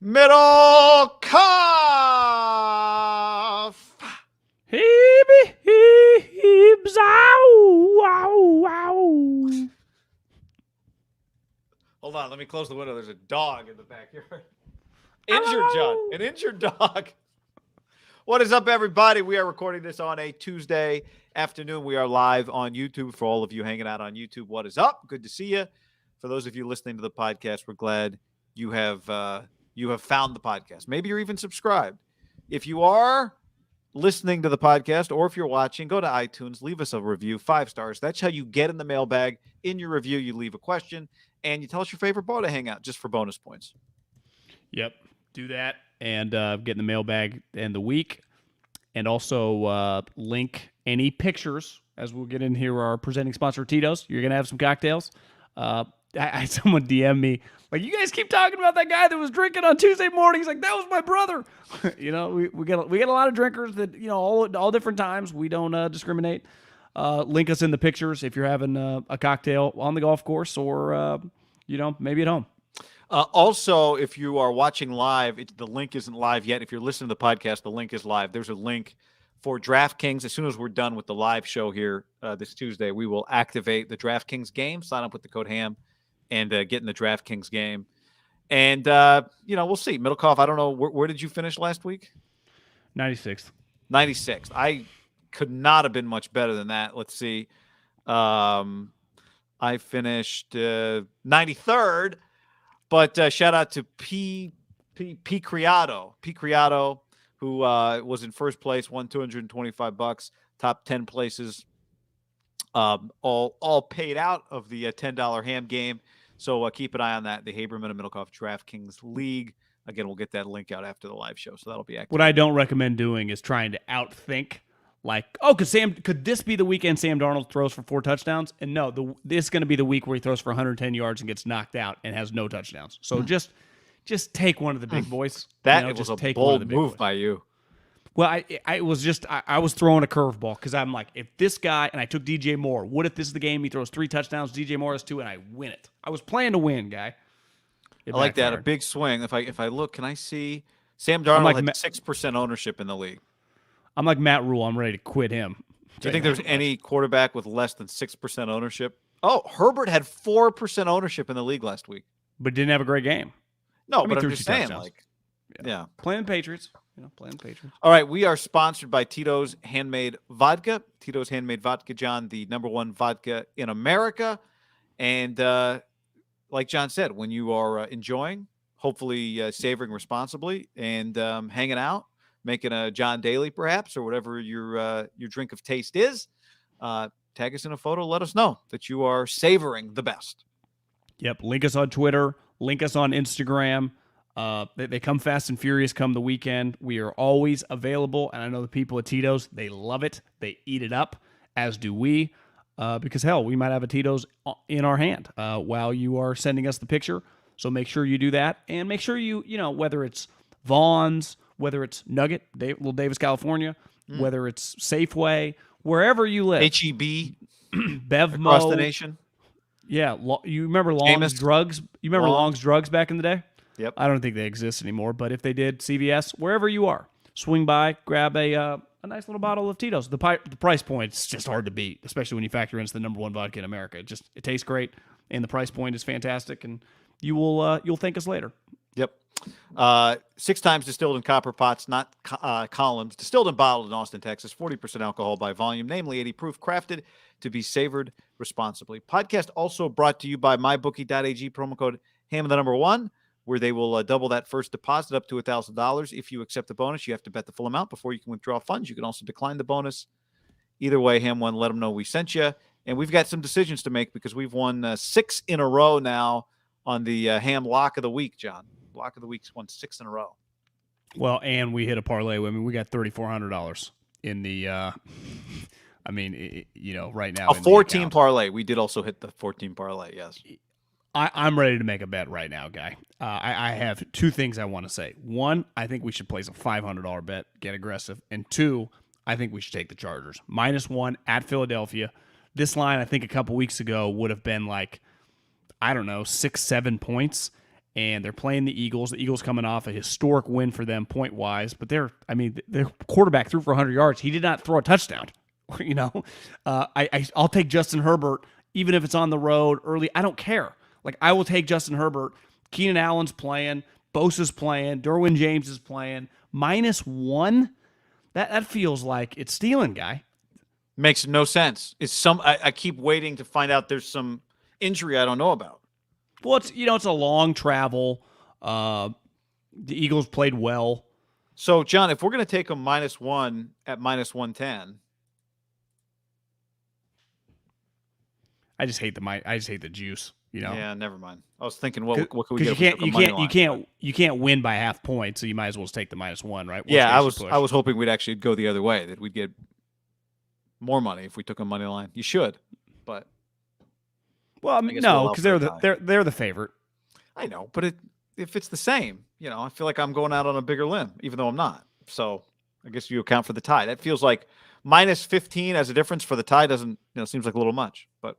Middle cuff. Heebie heebs, ow, ow, ow. Hold on, let me close the window. There's a dog in the backyard. Injured, John. An injured dog. What is up, everybody? We are recording this on a Tuesday afternoon. We are live on YouTube. For all of you hanging out on YouTube, what is up? Good to see you. For those of you listening to the podcast, we're glad you have found the podcast. Maybe you're even subscribed. If you are listening to the podcast or if you're watching, go to iTunes, leave us a review, 5 stars. That's how you get in the mailbag. In your review, you leave a question and you tell us your favorite bar to hang out just for bonus points. Yep, do that and get in the mailbag and the week. And also link any pictures, as we'll get in here, our presenting sponsor, Tito's. You're going to have some cocktails. I had someone DM me, like, you guys keep talking about that guy that was drinking on Tuesday morning. He's like, that was my brother. We get a lot of drinkers that, all different times. We don't discriminate. Link us in the pictures if you're having a cocktail on the golf course or, maybe at home. Also, if you are watching live, the link isn't live yet. If you're listening to the podcast, the link is live. There's a link for DraftKings. As soon as we're done with the live show here this Tuesday, we will activate the DraftKings game. Sign up with the code HAM and get in the DraftKings game. And, we'll see. Middlecoff, I don't know. Where did you finish last week? 96th. 96th. I could not have been much better than that. Let's see. I finished 93rd. But shout out to P. Criado, who was in first place, won $225, top 10 places, all paid out of the $10 ham game. So keep an eye on that. The Haberman and Middlecoff DraftKings League. Again, we'll get that link out after the live show, so that'll be active. What I don't recommend doing is trying to outthink. Like, could this be the weekend Sam Darnold throws for 4 touchdowns? And no, this is going to be the week where he throws for 110 yards and gets knocked out and has no touchdowns. So just take one of the big boys. That was a bold move by you. Well, I was throwing a curveball because I'm like, if this guy, and I took DJ Moore, what if this is the game he throws 3 touchdowns, DJ Moore has 2, and I win it? I was playing to win, guy. I like that, a big swing. If I look, can I see Sam Darnold had 6% ownership in the league. I'm like Matt Rule. I'm ready to quit him. Do you think there's any quarterback with less than 6% ownership? Oh, Herbert had 4% ownership in the league last week. But didn't have a great game. No, but I'm just saying, yeah. Playing Patriots. Playing Patriots. All right, we are sponsored by Tito's Handmade Vodka. Tito's Handmade Vodka, John, the #1 vodka in America. And like John said, when you are enjoying, hopefully savoring responsibly, and hanging out, making a John Daly perhaps, or whatever your drink of taste is, tag us in a photo. Let us know that you are savoring the best. Yep. Link us on Twitter. Link us on Instagram. They come fast and furious come the weekend. We are always available, and I know the people at Tito's, they love it. They eat it up, as do we, because, hell, we might have a Tito's in our hand while you are sending us the picture. So make sure you do that, and make sure you whether it's Vaughn's, whether it's Nugget, Little Davis, California, whether it's Safeway, wherever you live. H-E-B. Bevmo. Across the nation. Yeah. You remember Long's Drugs? You remember Long's Drugs back in the day? Yep. I don't think they exist anymore, but if they did, CVS, wherever you are, swing by, grab a nice little bottle of Tito's. The price point is just hard to beat, especially when you factor in it's the #1 vodka in America. It tastes great, and the price point is fantastic, and you'll thank us later. Yep. 6 times distilled in copper pots, not columns. Distilled and bottled in Austin, Texas. 40% alcohol by volume, namely 80 proof, crafted to be savored responsibly. Podcast also brought to you by mybookie.ag, promo code HAM the #1, where they will double that first deposit up to $1,000. If you accept the bonus, you have to bet the full amount before you can withdraw funds. You can also decline the bonus. Either way, Ham won. Let them know we sent you. And we've got some decisions to make because we've won 6 in a row now on the Ham Lock of the Week, John. Lock of the Week's won 6 in a row. Well, and we hit a parlay. I mean, we got $3,400 in the right now. A 14 parlay. We did also hit the 14 parlay, yes. I'm ready to make a bet right now, guy. I have 2 things I want to say. 1, I think we should place a $500 bet, get aggressive. And 2, I think we should take the Chargers. -1 at Philadelphia. This line, I think a couple weeks ago, would have been like, I don't know, 6-7 points. and they're playing the Eagles. The Eagles coming off a historic win for them point-wise, but their quarterback threw for 100 yards. He did not throw a touchdown. I'll take Justin Herbert even if it's on the road early. I don't care. Like, I will take Justin Herbert. Keenan Allen's playing. Bosa's playing. Derwin James is playing. -1? That feels like it's stealing, guy. Makes no sense. I keep waiting to find out there's some injury I don't know about. Well, it's a long travel. The Eagles played well. So, John, if we're going to take them -1 at -110, I just hate the juice. Yeah, never mind. I was thinking, what could we get? You can't win by half point, so you might as well just take the -1, right? Yeah, I was hoping we'd actually go the other way, that we'd get more money if we took a money line. You should, but no, because they're the favorite. I know, but if it's the same, I feel like I'm going out on a bigger limb, even though I'm not. So I guess you account for the tie. That feels like -15 as a difference for the tie doesn't, seems like a little much, but.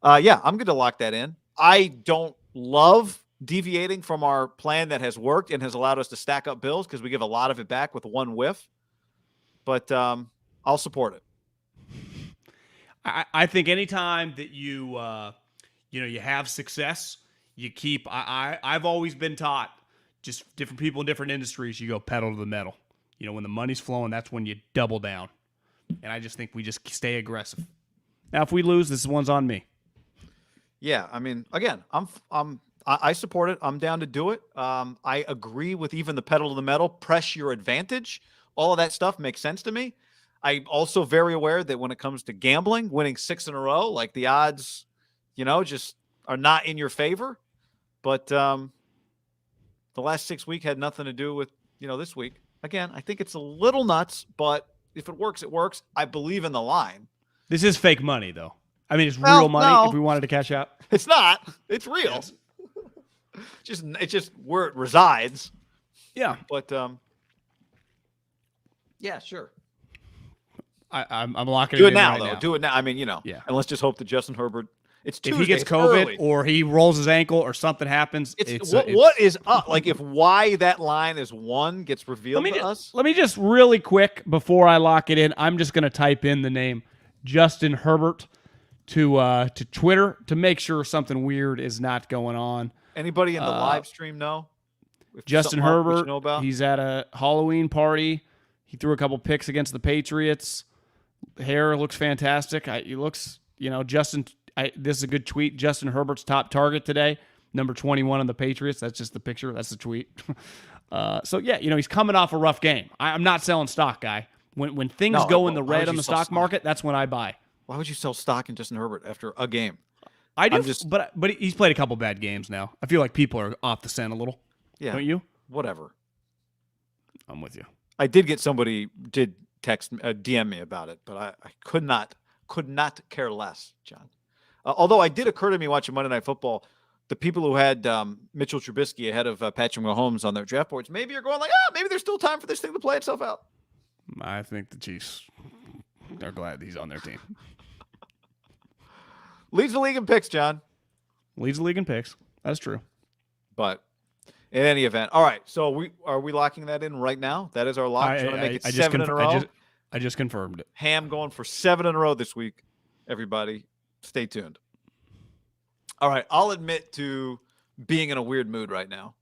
Yeah, I'm going to lock that in. I don't love deviating from our plan that has worked and has allowed us to stack up bills because we give a lot of it back with one whiff. But I'll support it. I think anytime that you have success, you keep. I've always been taught, just different people in different industries, you go pedal to the metal. When the money's flowing, that's when you double down. And I just think we just stay aggressive. Now, if we lose, this one's on me. Yeah, I mean, again, I support it. I'm down to do it. I agree with even the pedal to the metal, press your advantage. All of that stuff makes sense to me. I'm also very aware that when it comes to gambling, winning 6 in a row, like the odds, just are not in your favor. But the last 6 weeks had nothing to do with, this week. Again, I think it's a little nuts, but if it works, it works. I believe in the line. This is fake money, though. I mean, it's real money. No. If we wanted to cash out, it's not. It's real. Yes. It's just where it resides. Yeah, but yeah, sure. I'm locking do it it in now, right though. now. Do it now. I mean, Yeah. And let's just hope that Justin Herbert. It's Tuesday, if he gets it's COVID early. or he rolls his ankle or something happens. What is up? Like, if why that line is 1 gets revealed to us. Let me just really quick before I lock it in. I'm just going to type in the name Justin Herbert to Twitter to make sure something weird is not going on. Anybody in the live stream know? Justin Herbert, he's at a Halloween party. He threw a couple picks against the Patriots. Hair looks fantastic. He looks, Justin. This is a good tweet. Justin Herbert's top target today, number 21 on the Patriots. That's just the picture. That's the tweet. So yeah, he's coming off a rough game. I'm not selling stock, guy. When things go in the red on the stock market, that's when I buy. Why would you sell stock in Justin Herbert after a game? I do, but he's played a couple bad games now. I feel like people are off the scent a little. Yeah. Don't you? Whatever. I'm with you. I did get somebody did text DM me about it, but I could not care less, John. Although it did occur to me watching Monday Night Football, the people who had Mitchell Trubisky ahead of Patrick Mahomes on their draft boards maybe are going like, maybe there's still time for this thing to play itself out. I think the Chiefs are glad he's on their team. Leads the league in picks, John. Leads the league in picks. That's true. But in any event, all right. So are we locking that in right now? That is our lock. Trying to make it 7 in a row. I just confirmed it. Ham going for 7 in a row this week. Everybody, stay tuned. All right, I'll admit to being in a weird mood right now.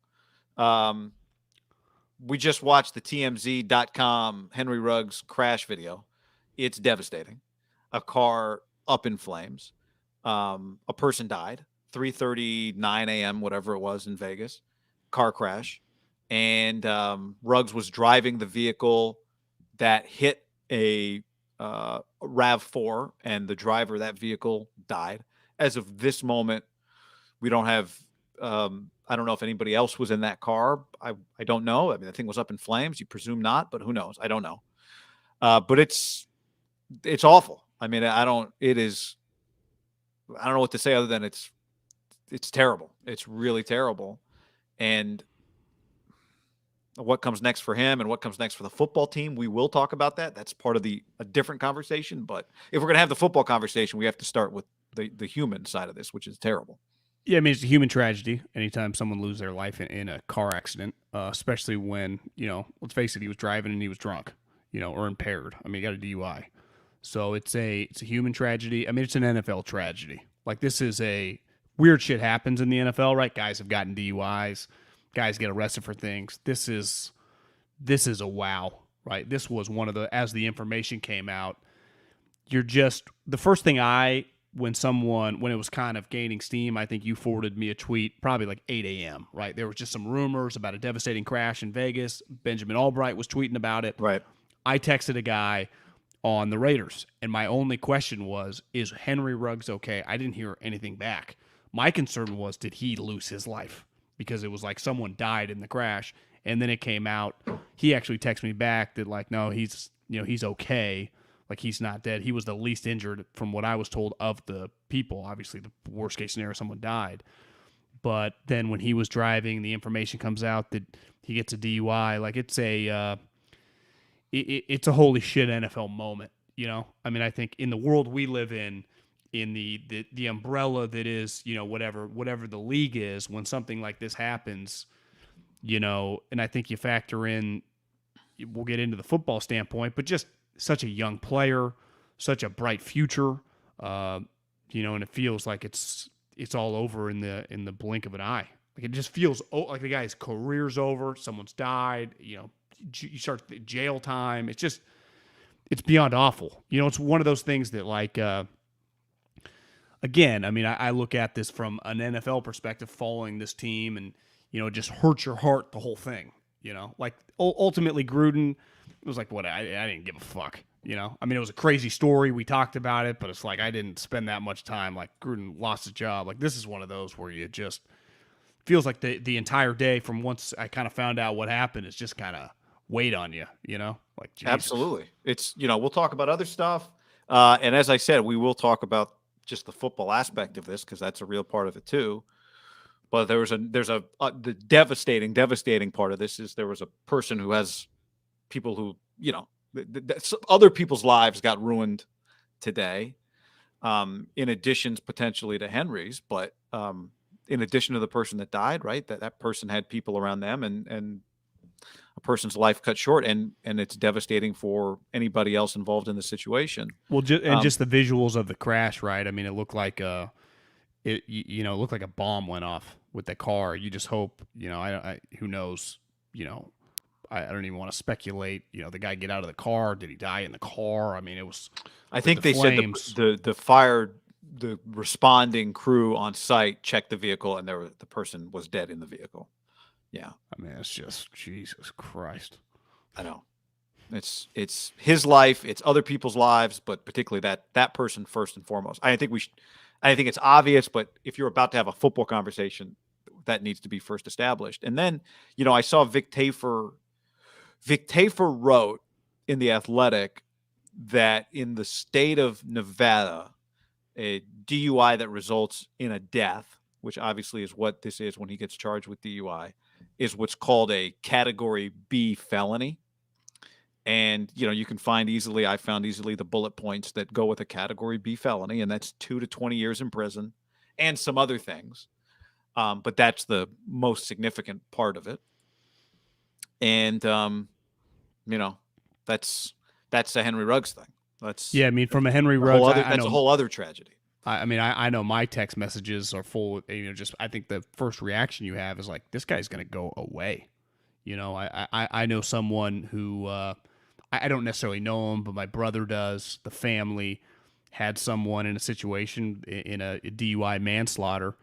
We just watched the TMZ.com Henry Ruggs crash video. It's devastating. A car up in flames. A person died. 3:39 a.m., whatever it was in Vegas. Car crash. And Ruggs was driving the vehicle that hit a RAV4, and the driver of that vehicle died. As of this moment, we don't have I don't know if anybody else was in that car. I don't know. I mean, the thing was up in flames. You presume not, but who knows? I don't know. But it's awful. I mean, I don't know what to say other than it's terrible. It's really terrible. And what comes next for him and what comes next for the football team, we will talk about that. That's part of a different conversation. But if we're going to have the football conversation, we have to start with the human side of this, which is terrible. Yeah, I mean, it's a human tragedy anytime someone loses their life in a car accident, especially when, let's face it, he was driving and he was drunk, or impaired. I mean, he got a DUI. So it's a human tragedy. I mean, it's an NFL tragedy. Like, this is a weird shit happens in the NFL, right? Guys have gotten DUIs. Guys get arrested for things. This is a wow, right? This was one of as the information came out, the first thing when it was kind of gaining steam, I think you forwarded me a tweet probably like 8 a.m., right? There was just some rumors about a devastating crash in Vegas. Benjamin Albright was tweeting about it. Right. I texted a guy on the Raiders, and my only question was, is Henry Ruggs okay? I didn't hear anything back. My concern was, did he lose his life? Because it was like someone died in the crash, and then it came out. He actually texted me back that, like, no, he's okay. Like, he's not dead. He was the least injured from what I was told of the people. Obviously, the worst case scenario, someone died. But then when he was driving, the information comes out that he gets a DUI. Like, it's a holy shit NFL moment. I mean, I think in the world we live in the umbrella that is, whatever the league is, when something like this happens, and I think you factor in, we'll get into the football standpoint, but just such a young player, such a bright future, and it feels like it's all over in the blink of an eye. Like, it just feels like the guy's career's over. Someone's died. You start jail time. It's beyond awful. It's one of those things that, like, again, I mean, I look at this from an NFL perspective, following this team, and it just hurts your heart, the whole thing. Like, ultimately Gruden, it was like, what? I didn't give a fuck. I mean, it was a crazy story. We talked about it, but it's like, I didn't spend that much time. Like, Gruden lost his job. Like, this is one of those where you just feels like the entire day from once I kind of found out what happened is just kind of weighed on you, like, Jesus. Absolutely. It's, we'll talk about other stuff. And as I said, we will talk about just the football aspect of this, because that's a real part of it too. But there's the devastating part of this is there was a person who has people who, other people's lives got ruined today, in addition potentially to Henry's, but in addition to the person that died, right? That person had people around them, and a person's life cut short, and it's devastating for anybody else involved in the situation. Well, just the visuals of the crash, right? I mean, it looked like it looked like a bomb went off with the car. You just hope, who knows, I don't even want to speculate. The guy get out of the car. Did he die in the car? I mean, it was. I think they said the responding crew on site checked the vehicle, and the person was dead in the vehicle. Yeah. I mean, it's just Jesus Christ. I know. It's his life. It's other people's lives, but particularly that person first and foremost. I think it's obvious, but if you're about to have a football conversation, that needs to be first established. And then, I saw Vic Tafur wrote in The Athletic that in the state of Nevada, a DUI that results in a death, which obviously is what this is when he gets charged with DUI, is what's called a Category B felony. And, you can I found easily the bullet points that go with a Category B felony, and that's 2 to 20 years in prison and some other things. But that's the most significant part of it. And, that's the Henry Ruggs thing. I mean, from a Henry Ruggs, that's a whole other tragedy. I mean, I know my text messages are full. I think the first reaction you have is like, this guy's going to go away. I know someone who I don't necessarily know him, but my brother does. The family had someone in a situation in a DUI manslaughter,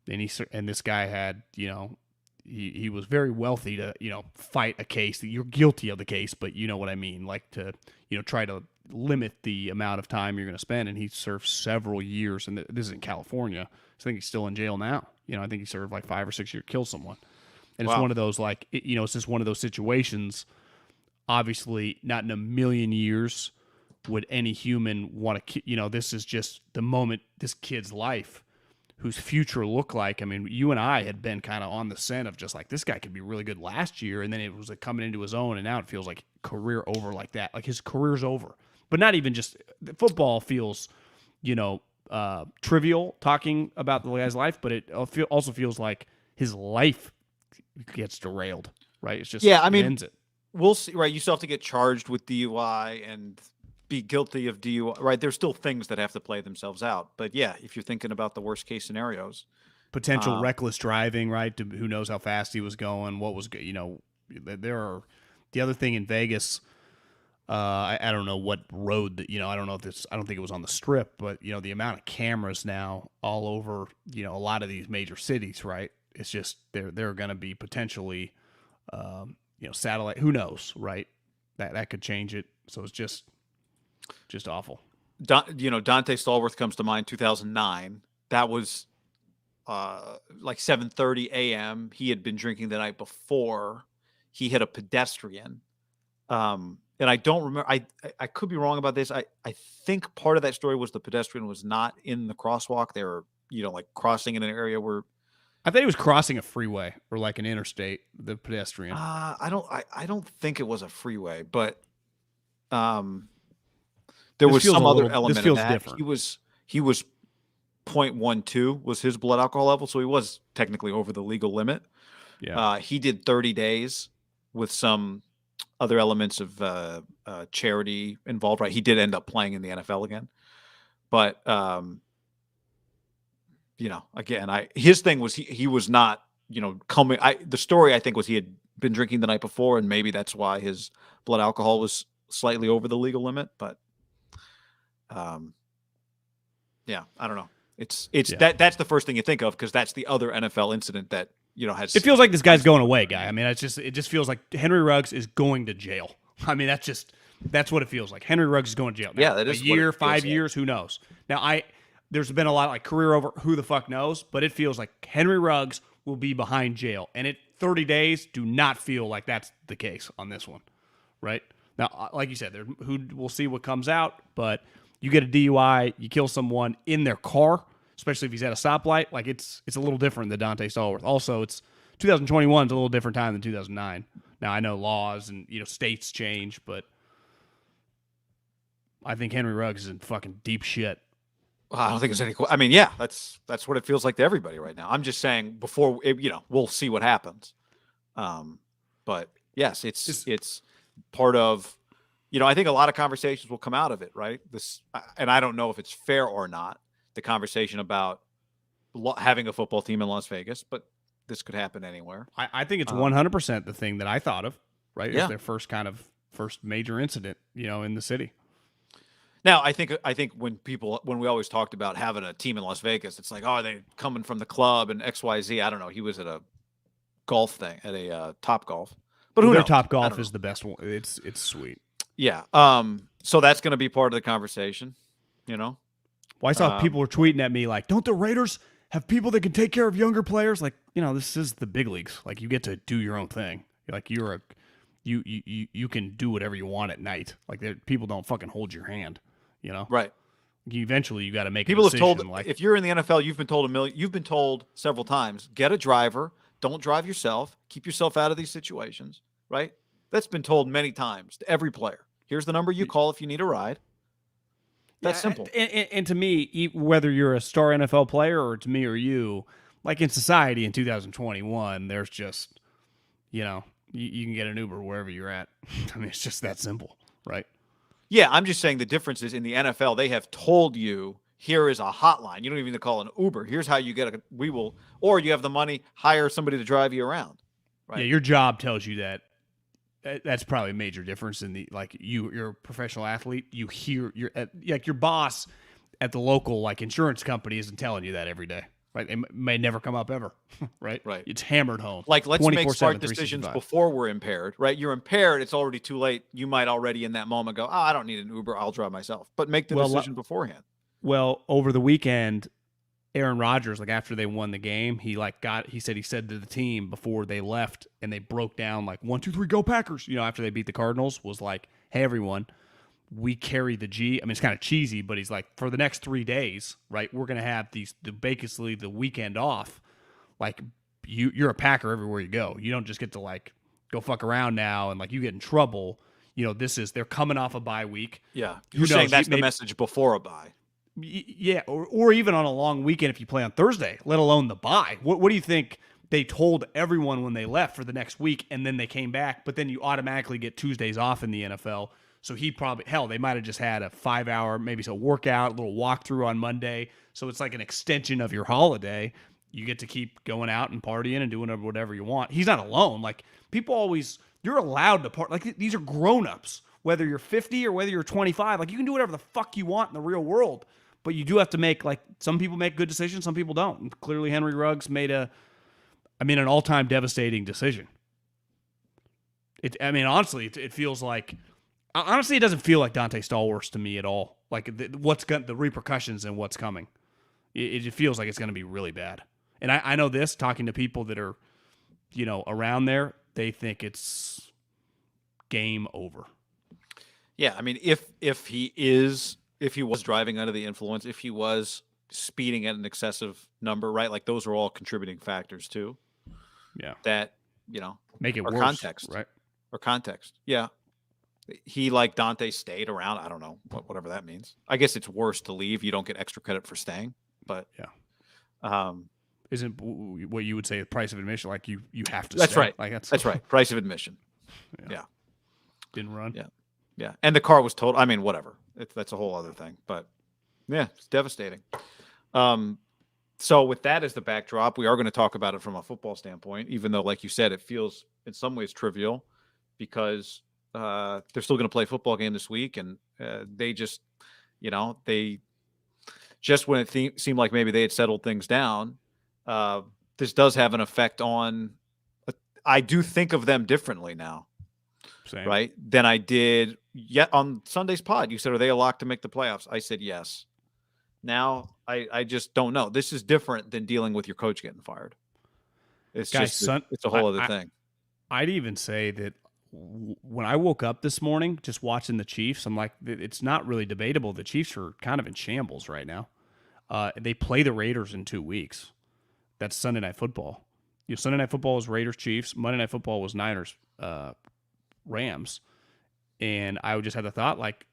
and this guy had, he was very wealthy to, fight a case that you're guilty of the case, but you know what I mean, like to, try to limit the amount of time you're going to spend. And he served several years, and this is in California. I think he's still in jail now. I think he served like 5 or 6 years, killed someone. And It's one of those, like, it's just one of those situations. Obviously, not in a million years would any human want to, this is just the moment this kid's life, whose future looked like. I mean, you and I had been kind of on the scent of just like, this guy could be really good last year, and then it was like coming into his own, and now it feels like career over like that. Like, his career's over. But not even just football feels, trivial talking about the guy's life, but it also feels like his life gets derailed, right? It's just, I it mean, ends it. we'll see, right? You still have to get charged with DUI and be guilty of DUI, right? There's still things that have to play themselves out. But yeah, if you're thinking about the worst case scenarios, Potential reckless driving, right? Who knows how fast he was going? What was, there are the other thing in Vegas. I don't know what road that, I don't know if this, I don't think it was on the Strip, but the amount of cameras now all over, a lot of these major cities, right? It's just they're going to be potentially, satellite. Who knows, right? That could change it. So it's just awful. Dante Stallworth comes to mind. 2009. That was like 7:30 a.m. He had been drinking the night before. He hit a pedestrian. And I don't remember. I could be wrong about this. I think part of that story was the pedestrian was not in the crosswalk. They were, like crossing in an area where. I thought he was crossing a freeway or like an interstate. The pedestrian. I don't think it was a freeway, but there This was feels some a other little- element this feels in that. different. He was 0.12 was his blood alcohol level, so he was technically over the legal limit. Yeah. He did 30 days with some other elements of charity involved, right? He did end up playing in the NFL again. But again, his thing was he was not, coming. The story I think was he had been drinking the night before, and maybe that's why his blood alcohol was slightly over the legal limit. But I don't know. It's that's the first thing you think of, because that's the other NFL incident that has. It feels like this guy's going away, guy. I mean, it just feels like Henry Ruggs is going to jail. I mean, that's what it feels like. Henry Ruggs is going to jail. Now, that is a year, what it feels 5 like. years, who knows? Now, there's been a lot like career over, who the fuck knows? But it feels like Henry Ruggs will be behind jail, and 30 days do not feel like that's the case on this one, right? Now, like you said, we'll see what comes out, but you get a DUI, you kill someone in their car, especially if he's at a stoplight, like it's a little different than Dante Stallworth. Also, it's 2021 is a little different time than 2009. Now, I know laws and states change, but I think Henry Ruggs is in fucking deep shit. I don't think there's any. I mean, yeah, that's what it feels like to everybody right now. I'm just saying before we'll see what happens. But yes, it's part of. I think a lot of conversations will come out of it, right? And I don't know if it's fair or not. The conversation about having a football team in Las Vegas, but this could happen anywhere. I think it's 100% the thing that I thought of, right? Yeah. It's their first major incident, in the city. Now, I think when we always talked about having a team in Las Vegas, it's like, oh, are they coming from the club and XYZ? I don't know. He was at a golf thing, at a Top Golf. But who knows? Top Golf is the best one. It's sweet. Yeah. So that's going to be part of the conversation, Well, I saw people were tweeting at me like, don't the Raiders have people that can take care of younger players? Like, this is the big leagues. Like, you get to do your own thing. Like, you can do whatever you want at night. Like, people don't fucking hold your hand, Right. Eventually, you got to make people a decision. Have told, like, if you're in the NFL, you've been told several times, get a driver, don't drive yourself, keep yourself out of these situations, right? That's been told many times to every player. Here's the number you call if you need a ride. That's simple. And to me, whether you're a star NFL player or to me or you, like in society in 2021, there's just, you can get an Uber wherever you're at. I mean, it's just that simple, right? Yeah, I'm just saying the difference is in the NFL, they have told you, here is a hotline. You don't even need to call an Uber. Here's how you get or you have the money, hire somebody to drive you around. Right? Yeah, your job tells you that. That's probably a major difference in the, like, you're a professional athlete. You hear your boss at the local, like, insurance company isn't telling you that every day, right? It may never come up ever, right? Right. It's hammered home. Like, let's make smart decisions before we're impaired, right? You're impaired. It's already too late. You might already in that moment go, I don't need an Uber. I'll drive myself. But make the decision beforehand. Well, over the weekend, Aaron Rodgers, like, after they won the game, he said to the team before they left and they broke down like 1, 2, 3, go Packers, after they beat the Cardinals, was like, hey, everyone, we carry the G. I mean, it's kind of cheesy, but he's like, for the next 3 days, right, we're going to have basically the weekend off. Like, you're a Packer everywhere you go. You don't just get to, like, go fuck around now and, like, you get in trouble. They're coming off a bye week. Yeah. You're saying that's the message before a bye. Yeah, or even on a long weekend if you play on Thursday, let alone the bye. What do you think they told everyone when they left for the next week, and then they came back, but then you automatically get Tuesdays off in the NFL? So he probably, hell, they might have just had a 5-hour, maybe a workout, a little walkthrough on Monday. So it's like an extension of your holiday. You get to keep going out and partying and doing whatever you want. He's not alone. Like, people always, you're allowed to party. Like, these are grown-ups. Whether you're 50 or whether you're 25, like, you can do whatever the fuck you want in the real world. But you do have to make, like, some people make good decisions, some people don't. And clearly Henry Ruggs made an all-time devastating decision. Honestly, it feels like, honestly, it doesn't feel like Dante Stallworth to me at all. Like, the repercussions and what's coming. It feels like it's going to be really bad. And I know this, talking to people that are, around there, they think it's game over. Yeah, I mean, if he was driving under the influence, if he was speeding at an excessive number, right? Like, those are all contributing factors too. Yeah. That, make it or worse, context, right? Or context. Yeah. He, like Dante, stayed around. I don't know, whatever that means. I guess it's worse to leave. You don't get extra credit for staying, but yeah. Isn't what you would say the price of admission? Like, you have to. That's stay. right. Like, that's right. Price of admission. Yeah. Didn't run. Yeah. Yeah. And the car was totaled. I mean, whatever. That's a whole other thing. But yeah, it's devastating. So with that as the backdrop, we are going to talk about it from a football standpoint, even though, like you said, it feels in some ways trivial because they're still going to play a football game this week. And they just, when it seemed like maybe they had settled things down, this does have an effect on, I do think of them differently now. Same. Right? Than I did yet on Sunday's pod. You said, are they a lock to make the playoffs? I said, yes. Now I just don't know. This is different than dealing with your coach getting fired. It's it's a whole other thing. I'd even say that when I woke up this morning, just watching the Chiefs, I'm like, it's not really debatable. The Chiefs are kind of in shambles right now. They play the Raiders in 2 weeks. That's Sunday Night Football. Sunday Night Football was Raiders Chiefs. Monday Night Football was Niners Rams. And I would just have the thought, like,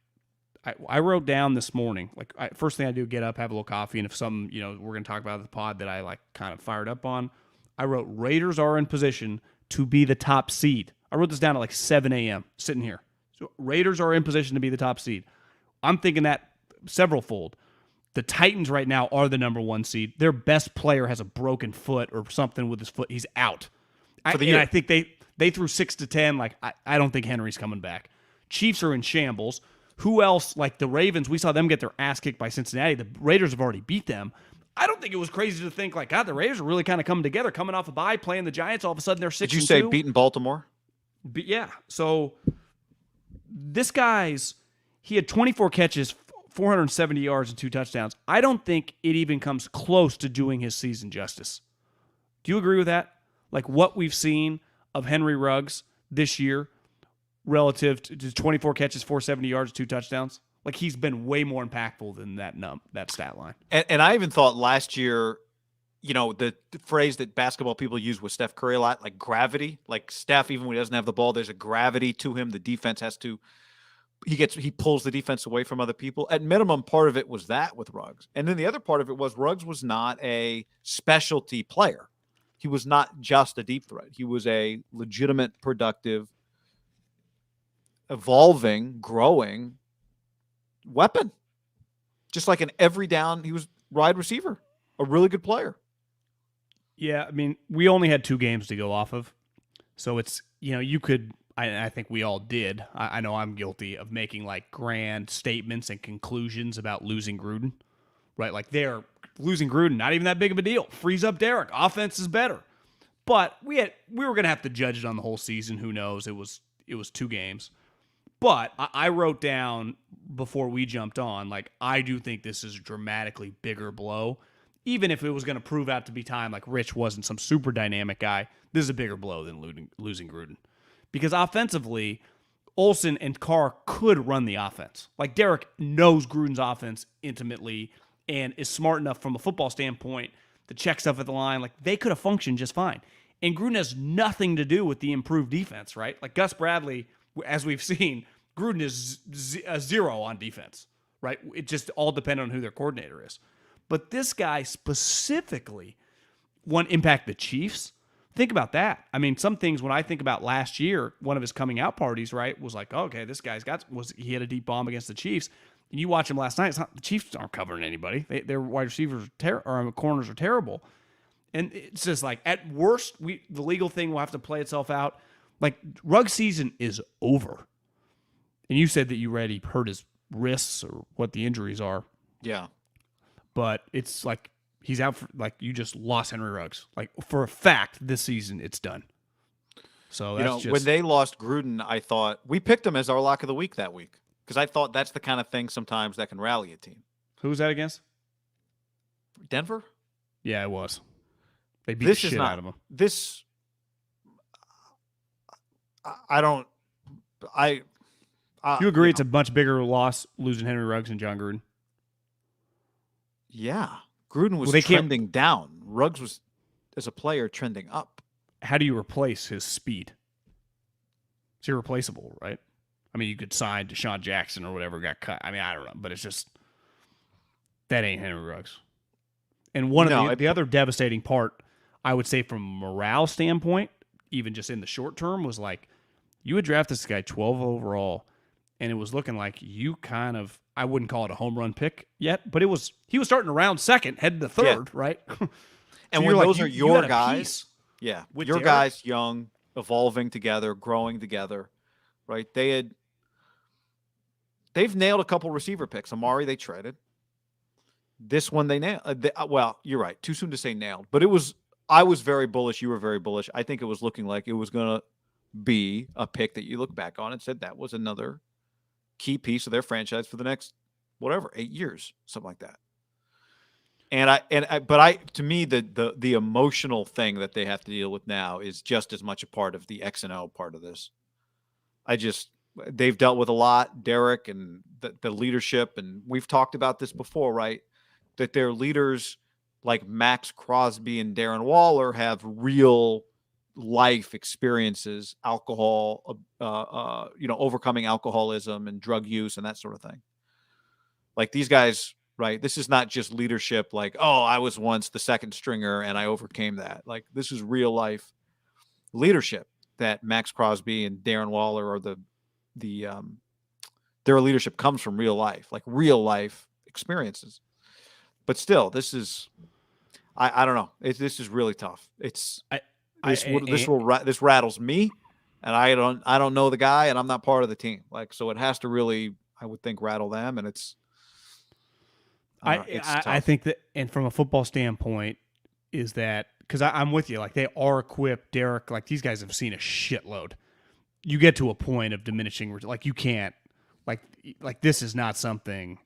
I wrote down this morning, like, first thing I do, get up, have a little coffee, and if something, we're going to talk about the pod that I, like, kind of fired up on, I wrote, Raiders are in position to be the top seed. I wrote this down at like 7 a.m., sitting here. So Raiders are in position to be the top seed. I'm thinking that several-fold. The Titans right now are the number 1 seed. Their best player has a broken foot or something with his foot. He's out. For the year. I think they threw 6 to 10. Like, I don't think Henry's coming back. Chiefs are in shambles. Who else? Like the Ravens, we saw them get their ass kicked by Cincinnati. The Raiders have already beat them. I don't think it was crazy to think, like, God, the Raiders are really kind of coming together, coming off a bye, playing the Giants. All of a sudden, they're 6-2. Did you say beating Baltimore? Yeah. So this he had 24 catches, 470 yards, and 2 touchdowns. I don't think it even comes close to doing his season justice. Do you agree with that? Like, what we've seen of Henry Ruggs this year relative to 24 catches, 470 yards, 2 touchdowns? Like, he's been way more impactful than that stat line. And I even thought last year, the phrase that basketball people use with Steph Curry a lot, like gravity. Like, Steph, even when he doesn't have the ball, there's a gravity to him. The defense has to – he pulls the defense away from other people. At minimum, part of it was that with Ruggs. And then the other part of it was Ruggs was not a specialty player. He was not just a deep threat. He was a legitimate, productive, evolving, growing weapon. Just like in every down, he was wide receiver, a really good player. Yeah, I mean, we only had 2 games to go off of. So it's, you could, I think we all did. I know I'm guilty of making like grand statements and conclusions about losing Gruden, right? Like, they're losing Gruden, not even that big of a deal. Frees up Derrick. Offense is better. But we were going to have to judge it on the whole season. Who knows? It was 2 games. But I wrote down before we jumped on, like, I do think this is a dramatically bigger blow. Even if it was going to prove out to be time, like Rich wasn't some super dynamic guy, this is a bigger blow than losing Gruden. Because offensively, Olsen and Carr could run the offense. Like, Derrick knows Gruden's offense intimately and is smart enough from a football standpoint to check stuff at the line. Like, they could have functioned just fine. And Gruden has nothing to do with the improved defense, right? Like, Gus Bradley, as we've seen, Gruden is a 0 on defense, right? It just all depends on who their coordinator is. But this guy specifically won't impact the Chiefs. Think about that. I mean, some things when I think about last year, one of his coming out parties, right, was like, oh, okay, this guy's he had a deep bomb against the Chiefs. And you watch him last night, the Chiefs aren't covering anybody. Their wide receivers or corners are terrible. And it's just like, at worst, the legal thing will have to play itself out. Like, Ruggs' season is over. And you said that you read he hurt his wrists or what the injuries are. Yeah. But it's like, he's out for, like, you just lost Henry Ruggs. Like, for a fact, this season, it's done. So that's when they lost Gruden, I thought we picked him as our lock of the week that week because I thought that's the kind of thing sometimes that can rally a team. Who was that against? Denver? Yeah, it was. They beat the shit out of him. You agree it's a much bigger loss losing Henry Ruggs and John Gruden? Yeah. Gruden was trending down. Ruggs was, as a player, trending up. How do you replace his speed? It's irreplaceable, right? I mean, you could sign Deshaun Jackson or whatever got cut. I mean, I don't know, but it's just that ain't Henry Ruggs. And the other devastating part, I would say, from a morale standpoint, even just in the short term, was like you would draft this guy 12 overall, and it was looking like you kind of, I wouldn't call it a home run pick yet, but he was starting around second, heading to third, right? And when those are your guys, your guys, young, evolving together, growing together, right? They've nailed a couple receiver picks. Amari, they traded. This one they nailed. Well, you're right. Too soon to say nailed, but I was very bullish. You were very bullish. I think it was looking like it was going to be a pick that you look back on and said that was another key piece of their franchise for the next, 8 years, something like that. But to me, the emotional thing that they have to deal with now is just as much a part of the X and O part of this. They've dealt with a lot, Derrick, and the leadership, and we've talked about this before, right? That their leaders like Max Crosby and Darren Waller have real life experiences, alcohol, overcoming alcoholism and drug use and that sort of thing. Like these guys, right? This is not just leadership like, oh, I was once the second stringer and I overcame that. Like this is real life leadership that Max Crosby and Darren Waller or their leadership comes from real life, like real life experiences. But still, this is, I don't know. This is really tough. This rattles me, and I don't know the guy, and I'm not part of the team. Like, so it has to really, I would think, rattle them, and it's. I think that, and from a football standpoint, is that because I'm with you. Like they are equipped, Derrick. Like these guys have seen a shitload. You get to a point of diminishing, like you can't, like this is not something.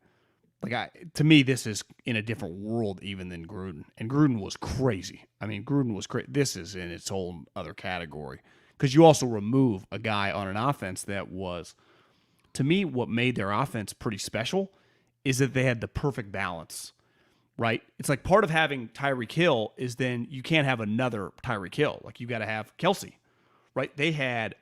To me, this is in a different world even than Gruden. And Gruden was crazy. I mean, Gruden was crazy. This is in its whole other category. Because you also remove a guy on an offense that was, to me, what made their offense pretty special is that they had the perfect balance, right? It's like part of having Tyreek Hill is then you can't have another Tyreek Hill. Like you got to have Kelsey, right? They had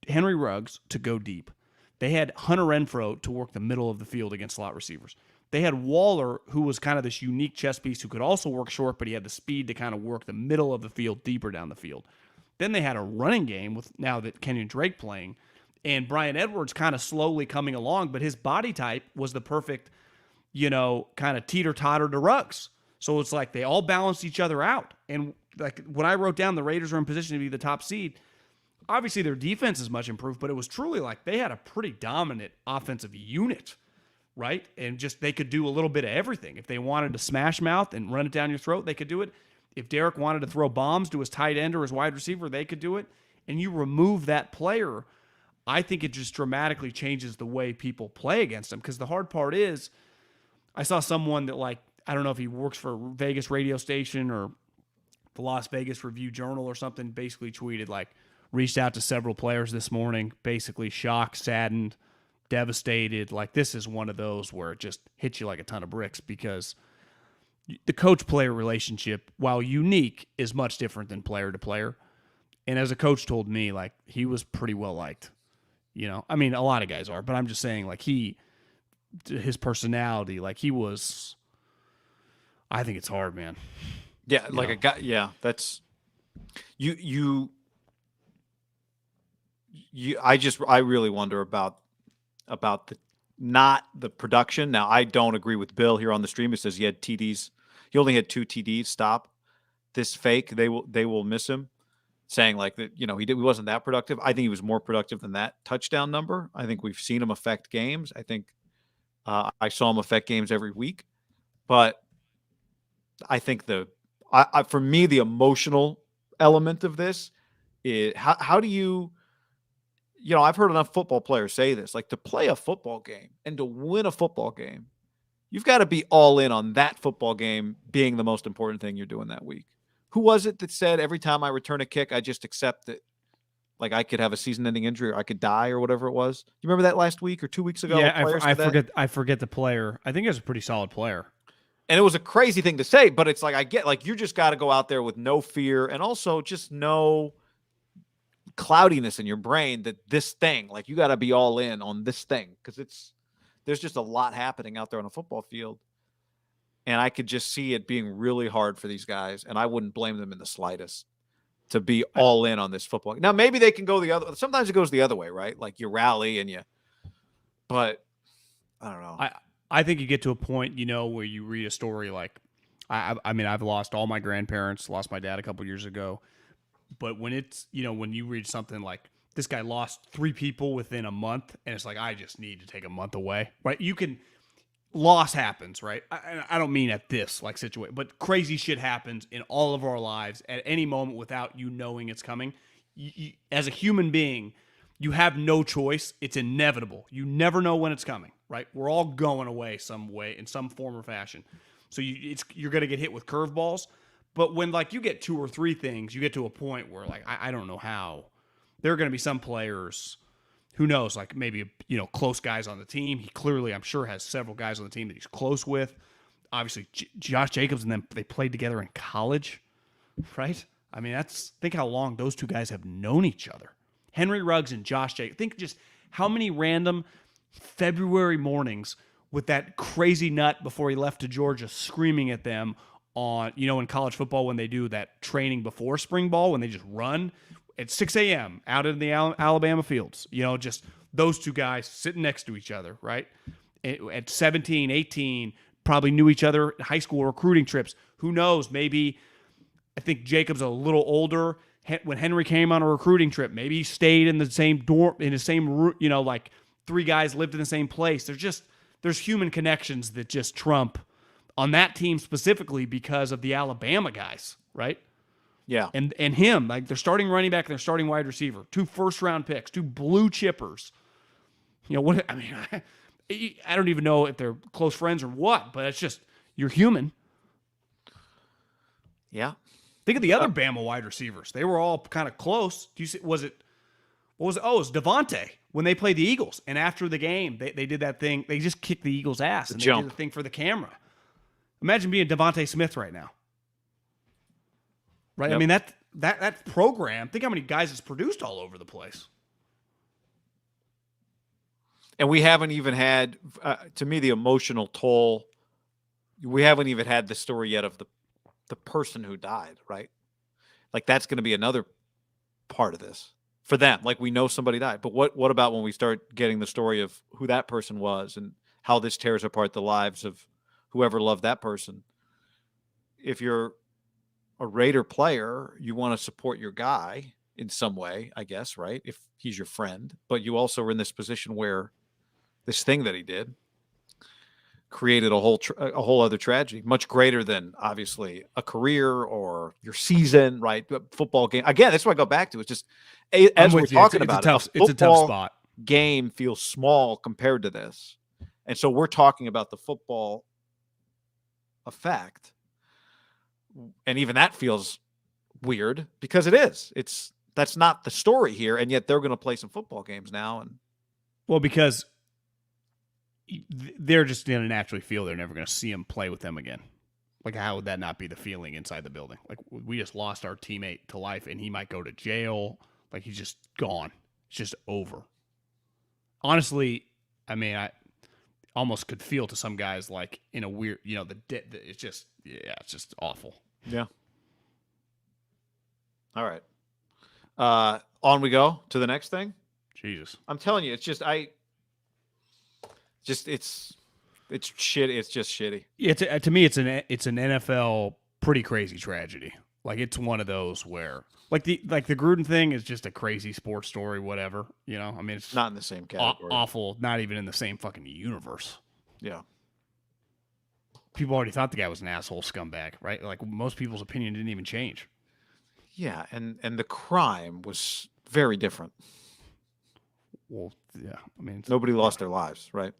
Henry Ruggs to go deep. They had Hunter Renfrow to work the middle of the field against slot receivers. They had Waller, who was kind of this unique chess piece who could also work short, but he had the speed to kind of work the middle of the field deeper down the field. Then they had a running game with now that Kenyon Drake playing, and Bryan Edwards kind of slowly coming along, but his body type was the perfect, kind of teeter-totter to Ruggs. So it's like they all balanced each other out. And like when I wrote down the Raiders are in position to be the top seed, obviously their defense is much improved, but it was truly like they had a pretty dominant offensive unit. Right? And just they could do a little bit of everything. If they wanted to smash mouth and run it down your throat, they could do it. If Derrick wanted to throw bombs to his tight end or his wide receiver, they could do it. And you remove that player, I think it just dramatically changes the way people play against them. Because the hard part is, I saw someone that I don't know if he works for a Vegas radio station or the Las Vegas Review-Journal or something, basically tweeted reached out to several players this morning, basically shocked, saddened, devastated. Like this is one of those where it just hits you like a ton of bricks because the coach-player relationship, while unique, is much different than player to player. And as a coach told me, he was pretty well liked. I mean, a lot of guys are, but I'm just saying, his personality. Like he was. I think it's hard, man. Yeah, like a guy. Yeah, that's you. I really wonder about the not the production. Now I don't agree with Bill here on the stream. It says he had TDs. He only had 2 TDs. Stop this fake. They will miss him. Saying like that, he wasn't that productive. I think he was more productive than that touchdown number. I think we've seen him affect games. I think I saw him affect games every week. But I think for me the emotional element of this is how do you. I've heard enough football players say this, like to play a football game and to win a football game, you've got to be all in on that football game being the most important thing you're doing that week. Who was it that said every time I return a kick, I just accept that like I could have a season-ending injury or I could die or whatever it was? You remember that last week or 2 weeks ago? Yeah, I forget the player. I think he was a pretty solid player. And it was a crazy thing to say, but it's like I get like you just got to go out there with no fear and also just no cloudiness in your brain that this thing, like you got to be all in on this thing because there's just a lot happening out there on a football field. And I could just see it being really hard for these guys, and I wouldn't blame them in the slightest to be all in on this football. Now, maybe they can go the other. Sometimes it goes the other way, right? Like you rally but I don't know. I think you get to a point, where you read a story like, I mean, I've lost all my grandparents, lost my dad a couple years ago, but when it's, when you read something like this guy lost 3 people within a month, and it's like I just need to take a month away, right? Loss happens, right? I don't mean at this like situation, but crazy shit happens in all of our lives at any moment without you knowing it's coming. You, as a human being, you have no choice. It's inevitable. You never know when it's coming, right? We're all going away some way in some form or fashion. So you're going to get hit with curveballs. But when like you get 2 or 3 things, you get to a point where like I don't know how. There are going to be some players. Who knows? Like maybe, close guys on the team. He clearly, I'm sure, has several guys on the team that he's close with. Obviously, Josh Jacobs and them, they played together in college, right? I mean, think how long those 2 guys have known each other. Henry Ruggs and Josh Jacobs. Think just how many random February mornings with that crazy nut before he left to Georgia screaming at them on, in college football when they do that training before spring ball, when they just run at 6 a.m. out in the Alabama fields, just those 2 guys sitting next to each other, right? At 17, 18, probably knew each other at high school recruiting trips. Who knows? Maybe I think Jacob's a little older. When Henry came on a recruiting trip, maybe he stayed in the same dorm, in the same room, like 3 guys lived in the same place. There's human connections that just trump on that team specifically because of the Alabama guys, right? Yeah. And him, like their starting running back and their starting wide receiver, 2 first-round picks, 2 blue chippers. What I mean, I don't even know if they're close friends or what, but it's just you're human. Yeah. Think of the other Bama wide receivers. They were all kind of close. Do you see? What was it? Oh, it was Devontae when they played the Eagles. And after the game, they did that thing. They just kicked the Eagles' ass and they did the thing for the camera. Imagine being Devontae Smith right now. Right? Yep. I mean, that program, think how many guys it's produced all over the place. And we haven't even had, to me, the emotional toll. We haven't even had the story yet of the person who died, right? Like that's going to be another part of this for them. Like we know somebody died, but what about when we start getting the story of who that person was and how this tears apart the lives of whoever loved that person? If you're a Raider player, you want to support your guy in some way, I guess, right? If he's your friend, but you also are in this position where this thing that he did created a whole other tragedy, much greater than obviously a career or your season, right? Football game. Again, that's what I go back to. It's just as we're talking about it, it's a tough spot. Game feels small compared to this, and so we're talking about the football effect, and even that feels weird because it is. That's not the story here, and yet they're going to play some football games now, and because they're just going to naturally feel they're never going to see him play with them again. Like, how would that not be the feeling inside the building? Like, we just lost our teammate to life, and he might go to jail. Like, he's just gone. It's just over. Honestly, I mean, almost could feel to some guys like in a weird, it's just awful. Yeah. All right. On we go to the next thing. Jesus. I'm telling you, it's just it's shit. It's just shitty. Yeah, to me, it's an NFL pretty crazy tragedy. Like it's one of those where like the Gruden thing is just a crazy sports story, whatever. I mean, it's Not in the same category. awful, not even in the same fucking universe. Yeah. People already thought the guy was an asshole scumbag, right? Like most people's opinion didn't even change. Yeah, and the crime was very different. Well, yeah, I mean, Nobody lost their lives, right?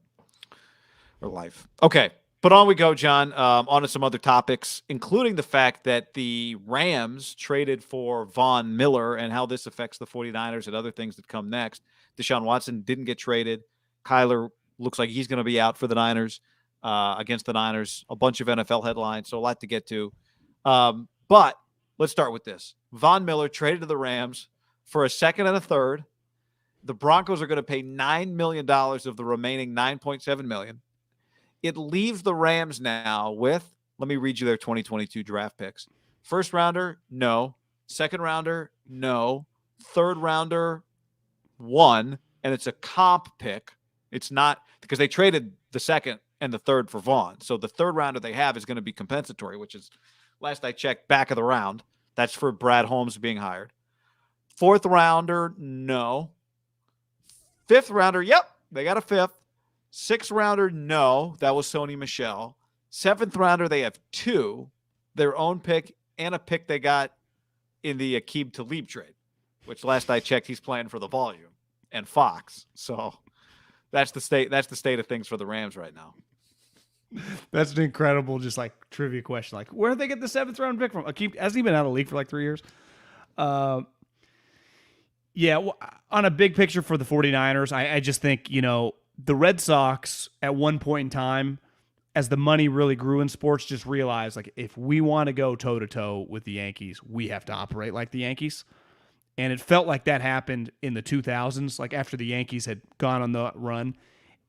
Or life. Okay, but on we go, John. On to some other topics, including the fact that the Rams traded for Von Miller and how this affects the 49ers and other things that come next. Deshaun Watson didn't get traded. Kyler looks like he's going to be out for the Niners against the Niners. A bunch of NFL headlines, so a lot to get to. But let's start with this. Von Miller traded to the Rams for a second and a third. The Broncos are going to pay $9 million of the remaining $9.7 million. It leaves the Rams now with, let me read you their 2022 draft picks. First rounder, no. Second rounder, no. Third rounder, 1. And it's a comp pick. It's not because they traded the second and the third for Vaughn. So the third rounder they have is going to be compensatory, which is, last I checked, back of the round. That's for Brad Holmes being hired. Fourth rounder, no. Fifth rounder, yep, they got a fifth. Sixth rounder, no. That was Sony Michel. Seventh rounder, they have 2. Their own pick and a pick they got in the Aqib Talib trade, which last I checked, he's playing for the Volume and Fox. So that's the state of things for the Rams right now. That's an incredible, just like trivia question. Like, where did they get the 7th round pick from? Aqib hasn't he been out of the league for like 3 years? Yeah, well, on a big picture for the 49ers, I just think, the Red Sox at one point in time, as the money really grew in sports, just realized, like, if we want to go toe-to-toe with the Yankees, we have to operate like the Yankees. And it felt like that happened in the 2000s, like after the Yankees had gone on the run,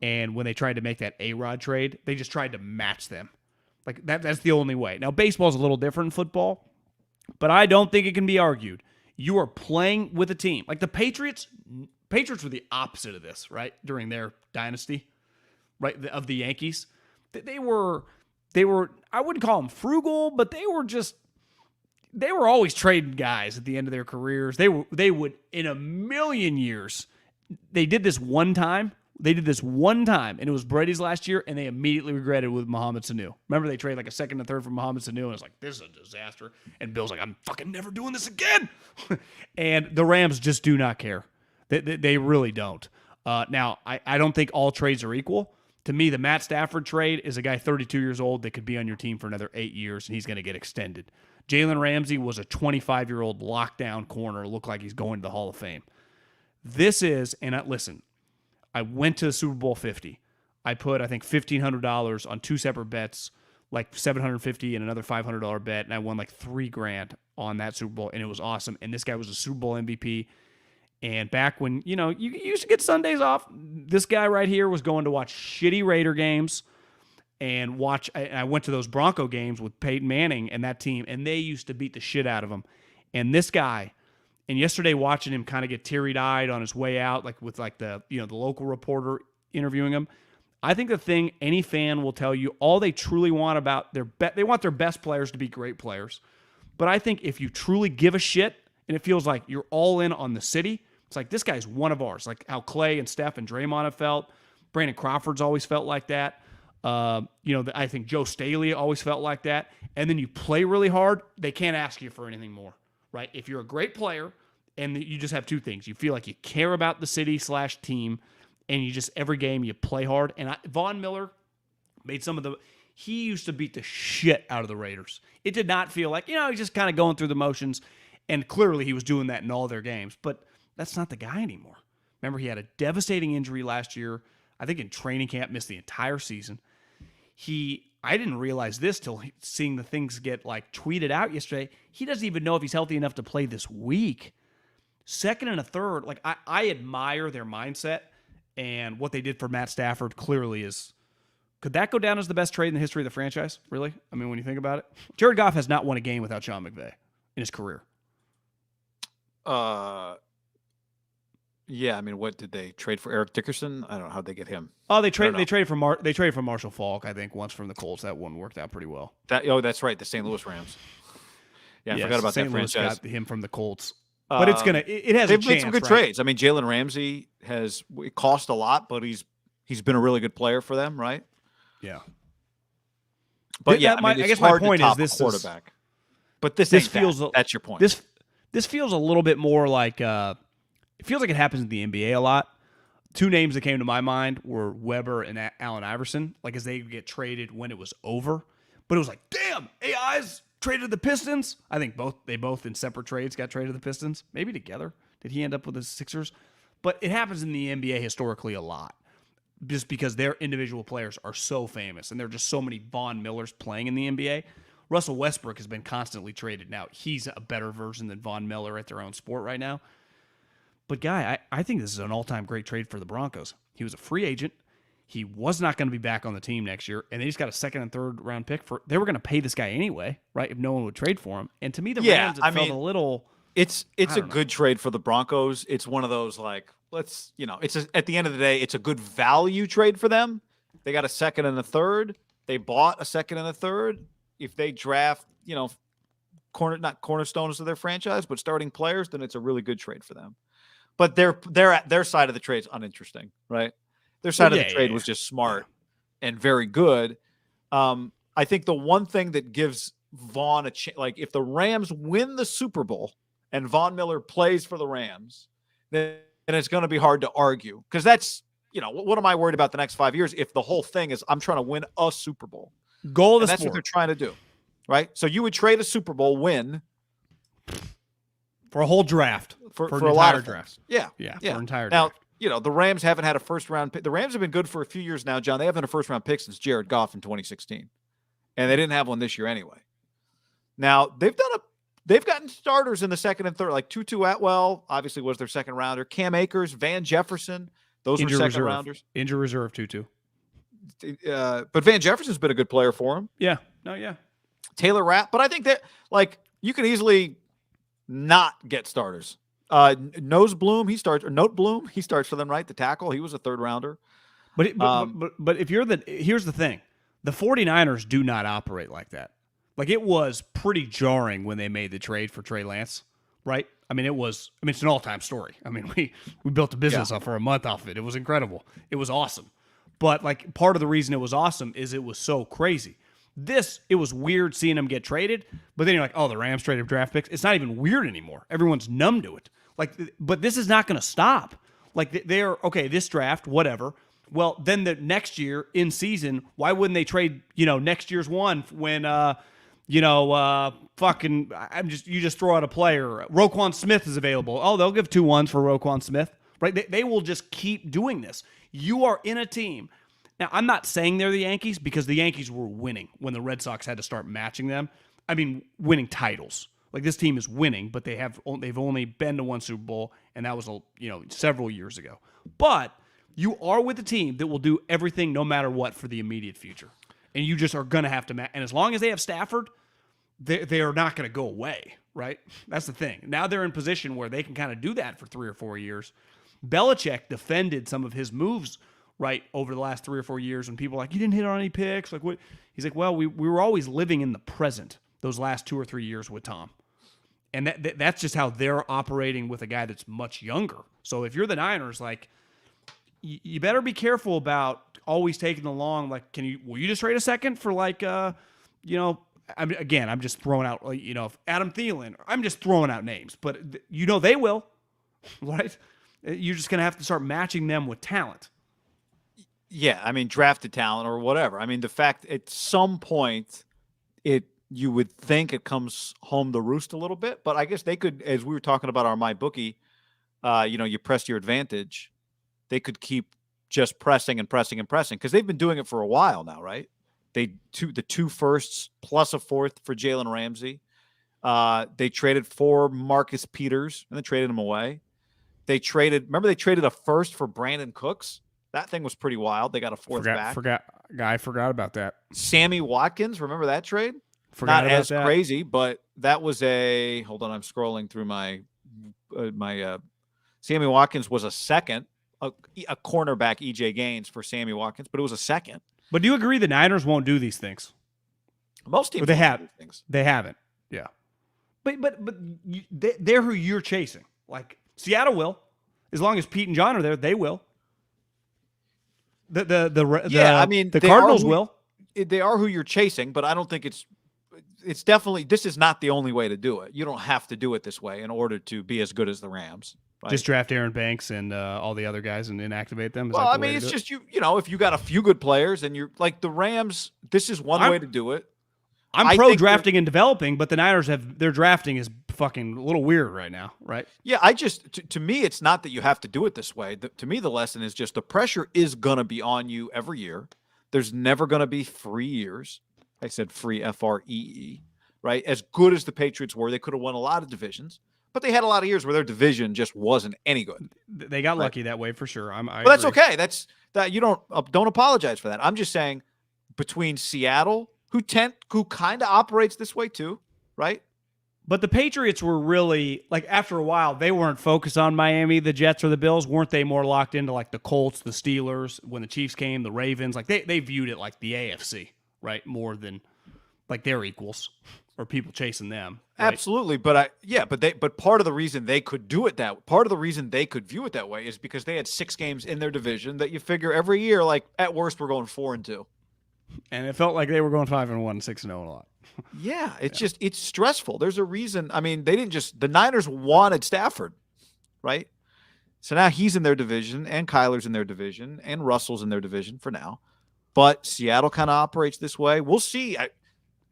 and when they tried to make that A-Rod trade, they just tried to match them. Like, that's the only way. Now, baseball's a little different in football, but I don't think it can be argued. You are playing with a team. Like the Patriots were the opposite of this, right? During their dynasty, right, of the Yankees. They were I wouldn't call them frugal, but they were always trading guys at the end of their careers. They would, in a million years, they did this one time, and it was Brady's last year, and they immediately regretted with Mohamed Sanu. Remember, they traded like a second and third for Mohamed Sanu, and it's like, this is a disaster. And Bill's like, I'm fucking never doing this again. And the Rams just do not care. They really don't. Now, I don't think all trades are equal. To me, the Matt Stafford trade is a guy 32 years old that could be on your team for another 8 years, and he's going to get extended. Jalen Ramsey was a 25-year-old lockdown corner, looked like he's going to the Hall of Fame. This is, and listen, I went to the Super Bowl 50. I put, I think, $1,500 on 2 separate bets, like $750 and another $500 bet, and I won like $3,000 on that Super Bowl, and it was awesome. And this guy was a Super Bowl MVP. And back when, you used to get Sundays off, this guy right here was going to watch shitty Raider games and I went to those Bronco games with Peyton Manning and that team, and they used to beat the shit out of him. And this guy, and yesterday watching him kind of get teary-eyed on his way out, like with like the local reporter interviewing him, I think the thing any fan will tell you, all they truly want about they want their best players to be great players. But I think if you truly give a shit and it feels like you're all in on the city, it's like, this guy's one of ours. Like how Clay and Steph and Draymond have felt. Brandon Crawford's always felt like that. I think Joe Staley always felt like that. And then you play really hard, they can't ask you for anything more, right? If you're a great player and you just have 2 things. You feel like you care about the city/team, and you just, every game you play hard. And Von Miller made he used to beat the shit out of the Raiders. It did not feel like, he's just kind of going through the motions. And clearly he was doing that in all their games. But that's not the guy anymore. Remember, he had a devastating injury last year. I think in training camp, missed the entire season. I didn't realize this till seeing the things get like tweeted out yesterday. He doesn't even know if he's healthy enough to play this week. Second and a third, like I admire their mindset, and what they did for Matt Stafford clearly is Could that go down as the best trade in the history of the franchise? Really? I mean, when you think about it, Jared Goff has not won a game without Sean McVay in his career. Yeah, I mean, what did they trade for Eric Dickerson? I don't know how'd they get him. Oh, they traded for Marshall Faulk, I think, once from the Colts. That one worked out pretty well. That's right, the St. Louis Rams. Yeah, I forgot about St. that Louis franchise. Got him from the Colts, but it has. They've made some good trades. I mean, Jalen Ramsey it cost a lot, but he's been a really good player for them, right? Yeah. But I guess my point is this quarterback. But this feels that's your point. This feels a little bit more like it feels like it happens in the NBA a lot. Two names that came to my mind were Weber and Allen Iverson, like as they get traded when it was over. But it was like, damn, AI's traded the Pistons. I think they both in separate trades got traded the Pistons. Maybe together. Did he end up with the Sixers? But it happens in the NBA historically a lot. Just because their individual players are so famous and there are just so many Von Millers playing in the NBA. Russell Westbrook has been constantly traded. Now, he's a better version than Von Miller at their own sport right now. But, Guy, I think this is an all-time great trade for the Broncos. He was a free agent. He was not going to be back on the team next year, and they just got a second and third round pick for. They were going to pay this guy anyway, right? If no one would trade for him, and to me, the Rams felt a little. It's a good trade for the Broncos. It's one of those like at the end of the day, it's a good value trade for them. They got a second and a third. They bought a second and a third. If they draft, not cornerstones of their franchise, but starting players, then it's a really good trade for them. But their side of the trade's uninteresting, right? Their side of the trade was just smart and very good. I think the one thing that gives Vaughn a chance, like if the Rams win the Super Bowl and Von Miller plays for the Rams, then it's going to be hard to argue because that's, what am I worried about the next 5 years if the whole thing is I'm trying to win a Super Bowl? Goal of the sport. That's what they're trying to do, right? So you would trade a Super Bowl win for a whole draft. For a lot of drafts. Yeah. For an entire now, draft. The Rams haven't had a first-round pick. The Rams have been good for a few years now, John. They haven't had a first-round pick since Jared Goff in 2016. And they didn't have one this year anyway. Now, they've gotten starters in the second and third, like Tutu Atwell, obviously was their second rounder. Cam Akers, Van Jefferson, those were second rounders. Injury reserve, Tutu. But Van Jefferson's been a good player for him. Yeah. Taylor Rapp. But I think that, you can easily not get starters. Note Bloom, he starts for them, right? The tackle, he was a third rounder. But if here's the thing. The 49ers do not operate like that. Like it was pretty jarring when they made the trade for Trey Lance, right? It's an all-time story. We built a business up for a month off of it. It was incredible. It was awesome. But part of the reason it was awesome is it was so crazy. It was weird seeing them get traded, but then you're like, oh, the Rams traded draft picks. It's not even weird anymore. Everyone's numb to it. But this is not going to stop. They're okay, this draft, whatever. Well, then the next year in season, why wouldn't they trade, next year's one when, you just throw out a player. Roquan Smith is available. Oh, they'll give 2 1s for Roquan Smith, right? They will just keep doing this. You are in a team. Now, I'm not saying they're the Yankees because the Yankees were winning when the Red Sox had to start matching them. Winning titles. This team is winning, but they've only been to one Super Bowl, and that was several years ago. But you are with a team that will do everything no matter what for the immediate future. And you just are going to have to match. And as long as they have Stafford, they are not going to go away, right? That's the thing. Now they're in position where they can kind of do that for 3 or 4 years. Belichick defended some of his moves right over the last 3 or 4 years when people were like, you didn't hit on any picks. What? He's like, well, we were always living in the present those last 2 or 3 years with Tom. And that's just how they're operating with a guy that's much younger. So if you're the Niners, you better be careful about always taking the long. Will you just trade a second for I'm just throwing out Adam Thielen. I'm just throwing out names, but they will, right? You're just gonna have to start matching them with talent. Yeah, drafted talent or whatever. The fact at some point you would think it comes home to roost a little bit, but I guess they could, as we were talking about our MyBookie, you press your advantage. They could keep just pressing and pressing and pressing because they've been doing it for a while now, right? The 2 firsts plus a 4th for Jalen Ramsey. They traded for Marcus Peters and then traded him away. Remember they traded a 1st for Brandon Cooks. That thing was pretty wild. They got a fourth back. I forgot about that. Sammy Watkins, remember that trade? Forgot Not about as that. crazy, but that was a. Hold on, I'm scrolling through my Sammy Watkins was a second, a cornerback EJ Gaines for Sammy Watkins, but it was a second. But do you agree the Niners won't do these things? Most teams they have. Do these things. They haven't. Yeah. But they're who you're chasing. Like Seattle will, as long as Pete and John are there, they will. The Cardinals will. They are who you're chasing, but I don't think it's definitely, this is not the only way to do it. You don't have to do it this way in order to be as good as the Rams. Right? Just draft Aaron Banks and all the other guys and inactivate them. Well, I mean, it's just you know, if you got a few good players and you're like the Rams, this is one way to do it. I'm pro drafting and developing, but the Niners their drafting is fucking a little weird right now, right? Yeah, I just to me, it's not that you have to do it this way. To me, the lesson is just the pressure is gonna be on you every year. There's never gonna be 3 years. I said free, FREE, right? As good as the Patriots were, they could have won a lot of divisions, but they had a lot of years where their division just wasn't any good. They got lucky that way for sure. But that's okay. That's that you don't apologize for that. I'm just saying between Seattle, who kind of operates this way too, right? But the Patriots were really, like, after a while, they weren't focused on Miami, the Jets, or the Bills. Weren't they more locked into, like, the Colts, the Steelers, when the Chiefs came, the Ravens? Like, they viewed it like the AFC, right? More than, like, their equals or people chasing them. Right? Absolutely. But but part of the reason they could do it part of the reason they could view it that way is because they had 6 games in their division that you figure every year, like, at worst, we're going 4-2. And it felt like they were going 5-1, 6-0 a lot. Yeah, it's stressful. There's a reason. I mean, the Niners wanted Stafford, right? So now he's in their division, and Kyler's in their division, and Russell's in their division for now. But Seattle kind of operates this way. We'll see.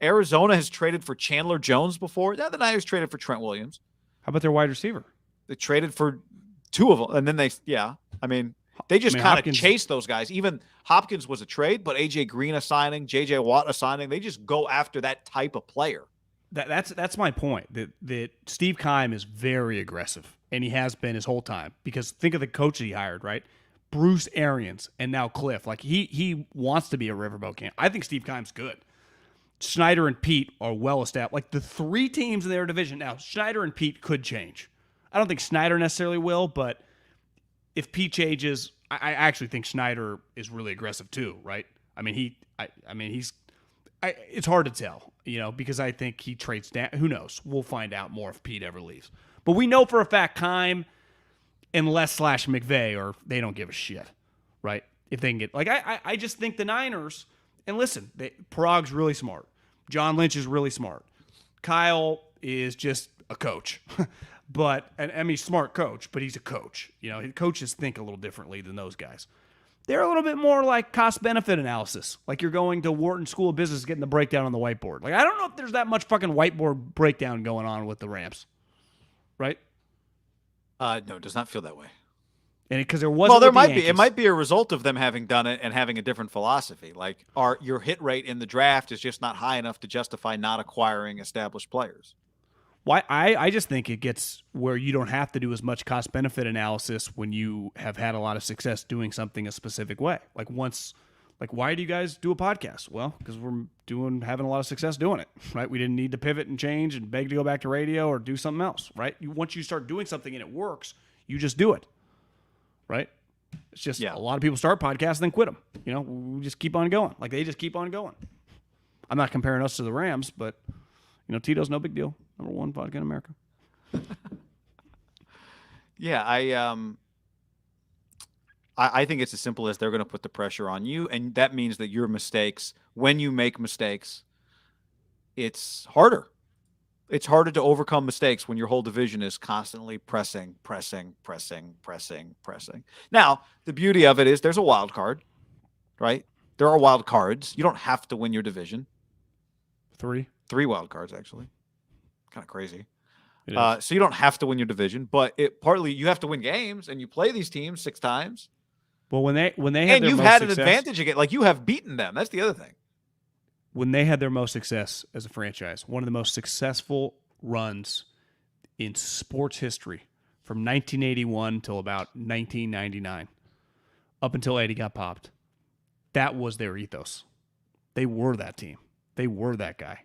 Arizona has traded for Chandler Jones before. Now the Niners traded for Trent Williams. How about their wide receiver? They traded for 2 of them, and then they just kind of chase those guys. Even Hopkins was a trade, but A.J. Green a signing, J.J. Watt a signing. They just go after that type of player. That's my point, that Steve Keim is very aggressive, and he has been his whole time. Because think of the coach that he hired, right? Bruce Arians and now Cliff. Like, he wants to be a riverboat camp. I think Steve Keim's good. Schneider and Pete are well established. Like, the 3 teams in their division. Now, Schneider and Pete could change. I don't think Schneider necessarily will, but if Pete changes, I actually think Schneider is really aggressive too, right? I mean, it's hard to tell, because I think he trades down. Who knows? We'll find out more if Pete ever leaves. But we know for a fact Keim and Les/McVay, or they don't give a shit, right? If they can get, like, I just think the Niners, and listen, Parag's really smart. John Lynch is really smart. Kyle is just a coach. But, and I mean, smart coach, but he's a coach. Coaches think a little differently than those guys. They're a little bit more like cost-benefit analysis. Like you're going to Wharton School of Business getting the breakdown on the whiteboard. Like, I don't know if there's that much fucking whiteboard breakdown going on with the Rams. Right? No, it does not feel that way. And because there wasn't. Well, there might be. It might be a result of them having done it and having a different philosophy. Like, your hit rate in the draft is just not high enough to justify not acquiring established players. Why I just think it gets where you don't have to do as much cost-benefit analysis when you have had a lot of success doing something a specific way. Like, why do you guys do a podcast? Well, because we're having a lot of success doing it, right? We didn't need to pivot and change and beg to go back to radio or do something else, right? Once you start doing something and it works, you just do it, right? It's just a lot of people start podcasts and then quit them. We just keep on going. Like, they just keep on going. I'm not comparing us to the Rams, but Tito's no big deal. Number 1 podcast in America. Yeah, I think it's as simple as they're going to put the pressure on you, and that means that your mistakes, when you make mistakes, it's harder. It's harder to overcome mistakes when your whole division is constantly pressing. Now, the beauty of it is there's a wild card, right? There are wild cards. You don't have to win your division. 3 wild cards, actually. Kind of crazy. So you don't have to win your division, but partly you have to win games, and you play these teams 6 times. Well, when they had and their you've most had success, an advantage again, like you have beaten them. That's the other thing. When they had their most success as a franchise, one of the most successful runs in sports history from 1981 till about 1999, up until Eddie got popped. That was their ethos. They were that team. They were that guy.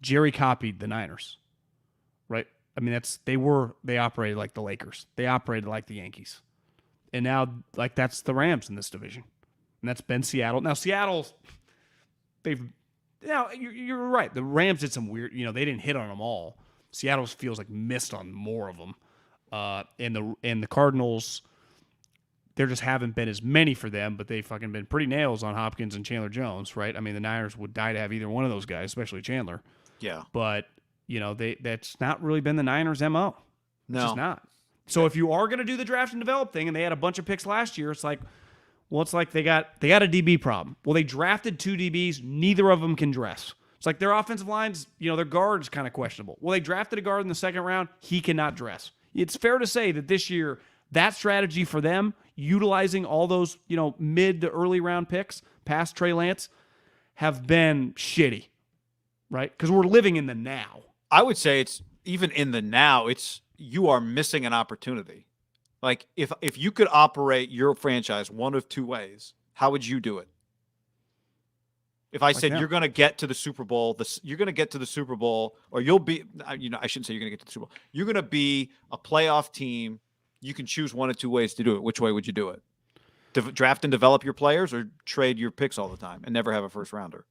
Jerry copied the Niners, right? I mean, they operated like the Lakers. They operated like the Yankees. And now, like, that's the Rams in this division. And that's been Seattle. Now, you're right. The Rams did some weird, they didn't hit on them all. Seattle feels like missed on more of them. And the Cardinals, there just haven't been as many for them, but they've fucking been pretty nails on Hopkins and Chandler Jones, right? I mean, the Niners would die to have either one of those guys, especially Chandler. Yeah. But, that's not really been the Niners' MO. It's No. just not. So if you are going to do the draft and develop thing, and they had a bunch of picks last year, it's like they got a DB problem. Well, they drafted 2 DBs. Neither of them can dress. It's like their offensive lines, their guard's kind of questionable. Well, they drafted a guard in the second round. He cannot dress. It's fair to say that this year, that strategy for them, utilizing all those, mid to early round picks past Trey Lance, have been shitty, right? Because we're living in the now. I would say it's even in the now, you are missing an opportunity. Like if you could operate your franchise one of 2 ways, how would you do it? If I said you're going to get to the Super Bowl, you're going to get to the Super Bowl, or you'll be, I shouldn't say you're going to get to the Super Bowl. You're going to be a playoff team. You can choose one of 2 ways to do it. Which way would you do it? Draft and develop your players, or trade your picks all the time and never have a first rounder?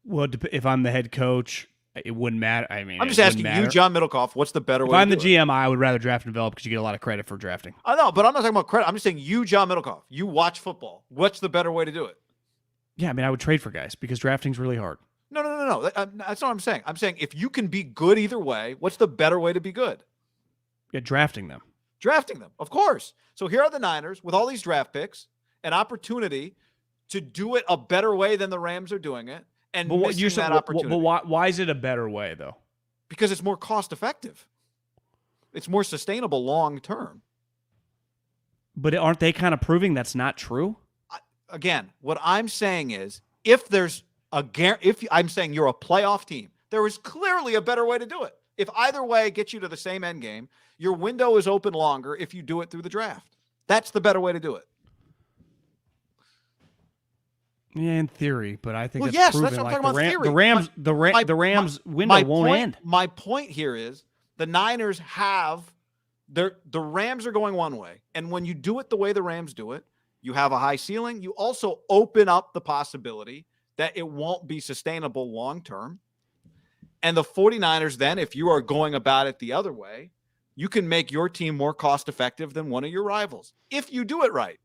Well, if I'm the head coach, it wouldn't matter. I mean, I'm just asking you, John Middlecoff, what's the better way? If I'm the GM, I would rather draft and develop because you get a lot of credit for drafting. I know, but I'm not talking about credit. I'm just saying you, John Middlecoff, you watch football. What's the better way to do it? Yeah, I mean, I would trade for guys because drafting's really hard. No. That's not what I'm saying. I'm saying if you can be good either way, what's the better way to be good? Yeah, drafting them. Drafting them, of course. So here are the Niners with all these draft picks, an opportunity to do it a better way than the Rams are doing it, and missing that opportunity. But why is it a better way, though? Because it's more cost effective. It's more sustainable long term. But aren't they kind of proving that's not true? Again, what I'm saying is, if I'm saying you're a playoff team, there is clearly a better way to do it. If either way gets you to the same end game, your window is open longer if you do it through the draft. That's the better way to do it. Yeah, in theory, but I think that's proven. what I'm like talking about. Theory. The Rams window won't end. My point here is the Niners have the Rams are going one way, and when you do it the way the Rams do it, you have a high ceiling. You also open up the possibility that it won't be sustainable long term. And the 49ers, then, if you are going about it the other way, you can make your team more cost effective than one of your rivals if you do it right.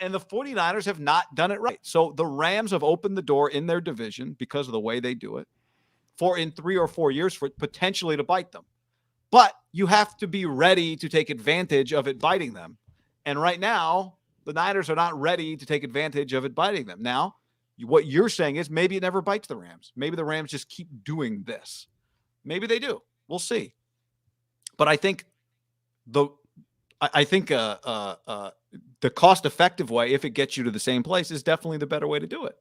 And the 49ers have not done it right. So the Rams have opened the door in their division because of the way they do it in 3 or 4 years for potentially to bite them. But you have to be ready to take advantage of it biting them. And right now, the Niners are not ready to take advantage of it biting them. Now, what you're saying is maybe it never bites the Rams. Maybe the Rams just keep doing this. Maybe they do. We'll see. But I think the cost-effective way, if it gets you to the same place, is definitely the better way to do it.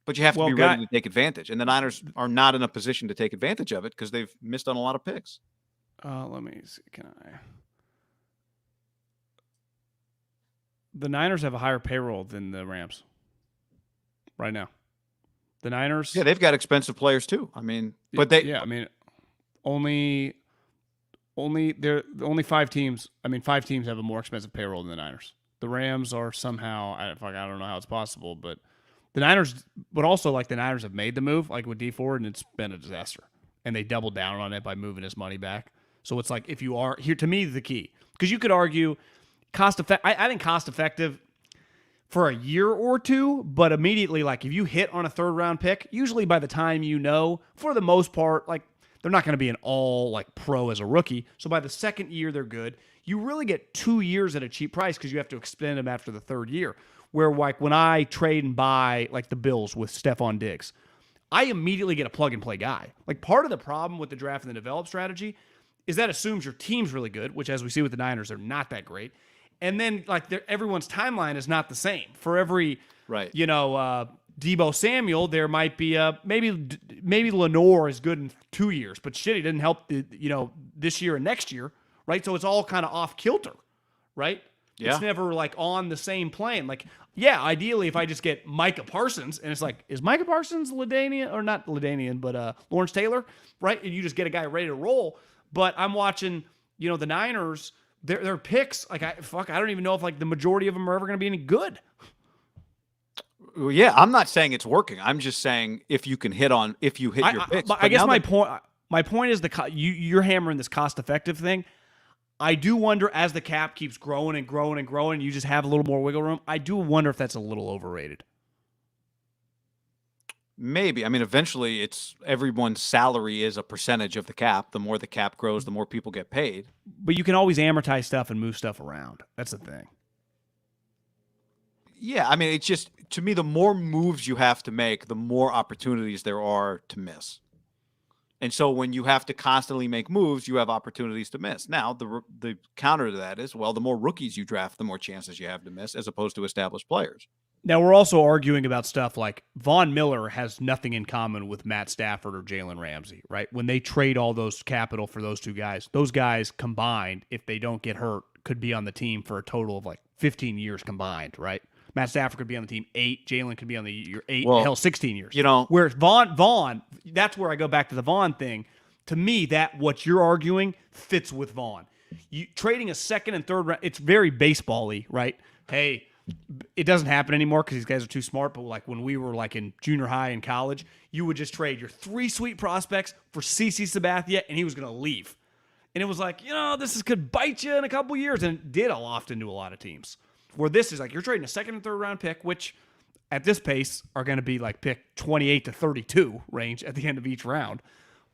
But you have to be ready to take advantage. And the Niners are not in a position to take advantage of it because they've missed on a lot of picks. Let me see. The Niners have a higher payroll than the Rams right now. The Niners, yeah, they've got expensive players too. I mean, but only 5 teams. I mean, 5 teams have a more expensive payroll than the Niners. The Rams are somehow, I don't know how it's possible, but the Niners, but also like the Niners have made the move, like with D Ford, and it's been a disaster. And they doubled down on it by moving his money back. So it's like if you are here, to me, the key, because you could argue I think cost effective for a year or two, but immediately, like if you hit on a 3rd round pick, usually by the time for the most part, like they're not going to be an all like pro as a rookie. So by the 2nd year, they're good. You really get 2 years at a cheap price because you have to extend them after the 3rd year. Where like when I trade and buy like the Bills with Stephon Diggs, I immediately get a plug and play guy. Like part of the problem with the draft and the develop strategy is that assumes your team's really good, which as we see with the Niners, they're not that great. And then like everyone's timeline is not the same. For every, Debo Samuel, there might be maybe Lenore is good in 2 years, but shit, he didn't help this year and next year, right? So it's all kind of off kilter, right? Yeah. It's never like on the same plane. Like, yeah, ideally, if I just get Micah Parsons, and it's like, is Micah Parsons Ladanian or not Ladanian, but Lawrence Taylor, right? And you just get a guy ready to roll. But I'm watching, the Niners. Their picks, like I don't even know if like the majority of them are ever going to be any good. Well, yeah, I'm not saying it's working. I'm just saying if you hit your picks. I guess my point is you're hammering this cost-effective thing. I do wonder, as the cap keeps growing and growing and growing, you just have a little more wiggle room. I do wonder if that's a little overrated. Maybe. I mean, eventually everyone's salary is a percentage of the cap. The more the cap grows, the more people get paid. But you can always amortize stuff and move stuff around. That's the thing. Yeah, I mean, it's just, to me, the more moves you have to make, the more opportunities there are to miss. And so when you have to constantly make moves, you have opportunities to miss. Now, the counter to that is, well, the more rookies you draft, the more chances you have to miss, as opposed to established players. Now, we're also arguing about stuff like Von Miller has nothing in common with Matt Stafford or Jalen Ramsey, right? When they trade all those capital for those guys combined, if they don't get hurt, could be on the team for a total of like 15 years combined, right? Matt Stafford could be on the team 8. Jalen could be on the year 8. Well, hell, 16 years. Whereas Vaughn, that's where I go back to the Vaughn thing. To me, that what you're arguing fits with Vaughn. Trading a second and third round, it's very baseball-y, right? Hey, it doesn't happen anymore because these guys are too smart. But like when we were like in junior high and college, you would just trade your 3 sweet prospects for CC Sabathia, and he was going to leave. And it was like, this could bite you in a couple years, and it did often to a lot of teams. Where this is like you're trading a second and third round pick, which at this pace are going to be like pick 28 to 32 range at the end of each round.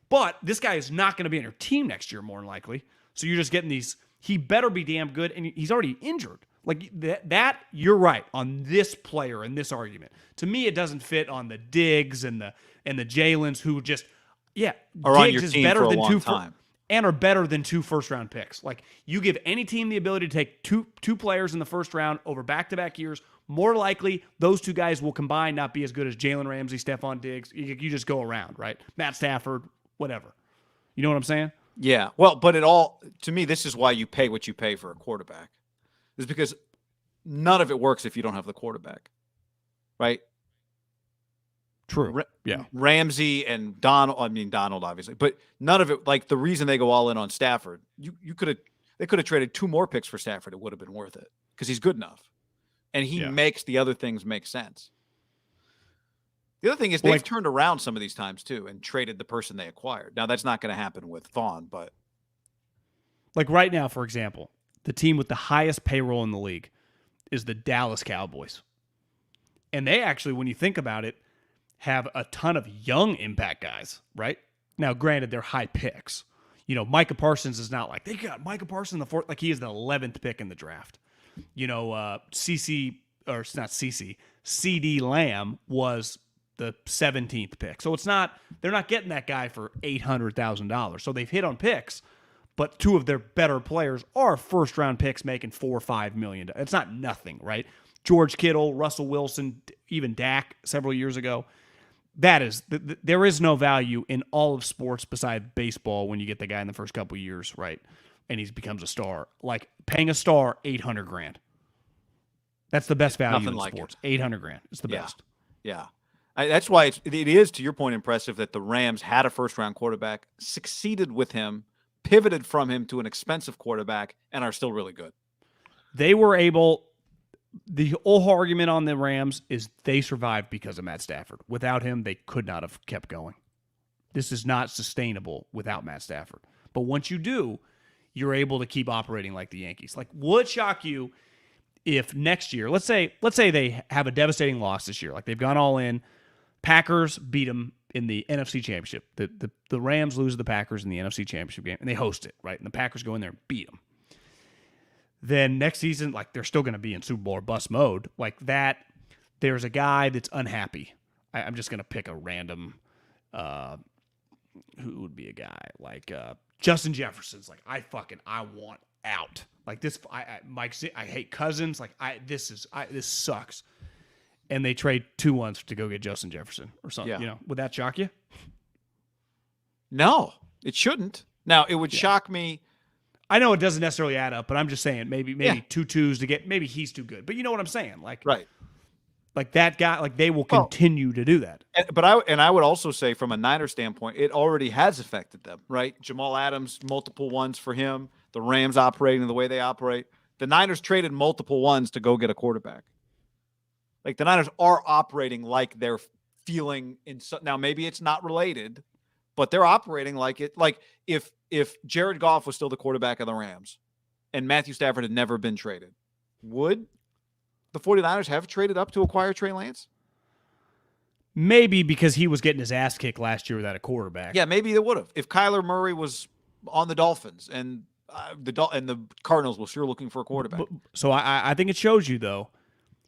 But this guy is not going to be on your team next year, more than likely. So you're just getting these. He better be damn good, and he's already injured. Like that you're right on this player in this argument. To me, it doesn't fit on the Diggs and the Jalen's who just are Diggs on your is team better for a than long time. And are better than 2 first-round picks. Like, you give any team the ability to take two players in the first round over back-to-back years, more likely those 2 guys will combine not be as good as Jalen Ramsey, Stephon Diggs. You just go around, right? Matt Stafford, whatever. You know what I'm saying? Yeah. Well, but to me, this is why you pay what you pay for a quarterback. Is because none of it works if you don't have the quarterback, right? True. Yeah. Ramsey and Donald obviously, but none of it. Like the reason they go all in on Stafford, they could have traded 2 more picks for Stafford. It would have been worth it because he's good enough, and he makes the other things make sense. The other thing is they've turned around some of these times too and traded the person they acquired. Now that's not going to happen with Vaughn, but like right now, for example, the team with the highest payroll in the league is the Dallas Cowboys, and they actually, when you think about it, have a ton of young impact guys, right? Now, granted, they're high picks. Micah Parsons is not like, they got Micah Parsons in the 4th, like he is the 11th pick in the draft. CD Lamb was the 17th pick. So they're not getting that guy for $800,000. So they've hit on picks, but 2 of their better players are first-round picks making $4 or $5 million. It's not nothing, right? George Kittle, Russell Wilson, even Dak several years ago. There is no value in all of sports beside baseball when you get the guy in the first couple of years, right? And he becomes a star. Like paying a star $800,000. That's the best value in sports. $800,000. It's the best. Yeah. That's why it is, to your point, impressive that the Rams had a first-round quarterback, succeeded with him, pivoted from him to an expensive quarterback, and are still really good. They were able. The whole argument on the Rams is they survived because of Matt Stafford. Without him, they could not have kept going. This is not sustainable without Matt Stafford. But once you do, you're able to keep operating like the Yankees. Like, would shock you if next year, let's say they have a devastating loss this year, like they've gone all in, Packers beat them in the NFC Championship. The Rams lose to the Packers in the NFC Championship game, and they host it, right? And the Packers go in there and beat them. Then next season, like they're still going to be in Super Bowl or bust mode. Like that, there's a guy that's unhappy. I'm just going to pick a random, who would be a guy like Justin Jefferson's like, I want out. Like this, I hate Cousins. Like this sucks. And they trade 2 months to go get Justin Jefferson or something. Yeah. Would that shock you? No, it shouldn't. Now it would shock me. I know it doesn't necessarily add up, but I'm just saying maybe 2 twos to get. Maybe he's too good, but you know what I'm saying? Like that guy. Like they will continue to do that. But I would also say from a Niner standpoint, it already has affected them, right? Jamal Adams, multiple ones for him. The Rams operating the way they operate. The Niners traded multiple ones to go get a quarterback. Like the Niners are operating like they're feeling now maybe it's not related, but they're operating like it. Like if Jared Goff was still the quarterback of the Rams and Matthew Stafford had never been traded, would the 49ers have traded up to acquire Trey Lance? Maybe because he was getting his ass kicked last year without a quarterback. Yeah, maybe they would have. If Kyler Murray was on the Dolphins and the Cardinals were sure looking for a quarterback. So I think it shows you, though,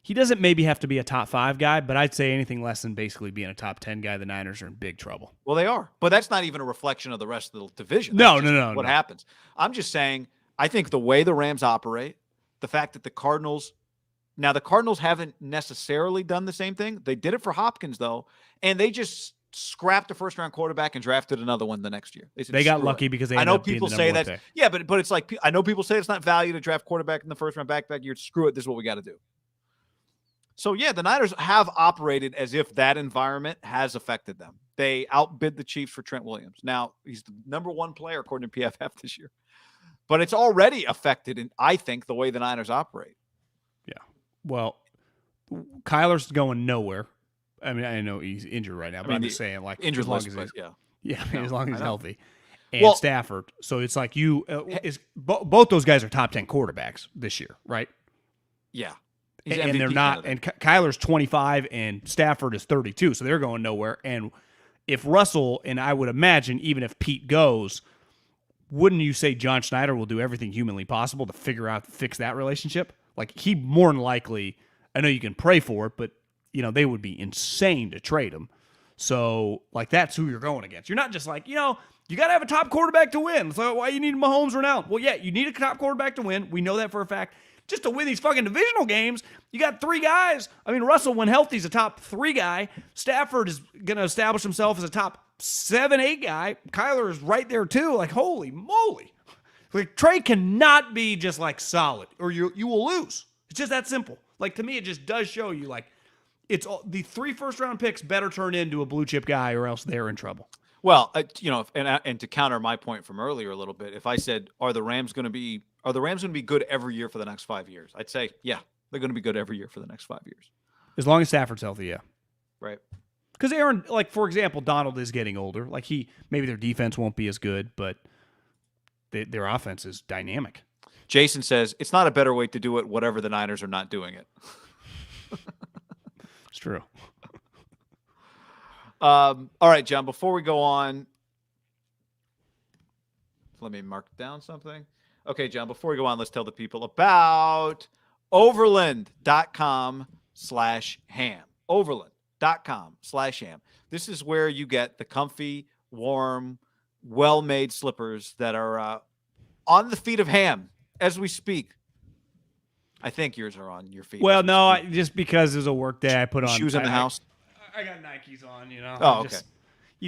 he doesn't maybe have to be a top 5 guy, but I'd say anything less than basically being a top 10 guy, the Niners are in big trouble. Well, they are. But that's not even a reflection of the rest of the division. No. What happens. I'm just saying, I think the way the Rams operate, the fact that the Cardinals haven't necessarily done the same thing. They did it for Hopkins, though, and they just scrapped a first-round quarterback and drafted another one the next year. They got lucky because they. I know people say that. Yeah, but it's like I know people say it's not value to draft quarterback in the first round back year. Screw it. This is what we got to do. So yeah, the Niners have operated as if that environment has affected them. They outbid the Chiefs for Trent Williams. Now he's the number 1 player according to PFF this year, but it's already affected, I think, the way the Niners operate. Yeah. Well, Kyler's going nowhere. I mean, I know he's injured right now, but I'm just saying, like, injured as long as as long as he's healthy. And Stafford. So it's like both those guys are top 10 quarterbacks this year, right? Yeah. And they're not. And Kyler's 25 and Stafford is 32, so they're going nowhere. And if Russell, and I would imagine even if Pete goes, wouldn't you say John Schneider will do everything humanly possible to fix that relationship? Like, he more than likely, I know you can pray for it, but they would be insane to trade him. So, like, that's who you're going against. You're not just like, you got to have a top quarterback to win. So why you need Mahomes or now? Well, yeah, you need a top quarterback to win. We know that for a fact. Just to win these fucking divisional games, you got 3 guys. I mean, Russell, when healthy, is a top 3 guy. Stafford is going to establish himself as a top 7, 8 guy. Kyler is right there, too. Like, holy moly. Like, Trey cannot be just, like, solid, or you will lose. It's just that simple. Like, to me, it just does show you, like, it's all, the 3 first-round picks better turn into a blue-chip guy, or else they're in trouble. Well, and to counter my point from earlier a little bit, if I said, are the Rams going to be good every year for the next 5 years? I'd say, yeah, they're going to be good every year for the next 5 years. As long as Stafford's healthy, yeah. Right. Because Aaron, like, for example, Donald is getting older. Like, maybe their defense won't be as good, but their offense is dynamic. Jason says, it's not a better way to do it, whatever the Niners are not doing it. It's true. All right, John, before we go on, let me mark down something. Okay, John, before we go on, let's tell the people about overland.com/ham. Overland.com/ham. This is where you get the comfy, warm, well-made slippers that are on the feet of Ham as we speak. I think yours are on your feet. Well, no, just because it was a work day, I put on shoes in the house. I got Nikes on, Oh, okay.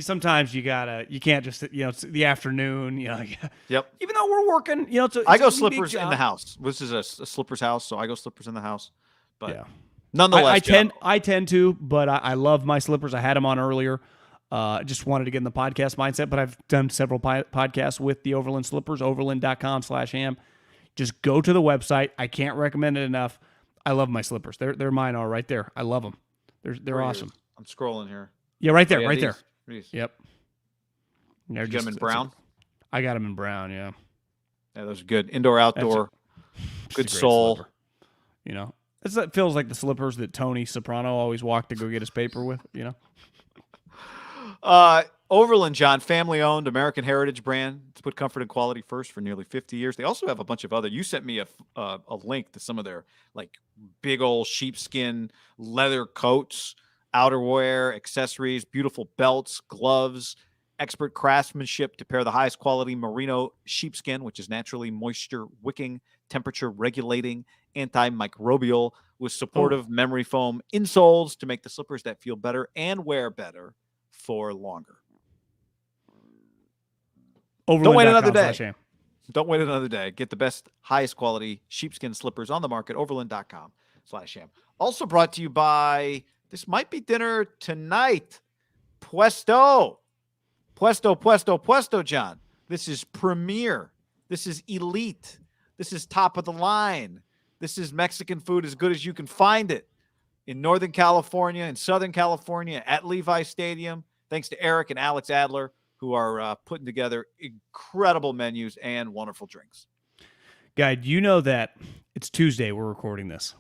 Sometimes you can't just, it's the afternoon, Yep. Even though we're working, I go slippers in the house. This is a slippers house, so I go slippers in the house. But yeah. Nonetheless, I tend to, but I love my slippers. I had them on earlier. Just wanted to get in the podcast mindset, but I've done several podcasts with the Overland slippers, overland.com/ham. Just go to the website. I can't recommend it enough. I love my slippers. They're mine all right there. I love them. They're awesome. I'm scrolling here. Yeah, right there, right these. there. Yep. You get them in brown? I got them in brown, yeah. Yeah, those are good. Indoor, outdoor. Good sole. Slipper. It feels like the slippers that Tony Soprano always walked to go get his paper with, Overland, John, family-owned American heritage brand. It's put comfort and quality first for nearly 50 years. They also have a bunch of other. You sent me a link to some of their like big old sheepskin leather coats, outerwear, accessories, beautiful belts, gloves, expert craftsmanship to pair the highest quality merino sheepskin, which is naturally moisture wicking, temperature regulating, antimicrobial, with supportive memory foam insoles to make the slippers that feel better and wear better for longer. Don't wait another day. Don't wait another day. Get the best, highest quality sheepskin slippers on the market, overland.com/sham. Also brought to you by, this might be dinner tonight, Puesto. Puesto, John. This is premier. This is elite. This is top of the line. This is Mexican food as good as you can find it in Northern California, in Southern California, at Levi Stadium. Thanks to Eric and Alex Adler, who are putting together incredible menus and wonderful drinks. Guy, do you know that it's Tuesday, we're recording this,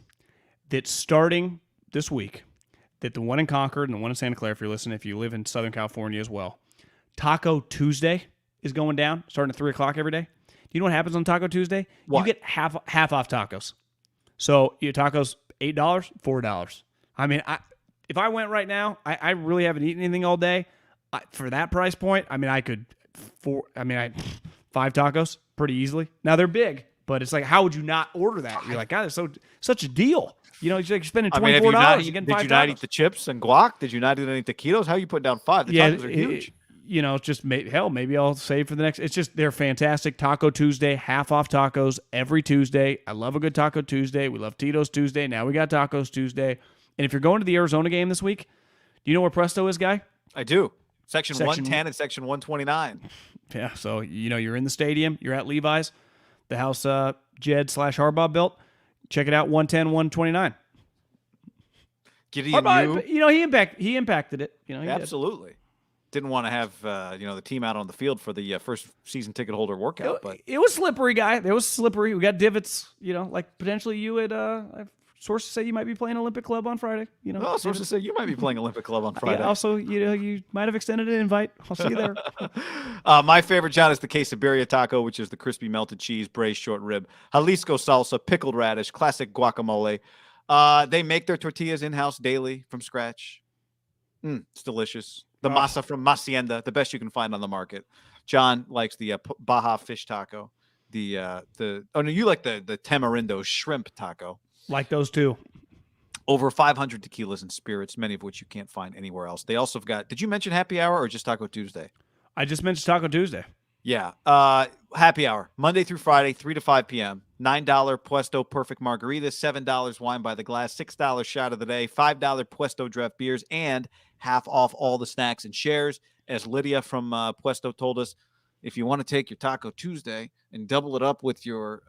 that starting this week, that the one in Concord and the one in Santa Clara, if you're listening, if you live in Southern California as well, Taco Tuesday is going down, starting at 3 o'clock every day. Do you know what happens on Taco Tuesday? What? You get half off tacos. So your tacos, $8, $4. I mean, if I went right now, I really haven't eaten anything all day. For that price point, I mean, I could 5 tacos pretty easily. Now they're big, but it's like, how would you not order that? You're like, God, it's such a deal. You know, you're spending $24. You're getting 5 Did you not eat the chips and guac? Did you not eat any taquitos? How are you putting down 5? The tacos are huge. It's just maybe I'll save for the next. It's just, they're fantastic. Taco Tuesday, half off tacos every Tuesday. I love a good Taco Tuesday. We love Tito's Tuesday. Now we got Tacos Tuesday. And if you're going to the Arizona game this week, do you know where Presto is, Guy? I do. Section 110 and Section 129. Yeah, so you're in the stadium. You're at Levi's, the house Jed/Harbaugh built. Check it out, 110, 129. Gideon, he impacted it. He absolutely. Didn't want to have the team out on the field for the first season ticket holder workout, but it was slippery, Guy. It was slippery. We got divots. Like potentially you had sources say you might be playing Olympic Club on Friday. Sources say you might be playing Olympic Club on Friday. Yeah, also, you might have extended an invite. I'll see you there. My favorite, John, is the quesadilla taco, which is the crispy melted cheese, braised short rib, Jalisco salsa, pickled radish, classic guacamole. They make their tortillas in-house daily from scratch. It's delicious. The masa from Macienda, the best you can find on the market. John likes the Baja fish taco. You like the tamarindo shrimp taco. Like those two. Over 500 tequilas and spirits, many of which you can't find anywhere else. They also have got, did you mention happy hour or just Taco Tuesday? I just mentioned Taco Tuesday. Yeah. Happy hour, Monday through Friday, 3 to 5 p.m. $9 Puesto Perfect Margaritas, $7 Wine by the Glass, $6 Shot of the Day, $5 Puesto Draft Beers, and half off all the snacks and shares. As Lydia from Puesto told us, if you want to take your Taco Tuesday and double it up with your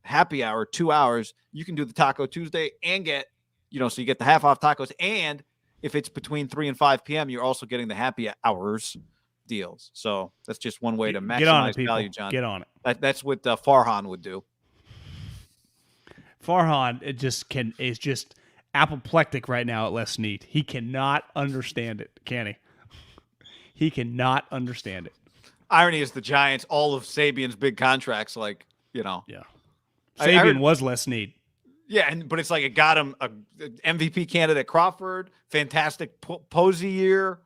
happy hour, 2 hours, you can do the Taco Tuesday and get, so you get the half off tacos. And if it's between 3 and 5 p.m., you're also getting the happy hours deals. So that's just one way to maximize value, John. Get on it. That's what Farhan would do. Farhan is just apoplectic right now at Les Snead. He cannot understand it, can he? He cannot understand it. Irony is the Giants, all of Sabian's big contracts, Yeah. Sabian was Les Snead. Yeah, but it's like it got him a MVP candidate Crawford, fantastic Posey year.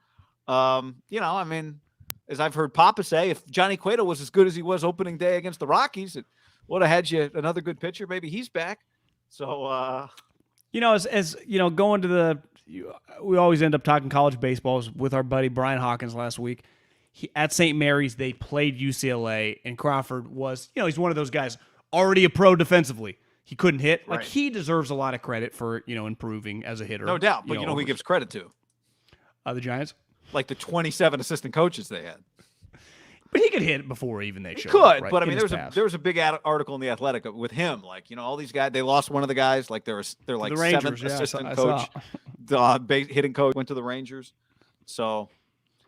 As I've heard Papa say, if Johnny Cueto was as good as he was opening day against the Rockies, it would have had you another good pitcher. Maybe he's back. So, as going to we always end up talking college baseball with our buddy Brian Hawkins last week. At St. Mary's, they played UCLA, and Crawford was, he's one of those guys already a pro defensively. He couldn't hit. Right. He deserves a lot of credit for, improving as a hitter. No doubt. But who he gives credit to? The Giants? Like the 27 assistant coaches they had. But he could hit before even they showed up. He could, right? But there was a big article in the Athletic with him. all these guys, they lost one of the guys. They're like the Rangers, seventh assistant coach. Hitting coach went to the Rangers. So,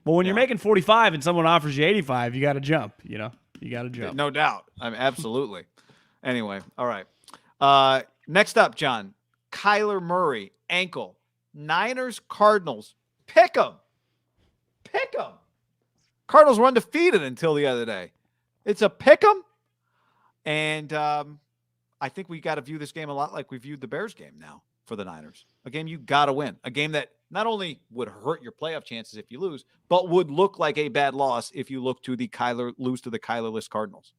well, when you're making 45 and someone offers you 85, you got to jump. You got to jump. No doubt. Absolutely. Anyway, all right. Next up, John, Kyler Murray, ankle, Niners, Cardinals, pick 'em. Cardinals were undefeated until the other day. It's a pick 'em. And I think we got to view this game a lot like we viewed the Bears game now for the Niners. A game you got to win. A game that not only would hurt your playoff chances if you lose, but would look like a bad loss if you lose to the Kyler-less Cardinals.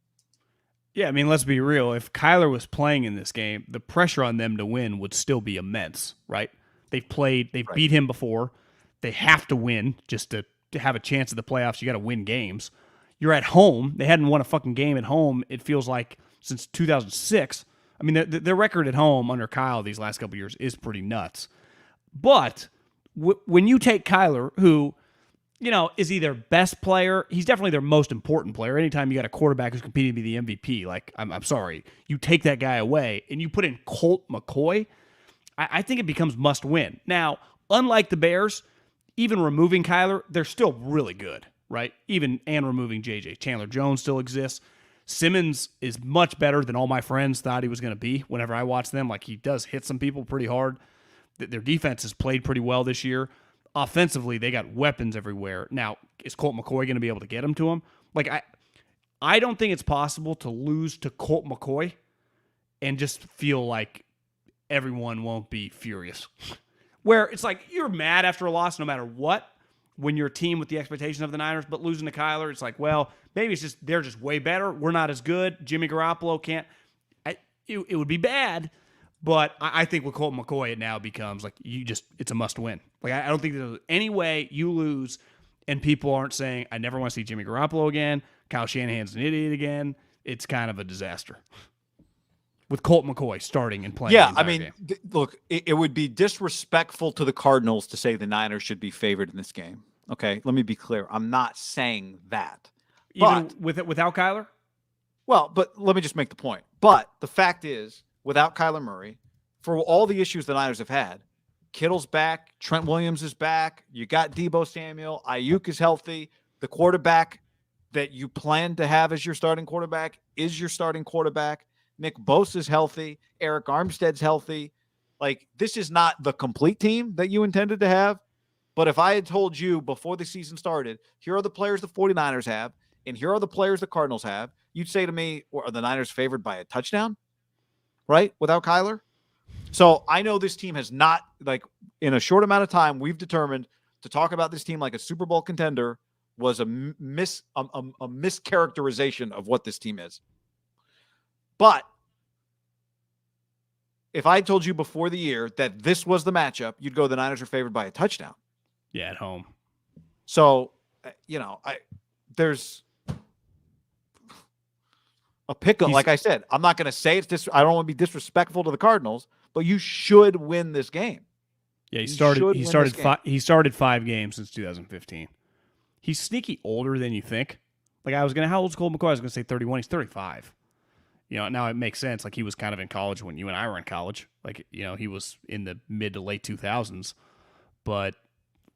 Yeah, let's be real. If Kyler was playing in this game, the pressure on them to win would still be immense, right? They've beat him before. They have to win just to have a chance at the playoffs. You got to win games. You're at home. They hadn't won a fucking game at home, it feels like, since 2006. I mean, their record at home under Kyle these last couple of years is pretty nuts. But when you take Kyler, who, is he their best player? He's definitely their most important player. Anytime you got a quarterback who's competing to be the MVP, like, I'm sorry, you take that guy away and you put in Colt McCoy, I think it becomes must win. Now, unlike the Bears, even removing Kyler, they're still really good, right? And removing JJ. Chandler Jones still exists. Simmons is much better than all my friends thought he was going to be whenever I watch them. Like, he does hit some people pretty hard. Their defense has played pretty well this year. Offensively, they got weapons everywhere. Now, is Colt McCoy going to be able to get them to him? Like, I don't think it's possible to lose to Colt McCoy and just feel like everyone won't be furious. Where it's like you're mad after a loss no matter what when you're a team with the expectation of the Niners, but losing to Kyler, it's like, well, maybe it's just they're just way better. We're not as good. Jimmy Garoppolo can't. It would be bad, but I think with Colt McCoy, it now becomes like it's a must win. Like, I don't think there's any way you lose and people aren't saying, I never want to see Jimmy Garoppolo again. Kyle Shanahan's an idiot again. It's kind of a disaster. With Colt McCoy starting and playing. Yeah, I mean, look, it would be disrespectful to the Cardinals to say the Niners should be favored in this game. Okay, let me be clear. I'm not saying that. Even without Kyler? Well, but let me just make the point. But the fact is, without Kyler Murray, for all the issues the Niners have had, Kittle's back, Trent Williams is back, you got Deebo Samuel, Ayuk is healthy, the quarterback that you plan to have as your starting quarterback is your starting quarterback. Nick Bosa's healthy. Eric Armstead's healthy. Like, this is not the complete team that you intended to have. But if I had told you before the season started, here are the players the 49ers have, and here are the players the Cardinals have, you'd say to me, are the Niners favored by a touchdown? Right? Without Kyler? So I know this team has not, like, in a short amount of time, we've determined to talk about this team like a Super Bowl contender was a mischaracterization of what this team is. But if I told you before the year that this was the matchup, you'd go, the Niners are favored by a touchdown. Yeah, at home. So, there's a pick. Like I said, I'm not going to say it's I don't want to be disrespectful to the Cardinals, but you should win this game. Yeah, he started 5 games since 2015. He's sneaky older than you think. Like, how old is Colt McCoy? I was going to say 31. He's 35. Now it makes sense. Like, he was kind of in college when you and I were in college. Like, he was in the mid to late 2000s. But,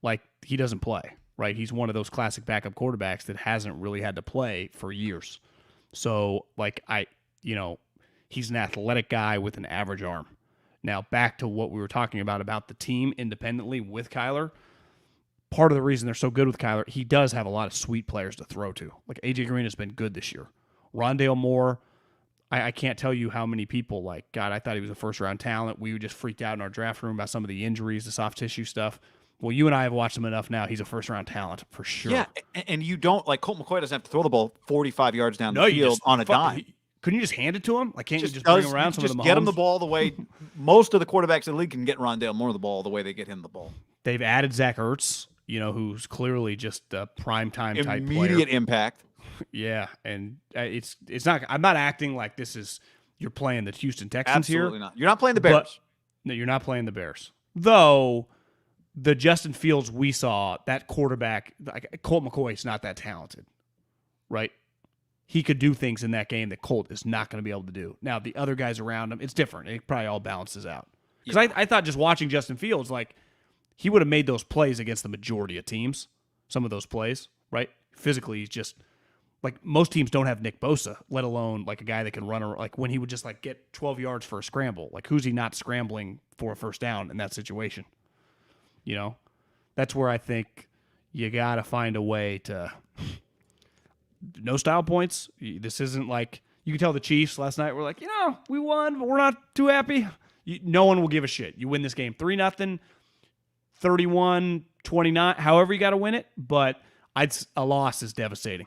like, he doesn't play, right? He's one of those classic backup quarterbacks that hasn't really had to play for years. So, like, he's an athletic guy with an average arm. Now, back to what we were talking about the team independently with Kyler. Part of the reason they're so good with Kyler, he does have a lot of sweet players to throw to. Like, A.J. Green has been good this year. Rondale Moore, I can't tell you how many people, like, God, I thought he was a first-round talent. We just freaked out in our draft room about some of the injuries, the soft tissue stuff. Well, you and I have watched him enough now. He's a first-round talent for sure. Yeah, and you don't, like, Colt McCoy doesn't have to throw the ball 45 yards down the field on a dime. Couldn't you just hand it to him? Like, can't you just bring him around some of the Mahomes? Get him the ball the way most of the quarterbacks in the league can get Rondale Moore the ball the way they get him the ball. They've added Zach Ertz, who's clearly just a primetime type player. Immediate impact. Yeah, and it's not. I'm not acting like this is you're playing the Houston Texans here. Absolutely not. You're not playing the Bears. No, you're not playing the Bears. Though the Justin Fields we saw, that quarterback, like Colt McCoy, is not that talented, right? He could do things in that game that Colt is not going to be able to do. Now, the other guys around him, it's different. It probably all balances out. Because I thought just watching Justin Fields, like, he would have made those plays against the majority of teams, some of those plays, right? Physically, he's just, like, most teams don't have Nick Bosa, let alone, like, a guy that can run, like, when he would just, like, get 12 yards for a scramble. Like, who's he not scrambling for a first down in that situation? That's where I think you got to find a way to... No style points. This isn't like, you can tell the Chiefs last night were like, we won, but we're not too happy. No one will give a shit. You win this game 3-0, 31-29, however you got to win it. But a loss is devastating.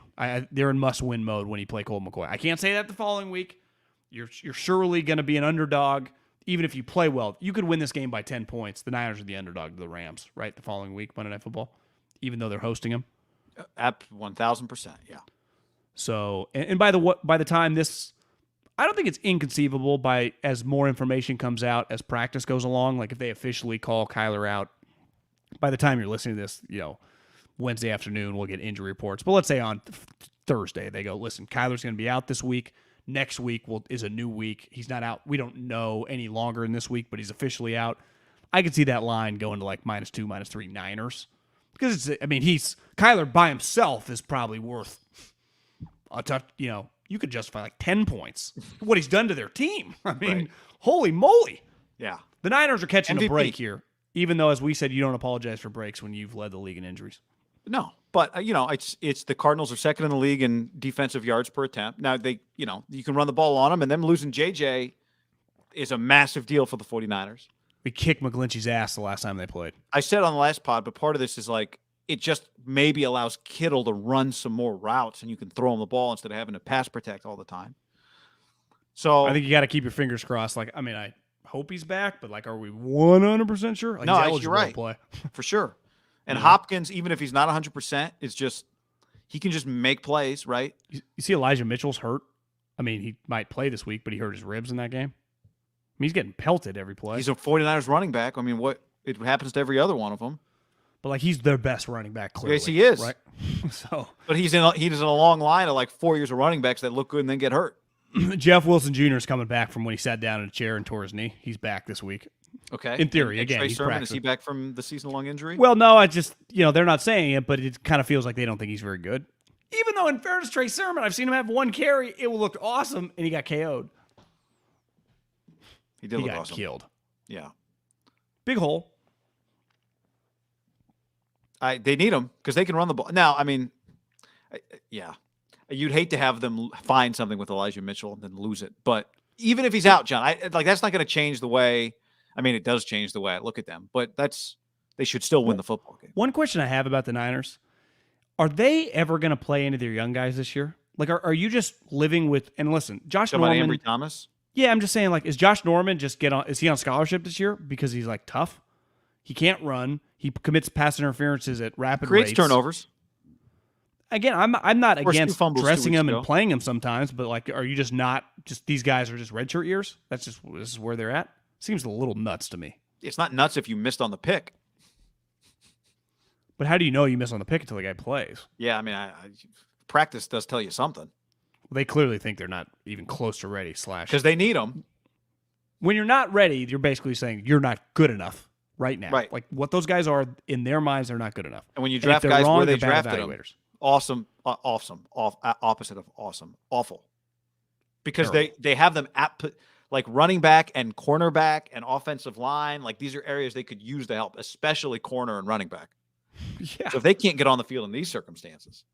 They're in must-win mode when you play Colt McCoy. I can't say that the following week. You're surely going to be an underdog. Even if you play well, you could win this game by 10 points. The Niners are the underdog to the Rams, right? The following week, Monday Night Football, even though they're hosting them. 1,000%, yeah. So, and by the time this, I don't think it's inconceivable as more information comes out as practice goes along. Like if they officially call Kyler out, by the time you're listening to this, Wednesday afternoon, we'll get injury reports. But let's say on Thursday, they go, listen, Kyler's going to be out this week. Next week is a new week. He's not out. We don't know any longer in this week, but he's officially out. I could see that line going to like -2, -3 Niners. Because Kyler by himself is probably worth a touch. You could justify like 10 points. What he's done to their team. Right. Holy moly. Yeah. The Niners are catching MVP. a break here, even though, as we said, you don't apologize for breaks when you've led the league in injuries. No, but it's the Cardinals are second in the league in defensive yards per attempt. Now you can run the ball on them, and them losing JJ is a massive deal for the 49ers. We kicked McGlinchey's ass the last time they played. I said on the last pod, but part of this is like it just maybe allows Kittle to run some more routes, and you can throw him the ball instead of having to pass protect all the time. So I think you got to keep your fingers crossed. I hope he's back, but are we 100% sure? No, he's you're right. Play. For sure. And Hopkins, even if he's not 100%, is just he can just make plays, right? You see Elijah Mitchell's hurt. He might play this week, but he hurt his ribs in that game. He's getting pelted every play. He's a 49ers running back. It happens to every other one of them. But he's their best running back, clearly. Yes, he is. Right? But he's in a long line of 4 years of running backs that look good and then get hurt. Jeff Wilson Jr. is coming back from when he sat down in a chair and tore his knee. He's back this week. Okay. In theory, and again, Trey he's Sermon, practicing. Is he back from the season-long injury? Well, no, I just, they're not saying it, but it kind of feels like they don't think he's very good. Even though, in fairness, Trey Sermon, I've seen him have one carry. It looked awesome, and he got KO'd. He got awesome. Killed. Yeah. Big hole. They need him because they can run the ball. Now, yeah. You'd hate to have them find something with Elijah Mitchell and then lose it. But even if he's out, John, that's not going to change the way. It does change the way I look at them. But they should still win the football game. One question I have about the Niners, are they ever going to play into their young guys this year? Are you just living with, and listen, Josh Norman. Ambry Thomas? Yeah, I'm just saying, is Josh Norman is he on scholarship this year because he's tough? He can't run. He commits pass interferences at rapid rates. Creates turnovers. Again, I'm not against dressing him and ago. playing him sometimes, but are you just not these guys are just redshirt years? This is where they're at? Seems a little nuts to me. It's not nuts if you missed on the pick. But how do you know you miss on the pick until the guy plays? Yeah, practice does tell you something. Well, they clearly think they're not even close to ready. Because they need them. When you're not ready, you're basically saying you're not good enough right now. Right. What those guys are in their minds, they're not good enough. And when you draft guys where they drafted them, awesome. Opposite of awesome, awful. Because they have them at running back and cornerback and offensive line. These are areas they could use to help, especially corner and running back. Yeah. So if they can't get on the field in these circumstances.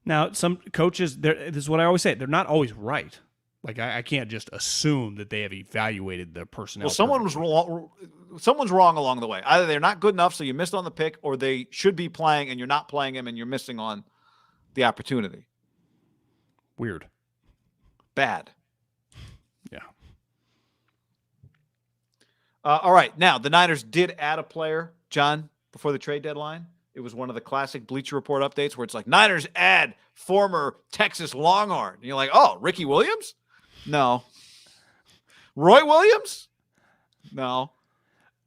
Now, some coaches, this is what I always say, they're not always right. I can't just assume that they have evaluated the personnel. Well, someone's wrong along the way. Either they're not good enough, so you missed on the pick, or they should be playing and you're not playing them and you're missing on the opportunity. Weird. Bad. Yeah. All right. Now, the Niners did add a player, John, before the trade deadline. It was one of the classic Bleacher Report updates where it's Niners add former Texas Longhorn. And you're like, oh, Ricky Williams? No. Roy Williams? No.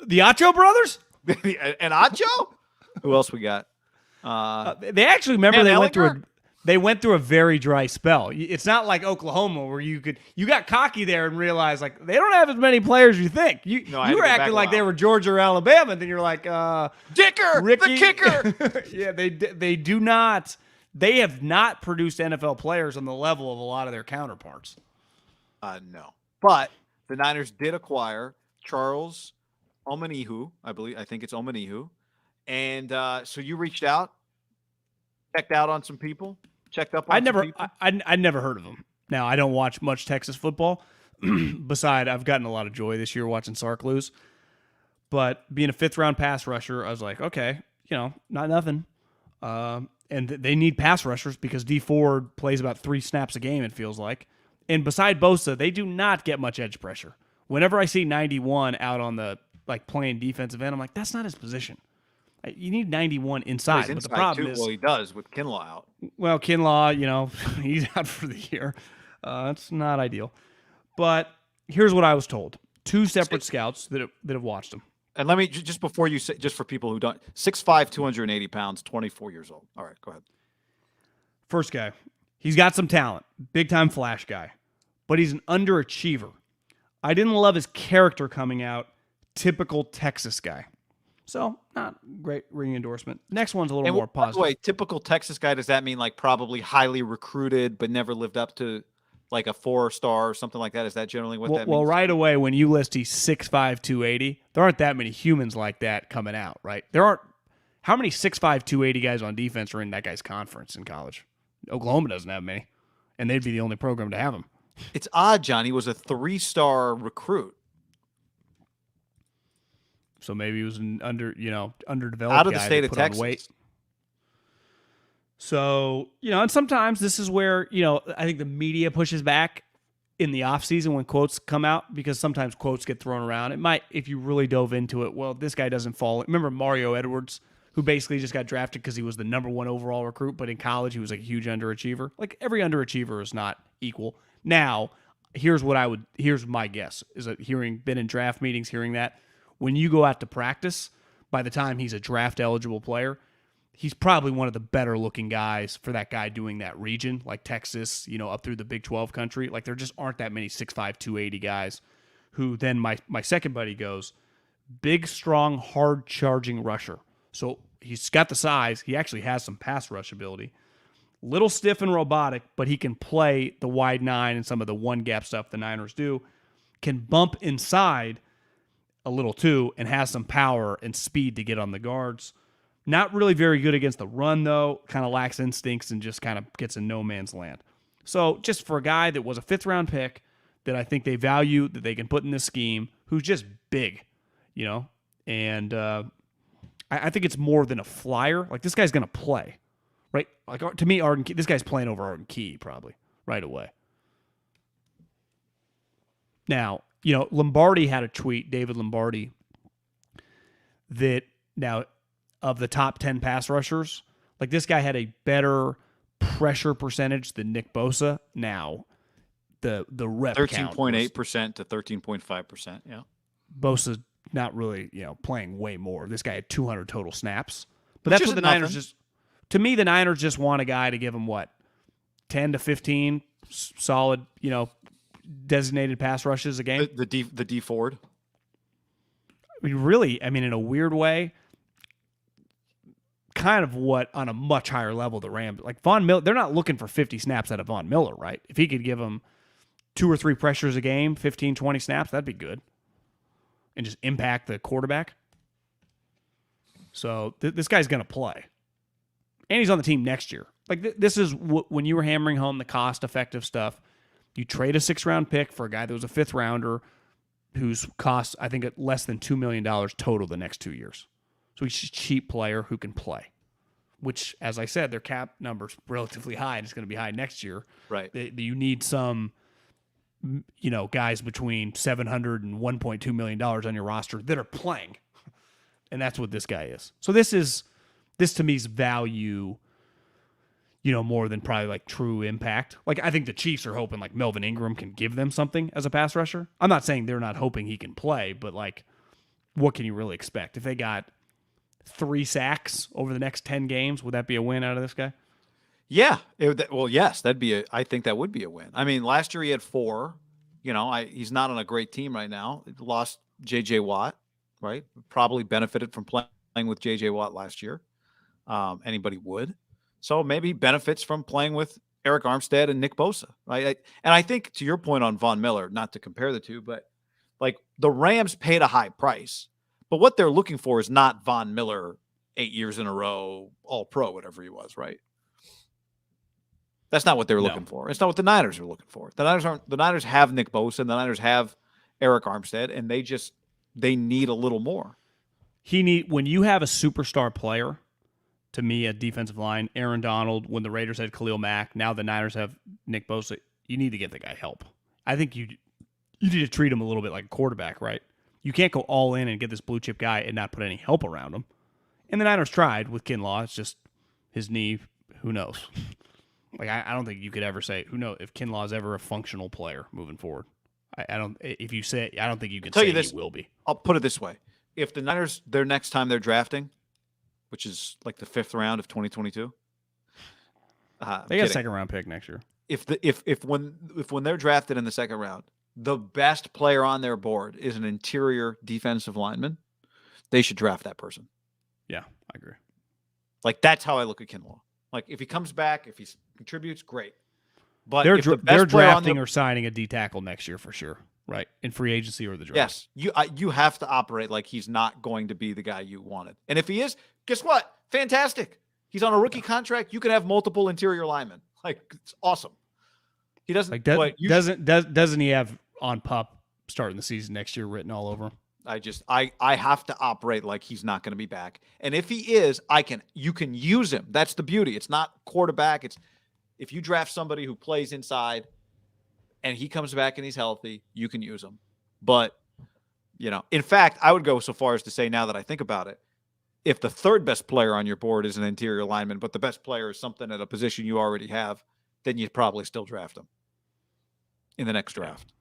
The Acho brothers? And Acho? Who else we got? They actually remember Man, they went through a very dry spell. It's not like Oklahoma where you got cocky there and realized they don't have as many players as you think. You were acting like they were Georgia or Alabama, and then you're like, Dicker, Ricky. the kicker. Yeah, they do not. They have not produced NFL players on the level of a lot of their counterparts. No, but the Niners did acquire Charles Omenihu. I think it's Omenihu, and so you reached out, checked out on some people. Checked up on some people? I never heard of him. Now, I don't watch much Texas football. Beside, I've gotten a lot of joy this year watching Sark lose. But being a fifth-round pass rusher, I was like, okay, not nothing. And they need pass rushers because D Ford plays about 3 snaps a game, it feels like. And beside Bosa, they do not get much edge pressure. Whenever I see 91 out on the playing defensive end, I'm like, that's not his position. You need 91 Well, inside, he's but the inside problem too. is, Well, he does with Kinlaw out. well, Kinlaw, he's out for the year. That's not ideal. But here's what I was told: two separate scouts that have watched him. And let me just before you say, just for people who don't, 6'5", 280 pounds, 24 years old. All right, go ahead. First guy, he's got some talent, big time flash guy, but he's an underachiever. I didn't love his character coming out, typical Texas guy. So, not great ring endorsement. Next one's a little more positive. By the way, typical Texas guy, does that mean like probably highly recruited but never lived up to like a 4-star or something like that? Is that generally what that means? Well, right away, when you list he's 6'5", 280, there aren't that many humans like that coming out, right? There aren't. How many 6'5", 280 guys on defense are in that guy's conference in college? Oklahoma doesn't have many, and they'd be the only program to have him. It's odd, John. He was a 3-star recruit. So maybe he was an underdeveloped out of guy the state that of put on Texas. weight. So, and sometimes this is where, I think the media pushes back in the offseason when quotes come out, because sometimes quotes get thrown around. It might, if you really dove into it, well, this guy doesn't fall. Remember Mario Edwards, who basically just got drafted because he was the number 1 overall recruit, but in college he was like a huge underachiever. Like every underachiever is not equal. Now, here's my guess, is that been in draft meetings, hearing that, when you go out to practice, by the time he's a draft eligible player, he's probably one of the better looking guys for that guy doing that region, like Texas, up through the Big 12 country. Like there just aren't that many 6'5", 280 guys who then my second buddy goes, big, strong, hard charging rusher. So he's got the size. He actually has some pass rush ability. Little stiff and robotic, but he can play the wide 9 and some of the one gap stuff the Niners do. Can bump inside a little too, and has some power and speed to get on the guards. Not really very good against the run, though. Kind of lacks instincts and just kind of gets in no man's land. So just for a guy that was a 5th-round pick that I think they value, that they can put in this scheme, who's just big, and I think it's more than a flyer. Like, this guy's going to play, right? Like, to me, this guy's playing over Arden Key probably right away. Now, Lombardi had a tweet, David Lombardi, that now of the top 10 pass rushers, like this guy had a better pressure percentage than Nick Bosa. Now, the rep 13.8% to 13.5%. Yeah. Bosa's not really, playing way more. This guy had 200 total snaps. But that's what the Niners just, to me, the Niners just want a guy to give them 10 to 15 solid, designated pass rushes a game. The D Ford. Really, in a weird way, kind of what on a much higher level the Rams, like Von Miller, they're not looking for 50 snaps out of Von Miller, right? If he could give them 2 or 3 pressures a game, 15, 20 snaps, that'd be good. And just impact the quarterback. So this guy's going to play. And he's on the team next year. Like this is when you were hammering home the cost-effective stuff. You trade a 6th-round pick for a guy that was a 5th-rounder whose costs, I think, at less than $2 million total the next 2 years. So he's a cheap player who can play, which, as I said, their cap number's relatively high, and it's going to be high next year. Right. You need some, guys between $700 and $1.2 million on your roster that are playing, and that's what this guy is. So this to me is value, more than probably like true impact. Like I think the Chiefs are hoping like Melvin Ingram can give them something as a pass rusher. I'm not saying they're not hoping he can play, but like, what can you really expect? If they got 3 sacks over the next 10 games, would that be a win out of this guy? Yeah. Yes, I think that would be a win. Last year he had 4. He's not on a great team right now. Lost J.J. Watt, right? Probably benefited from playing with J.J. Watt last year. Anybody would. So maybe he benefits from playing with Eric Armstead and Nick Bosa, right? And I think to your point on Von Miller, not to compare the two, but like the Rams paid a high price, but what they're looking for is not Von Miller 8 years in a row, all pro, whatever he was, right? That's not what they're looking for. It's not what the Niners are looking for. The Niners have Nick Bosa, and the Niners have Eric Armstead, and they need a little more. When you have a superstar player, to me, at defensive line, Aaron Donald, when the Raiders had Khalil Mack, now the Niners have Nick Bosa, you need to get the guy help. I think you need to treat him a little bit like a quarterback, right? You can't go all in and get this blue chip guy and not put any help around him. And the Niners tried with Kinlaw. It's just his knee. Who knows? Like I don't think you could ever say who knows if Kinlaw is ever a functional player moving forward. I don't. If you say, I don't think you can say he will be. I'll put it this way: if the Niners, their next time they're drafting, which is like the 5th round of 2022, they got a 2nd round pick next year. If when they're drafted in the 2nd round, the best player on their board is an interior defensive lineman, they should draft that person. Yeah, I agree. Like that's how I look at Kinlaw. Like if he comes back, if he contributes, great. But they're drafting or signing a D tackle next year for sure, right? In free agency or the draft. Yes, you have to operate like he's not going to be the guy you wanted. And if he is, guess what? Fantastic. He's on a rookie contract. You can have multiple interior linemen. Like it's awesome. He doesn't like doesn't he have on pup starting the season next year written all over him? I have to operate like he's not going to be back. And if he is, you can use him. That's the beauty. It's not quarterback. It's if you draft somebody who plays inside and he comes back and he's healthy, you can use him. But, in fact, I would go so far as to say now that I think about it, if the 3rd best player on your board is an interior lineman, but the best player is something at a position you already have, then you'd probably still draft him in the next draft.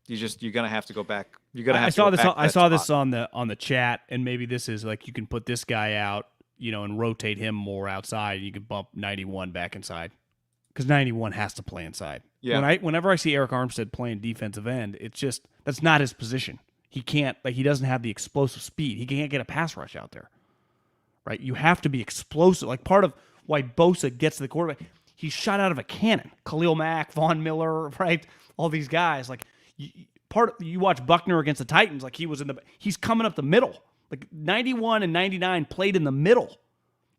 You're gonna have to go back. You're gonna have. I saw this on the chat, and maybe this is like you can put this guy out, and rotate him more outside. You can bump 91 back inside because 91 has to play inside. Yeah. Whenever I see Eric Armstead playing defensive end, it's just that's not his position. He can't he doesn't have the explosive speed. He can't get a pass rush out there. Right? You have to be explosive. Like part of why Bosa gets to the quarterback, he's shot out of a cannon. Khalil Mack, Von Miller, right? All these guys like. You watch Buckner against the Titans, like he's coming up the middle. Like 91 and 99 played in the middle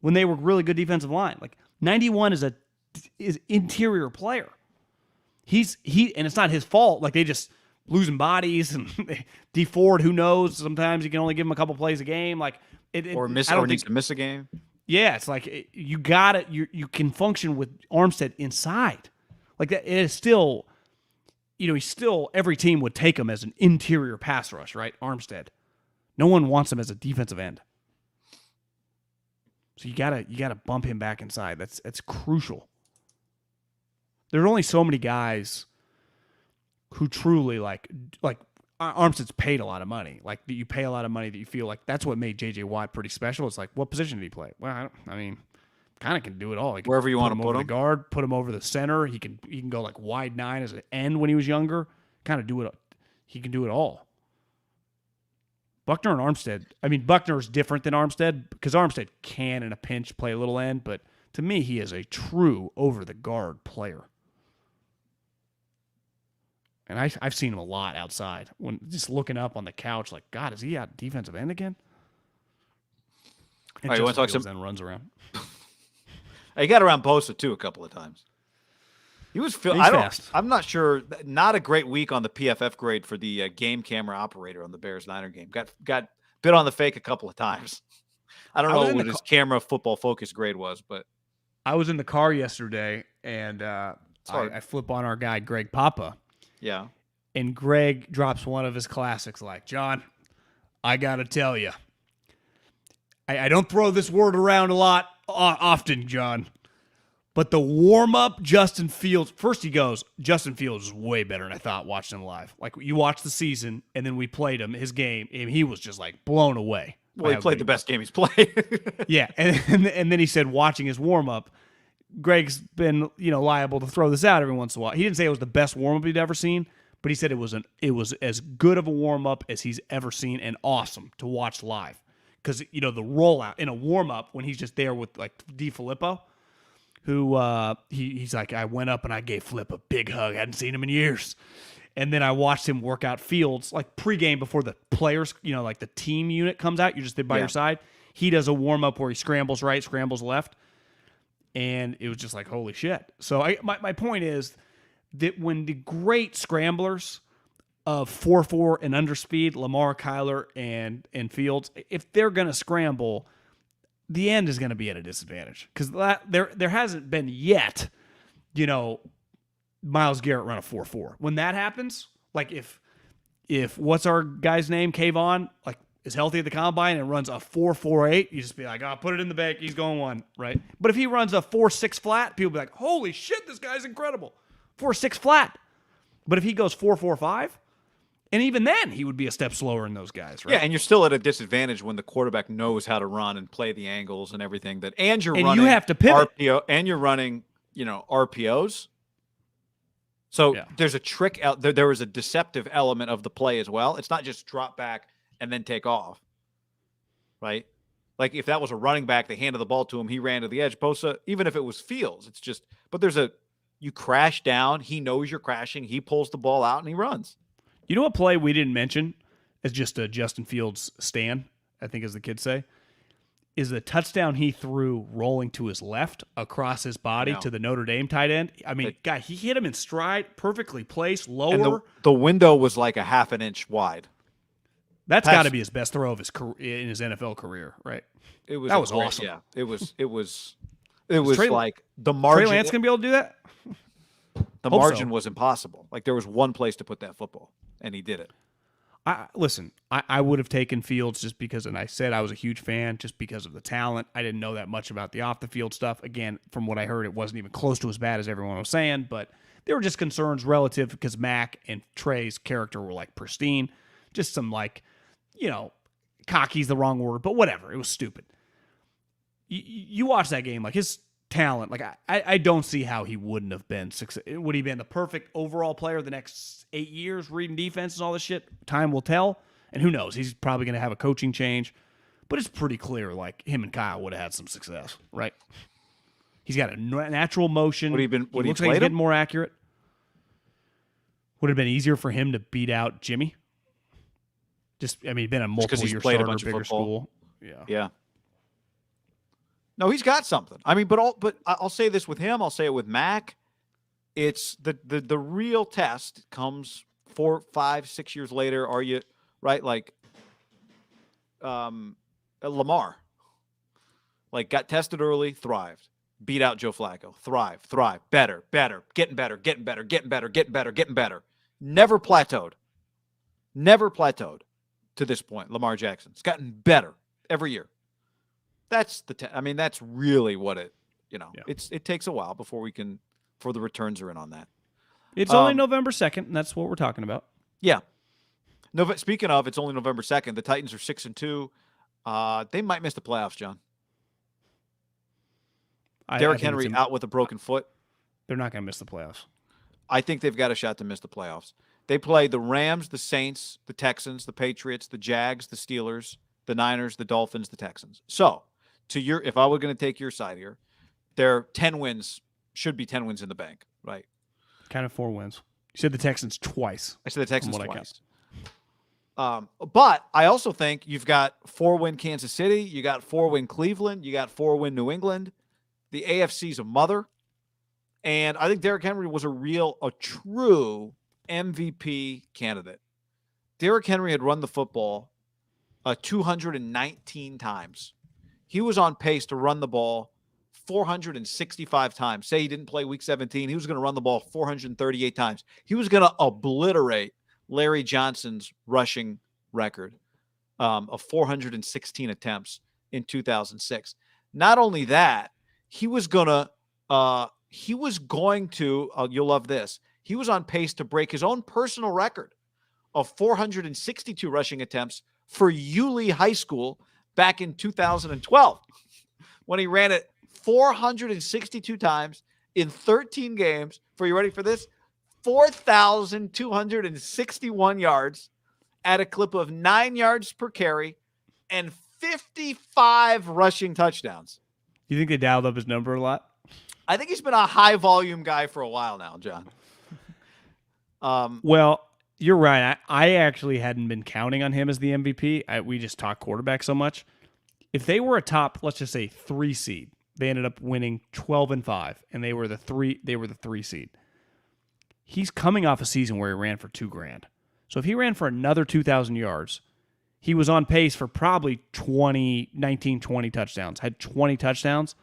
when they were really good defensive line. Like 91 is interior player. And it's not his fault. Like they just losing bodies and D Ford, who knows? Sometimes you can only give him a couple plays a game. Like needs to miss a game. Yeah, it's like you can function with Armstead inside. Like that it is still. He's still every team would take him as an interior pass rush, right? Armstead. No one wants him as a defensive end. So you gotta bump him back inside. That's crucial. There's only so many guys who truly like Armstead's paid a lot of money. Like you pay a lot of money that you feel like that's what made J.J. Watt pretty special. It's like what position did he play? Well, kind of can do it all. Wherever you want to put him. The guard, put him over the center. He can go like wide 9 as an end when he was younger. Kind of do it. He can do it all. Buckner and Armstead. Buckner's different than Armstead because Armstead can in a pinch play a little end, but to me he is a true over the guard player. And I've seen him a lot outside when just looking up on the couch like, God, is he out defensive end again? And all right, you want to talk some? Then runs around. He got around Bosa too a couple of times. He was fast. I'm not sure. Not a great week on the PFF grade for the game camera operator on the Bears-Niner game. Got bit on the fake a couple of times. I don't know what his camera football focus grade was, but I was in the car yesterday and I flip on our guy Greg Papa. Yeah, and Greg drops one of his classics like, John, I gotta tell you, I don't throw this word around a lot. Often, John. But the warm-up, Justin Fields, first he goes, Justin Fields is way better than I thought watching him live. Like, you watch the season, and then we played him, his game, and he was just, like, blown away. Well, he played the best game he's played. Yeah, and then he said watching his warm-up, Greg's been, liable to throw this out every once in a while. He didn't say it was the best warm-up he'd ever seen, but he said it was as good of a warm-up as he's ever seen and awesome to watch live. Because, the rollout in a warm-up when he's just there with, like, DiFilippo, who he's like, I went up and I gave Flip a big hug. I hadn't seen him in years. And then I watched him work out Fields, like, pregame before the players, like, the team unit comes out. You're just there by your side. He does a warm-up where he scrambles right, scrambles left. And it was just like, holy shit. So my point is that when the great scramblers of 4.4 and under speed, Lamar, Kyler, and Fields, if they're going to scramble, the end is going to be at a disadvantage. Because there hasn't been yet, Myles Garrett run a 4.4. When that happens, like if what's our guy's name, Kayvon, like is healthy at the combine and runs a 4.48, you just be like, put it in the bank. He's going 1, right? But if he runs a 4.6 flat, people be like, holy shit, this guy's incredible. 4.6 flat. But if he goes 4.45, and even then, he would be a step slower than those guys, right? Yeah, and you're still at a disadvantage when the quarterback knows how to run and play the angles and everything. And you have to pivot. RPO, and you're running, RPOs. So there's a trick out there. There was a deceptive element of the play as well. It's not just drop back and then take off, right? Like if that was a running back, they handed the ball to him, he ran to the edge. Bosa, even if it was Fields, it's just. But you crash down. He knows you're crashing. He pulls the ball out and he runs. You know what play we didn't mention as just a Justin Fields stand, I think as the kids say, is the touchdown he threw rolling to his left across his body to the Notre Dame tight end. I mean, he hit him in stride, perfectly placed, lower. And the window was like a half an inch wide. That's got to be his best throw of his in his NFL career, right? That was awesome. Yeah, it was like the margin. Trey Lance gonna be able to do that? The margin was impossible. Like there was one place to put that football, and he did it. I would have taken Fields just because, and I said I was a huge fan just because of the talent. I didn't know that much about the off-the-field stuff. Again, from what I heard, it wasn't even close to as bad as everyone was saying, but there were just concerns relative because Mac and Trey's character were like pristine. Just some cocky's the wrong word, but whatever. It was stupid. You watch that game, like his talent, like I don't see how he wouldn't have been success. Would he have been the perfect overall player the next 8 years, reading defense and all this shit? Time will tell. And who knows? He's probably going to have a coaching change. But it's pretty clear, like, him and Kyle would have had some success, right? He's got a natural motion. He looks like he's getting more accurate. Would it have been easier for him to beat out Jimmy? He's been a multiple-year starter, bigger school. Yeah. No, he's got something. I mean, but I'll say this with him. I'll say it with Mac. It's the real test comes 4, 5, 6 years later. Are you right? Like Lamar, like got tested early, thrived, beat out Joe Flacco, thrive, better, getting better. Never plateaued to this point. Lamar Jackson's gotten better every year. That's that's really what it, it takes a while before the returns are in on that. It's only November 2nd, and that's what we're talking about. Yeah. Speaking of, it's only November 2nd. The Titans are 6-2. They might miss the playoffs, John. Derrick Henry out with a broken foot. They're not going to miss the playoffs. I think they've got a shot to miss the playoffs. They play the Rams, the Saints, the Texans, the Patriots, the Jags, the Steelers, the Niners, the Dolphins, the Texans. So, if I were going to take your side here, their 10 wins should be 10 wins in the bank, right? Kind of 4 wins. You said the Texans twice. I said the Texans twice. But I also think you've got 4-win Kansas City, you got 4-win Cleveland, you got 4-win New England. The AFC's a mother. And I think Derrick Henry was a true MVP candidate. Derrick Henry had run the football 219 times. He was on pace to run the ball 465 times. Say he didn't play week 17. He was going to run the ball 438 times. He was going to obliterate Larry Johnson's rushing record of 416 attempts in 2006. Not only that, he was going to, you'll love this. He was on pace to break his own personal record of 462 rushing attempts for Yulee High School back in 2012 when he ran it 462 times in 13 games for, you ready for this? 4,261 yards at a clip of 9 yards per carry and 55 rushing touchdowns. You think they dialed up his number a lot? I think he's been a high volume guy for a while now, John. Well, you're right. I actually hadn't been counting on him as the MVP. We just talk quarterback so much. If they were a top, let's just say 3 seed, they ended up winning 12-5, and they were the 3 seed. He's coming off a season where he ran for $2,000. So if he ran for another 2,000 yards, he was on pace for probably 20 touchdowns. Had 20 touchdowns.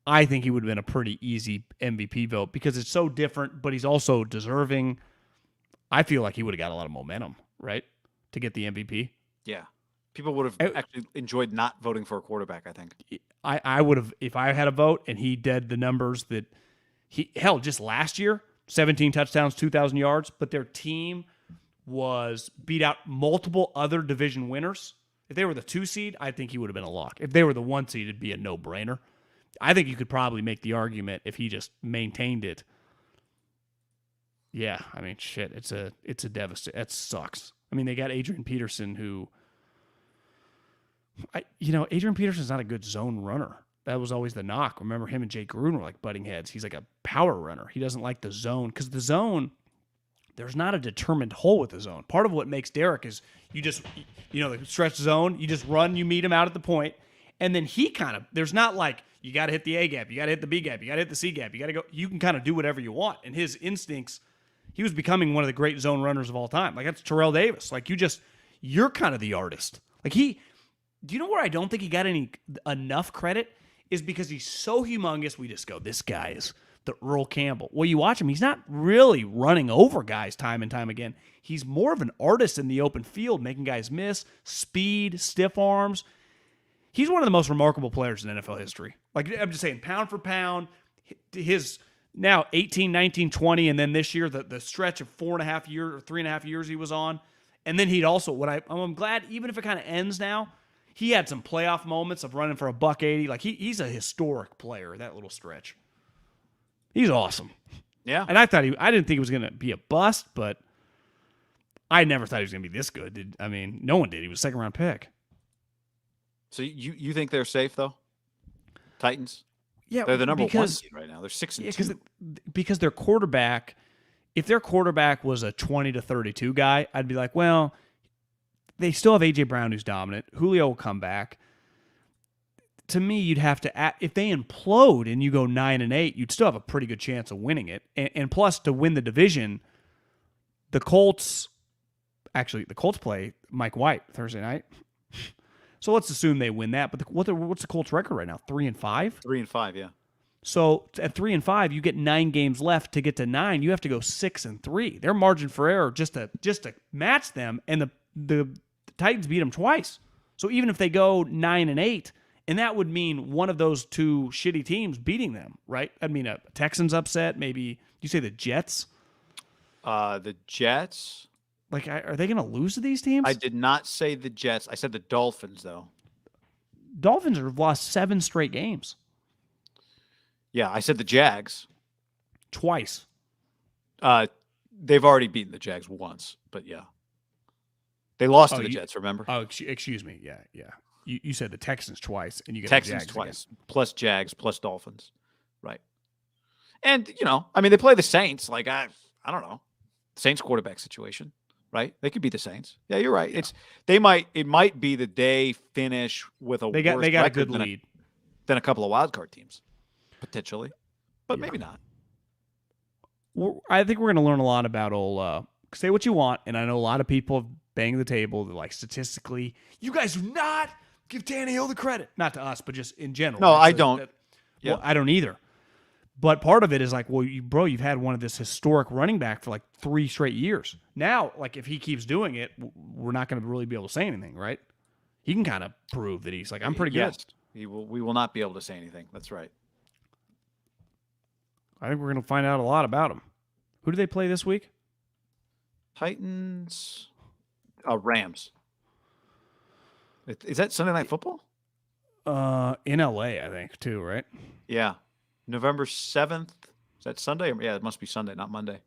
I think he would have been a pretty easy MVP vote because it's so different, but he's also deserving. I feel like he would have got a lot of momentum, right, to get the MVP. Yeah. People would have actually enjoyed not voting for a quarterback, I think. I would have, if I had a vote and he did the numbers that just last year, 17 touchdowns, 2,000 yards, but their team beat out multiple other division winners. If they were the 2 seed, I think he would have been a lock. If they were the 1 seed, it'd be a no-brainer. I think you could probably make the argument if he just maintained it. Yeah, I mean, shit, it's a devastating. That sucks. I mean, they got Adrian Peterson, who, Adrian Peterson's not a good zone runner. That was always the knock. Remember, him and Jake Gruden were like butting heads. He's like a power runner. He doesn't like the zone because the zone, there's not a determined hole with the zone. Part of what makes Derrick is you just, the stretch zone, you just run, you meet him out at the point, and then there's not like, you got to hit the A gap, you got to hit the B gap, you got to hit the C gap, you got to go, you can kind of do whatever you want. And his instincts, he was becoming one of the great zone runners of all time. Like, that's Terrell Davis. Like, you're kind of the artist. Like, do you know where I don't think he got enough credit is because he's so humongous, we just go, this guy is the Earl Campbell. Well, you watch him, he's not really running over guys time and time again. He's more of an artist in the open field, making guys miss, speed, stiff arms. He's one of the most remarkable players in NFL history. Like, I'm just saying, pound for pound, his now 18, 19, 20, and then this year, the stretch of 4.5 years or 3.5 years he was on. And then he'd also, I'm glad, even if it kind of ends now, he had some playoff moments of running for a $180. Like, he's a historic player, that little stretch. He's awesome. Yeah. And I didn't think he was going to be a bust, but I never thought he was going to be this good. No one did. He was a second-round pick. So you think they're safe, though? Titans? Yeah. They're the number 1 seed right now. They're 6-2. Because their quarterback, if their quarterback was a 20-32 guy, I'd be like, well, they still have A.J. Brown who's dominant. Julio will come back. To me, you'd have to, if they implode and you go 9-8, you'd still have a pretty good chance of winning it. And plus, to win the division, the Colts play Mike White Thursday night. So let's assume they win that. But what's the Colts record right now? 3-5? 3-5, yeah. So at 3-5, you get 9 games left. To get to 9, you have to go 6-3. Their margin for error just to match them, and the Titans beat them twice. So even if they go 9-8, and that would mean one of those 2 shitty teams beating them, right? I mean, a Texans upset, maybe. You say the Jets? The Jets. Like, are they going to lose to these teams? I did not say the Jets. I said the Dolphins, though. Dolphins have lost 7 straight games. Yeah, I said the Jags. Twice. They've already beaten the Jags once, but yeah. They lost to the Jets, remember? Oh, excuse me. Yeah. You said the Texans twice, and you get Texans the Jags twice, again. plus Jags, plus Dolphins. Right. And, they play the Saints. Like, I don't know. Saints quarterback situation. Right, they could be the Saints. Yeah, you're right. Yeah. It might be that they finish with they got a good lead than a couple of wild card teams, potentially, but maybe not. I think we're going to learn a lot about old. Say what you want, and I know a lot of people have banged the table. They're like, statistically, you guys do not give Tannehill the credit. Not to us, but just in general. No, I don't. Well, I don't either. But part of it is like, well, you've had one of this historic running back for like 3 straight years. Now, like, if he keeps doing it, we're not going to really be able to say anything, right? He can kind of prove that he's like, I'm pretty good. Yes, we will not be able to say anything. That's right. I think we're going to find out a lot about him. Who do they play this week? Titans, Rams. Is that Sunday Night Football? In LA, I think, too, right? Yeah. November 7th. Is that Sunday? Yeah, it must be Sunday, not Monday.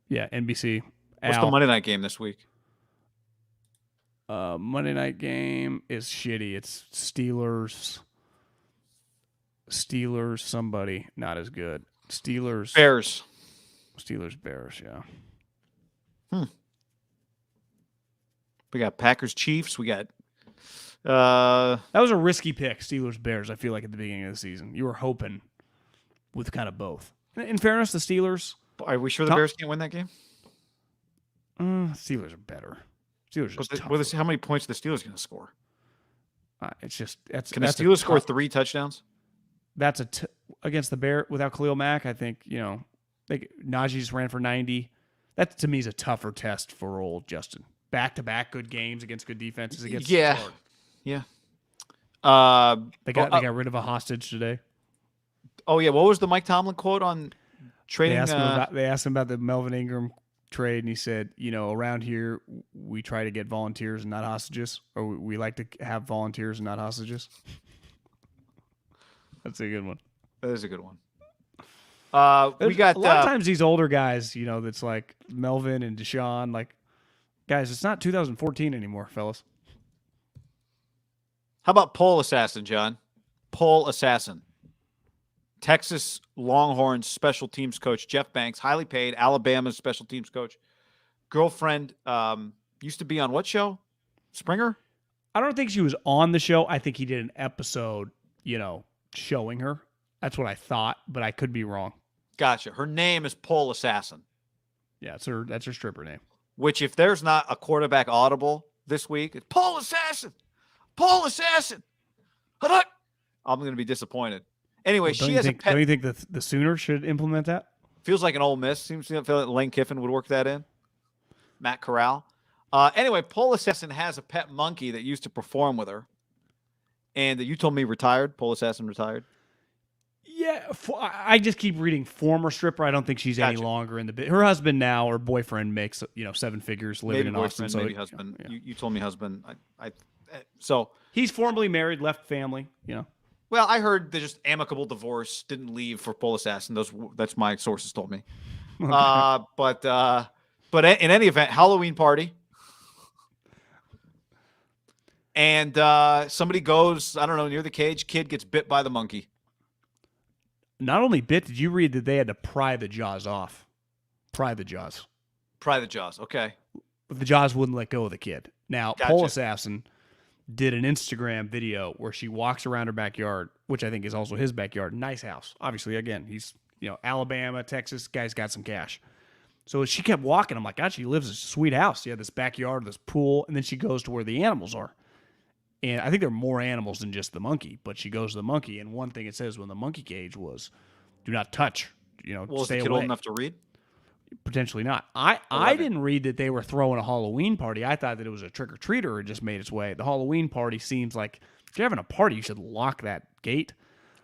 Yeah, NBC. What's the Monday night game this week? Monday night game is shitty. It's Steelers, somebody not as good. Bears, yeah. We got Packers, Chiefs. We got that was a risky pick, Steelers, Bears, I feel like at the beginning of the season. You were hoping with kind of both. In fairness, the Steelers. Are we sure the Bears can't win that game? Steelers are better. Steelers are how many points are the Steelers going to score? It's just Can the Steelers score 3 touchdowns? That's against the Bears without Khalil Mack. I think Najee just ran for 90. That to me is a tougher test for old Justin. Back-to-back good games against good defenses against. Yeah, Yeah. They got rid of a hostage today. Oh yeah, what was the Mike Tomlin quote on trading? They asked him about the Melvin Ingram trade, and he said, around here we try to get volunteers and not hostages, or we like to have volunteers and not hostages. That's a good one. That is a good one. We got a lot of times these older guys, that's like Melvin and Deshaun, like guys, it's not 2014 anymore, fellas. How about Pole Assassin, John? Pole Assassin. Texas Longhorns special teams coach Jeff Banks, highly paid, Alabama's special teams coach. Girlfriend used to be on what show? Springer? I don't think she was on the show. I think he did an episode, showing her. That's what I thought, but I could be wrong. Gotcha. Her name is Pole Assassin. Yeah, that's her stripper name. Which, if there's not a quarterback audible this week, it's Pole Assassin. Pole Assassin. I'm going to be disappointed. Anyway, she has a pet. Don't you think the Sooners should implement that? Feels like an Ole Miss. Seems to feel like Lane Kiffin would work that in. Matt Corral. Anyway, Pole Assassin has a pet monkey that used to perform with her. And you told me retired. Pole Assassin retired. Yeah, I just keep reading former stripper. I don't think she's any longer in the bit. Her husband now, or boyfriend, makes 7 figures living maybe in Austin. So maybe husband. Yeah. You told me husband. So he's formally married, left family. Well, I heard they just amicable divorce, didn't leave for Pole Assassin. That's my sources told me. Okay. But in any event, Halloween party. And somebody goes, I don't know, near the cage. Kid gets bit by the monkey. Not only bit, did you read that they had to pry the jaws off? Pry the jaws. Okay. But the jaws wouldn't let go of the kid. Now, Gotcha. Pole Assassin did an Instagram video where she walks around her backyard, which I think is also his backyard. Nice house. Obviously, again, he's, Alabama, Texas, guy's got some cash. So she kept walking. I'm like, God, she lives in a sweet house. She had this backyard, this pool, and then she goes to where the animals are. And I think there are more animals than just the monkey, but she goes to the monkey, and one thing it says when the monkey cage was, do not touch, stay away. Was the kid old enough to read? Potentially not. I didn't read that they were throwing a Halloween party. I thought that it was a trick-or-treater had just made its way. The Halloween party seems like if you're having a party, you should lock that gate.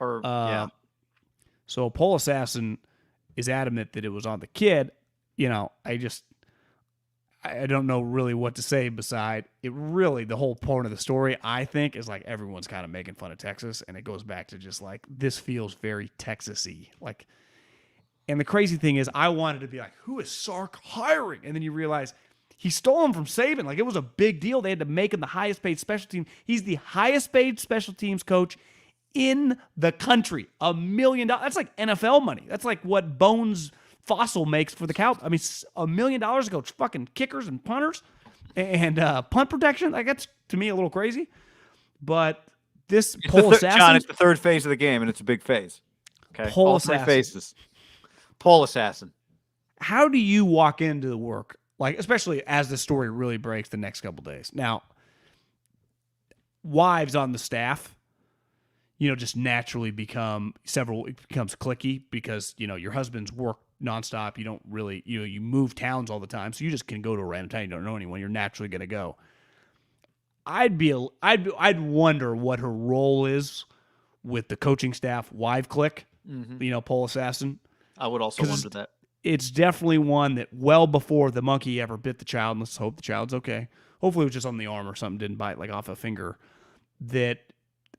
Yeah. So Pole Assassin is adamant that it was on the kid. I don't know really what to say beside it. Really, the whole point of the story, I think, is like everyone's kind of making fun of Texas, and it goes back to just like this feels very Texas-y. Like, and the crazy thing is, I wanted to be like, who is Sark hiring? And then you realize he stole him from Saban. Like, it was a big deal. They had to make him the highest-paid special team. He's the highest-paid special teams coach in the country. $1 million. That's like NFL money. That's like what Bones Fossil makes for the Cowboys. I mean, $1 million to go fucking kickers and punters and punt protection. Like, that's to me a little crazy. But this Pole Assassin, John, it's the third phase of the game, and it's a big phase. Okay, Pole Assassin. 3 phases. Pole Assassin. How do you walk into the work, like especially as the story really breaks the next couple days? Now, wives on the staff, just naturally it becomes cliquey because your husband's work nonstop. You don't really, you move towns all the time, so you just can go to a random town. You don't know anyone. You're naturally going to go. I'd wonder what her role is with the coaching staff wife clique. Mm-hmm. Pole Assassin. I would also wonder that. It's definitely one that well before the monkey ever bit the child, and let's hope the child's okay. Hopefully it was just on the arm or something, didn't bite like off a finger, that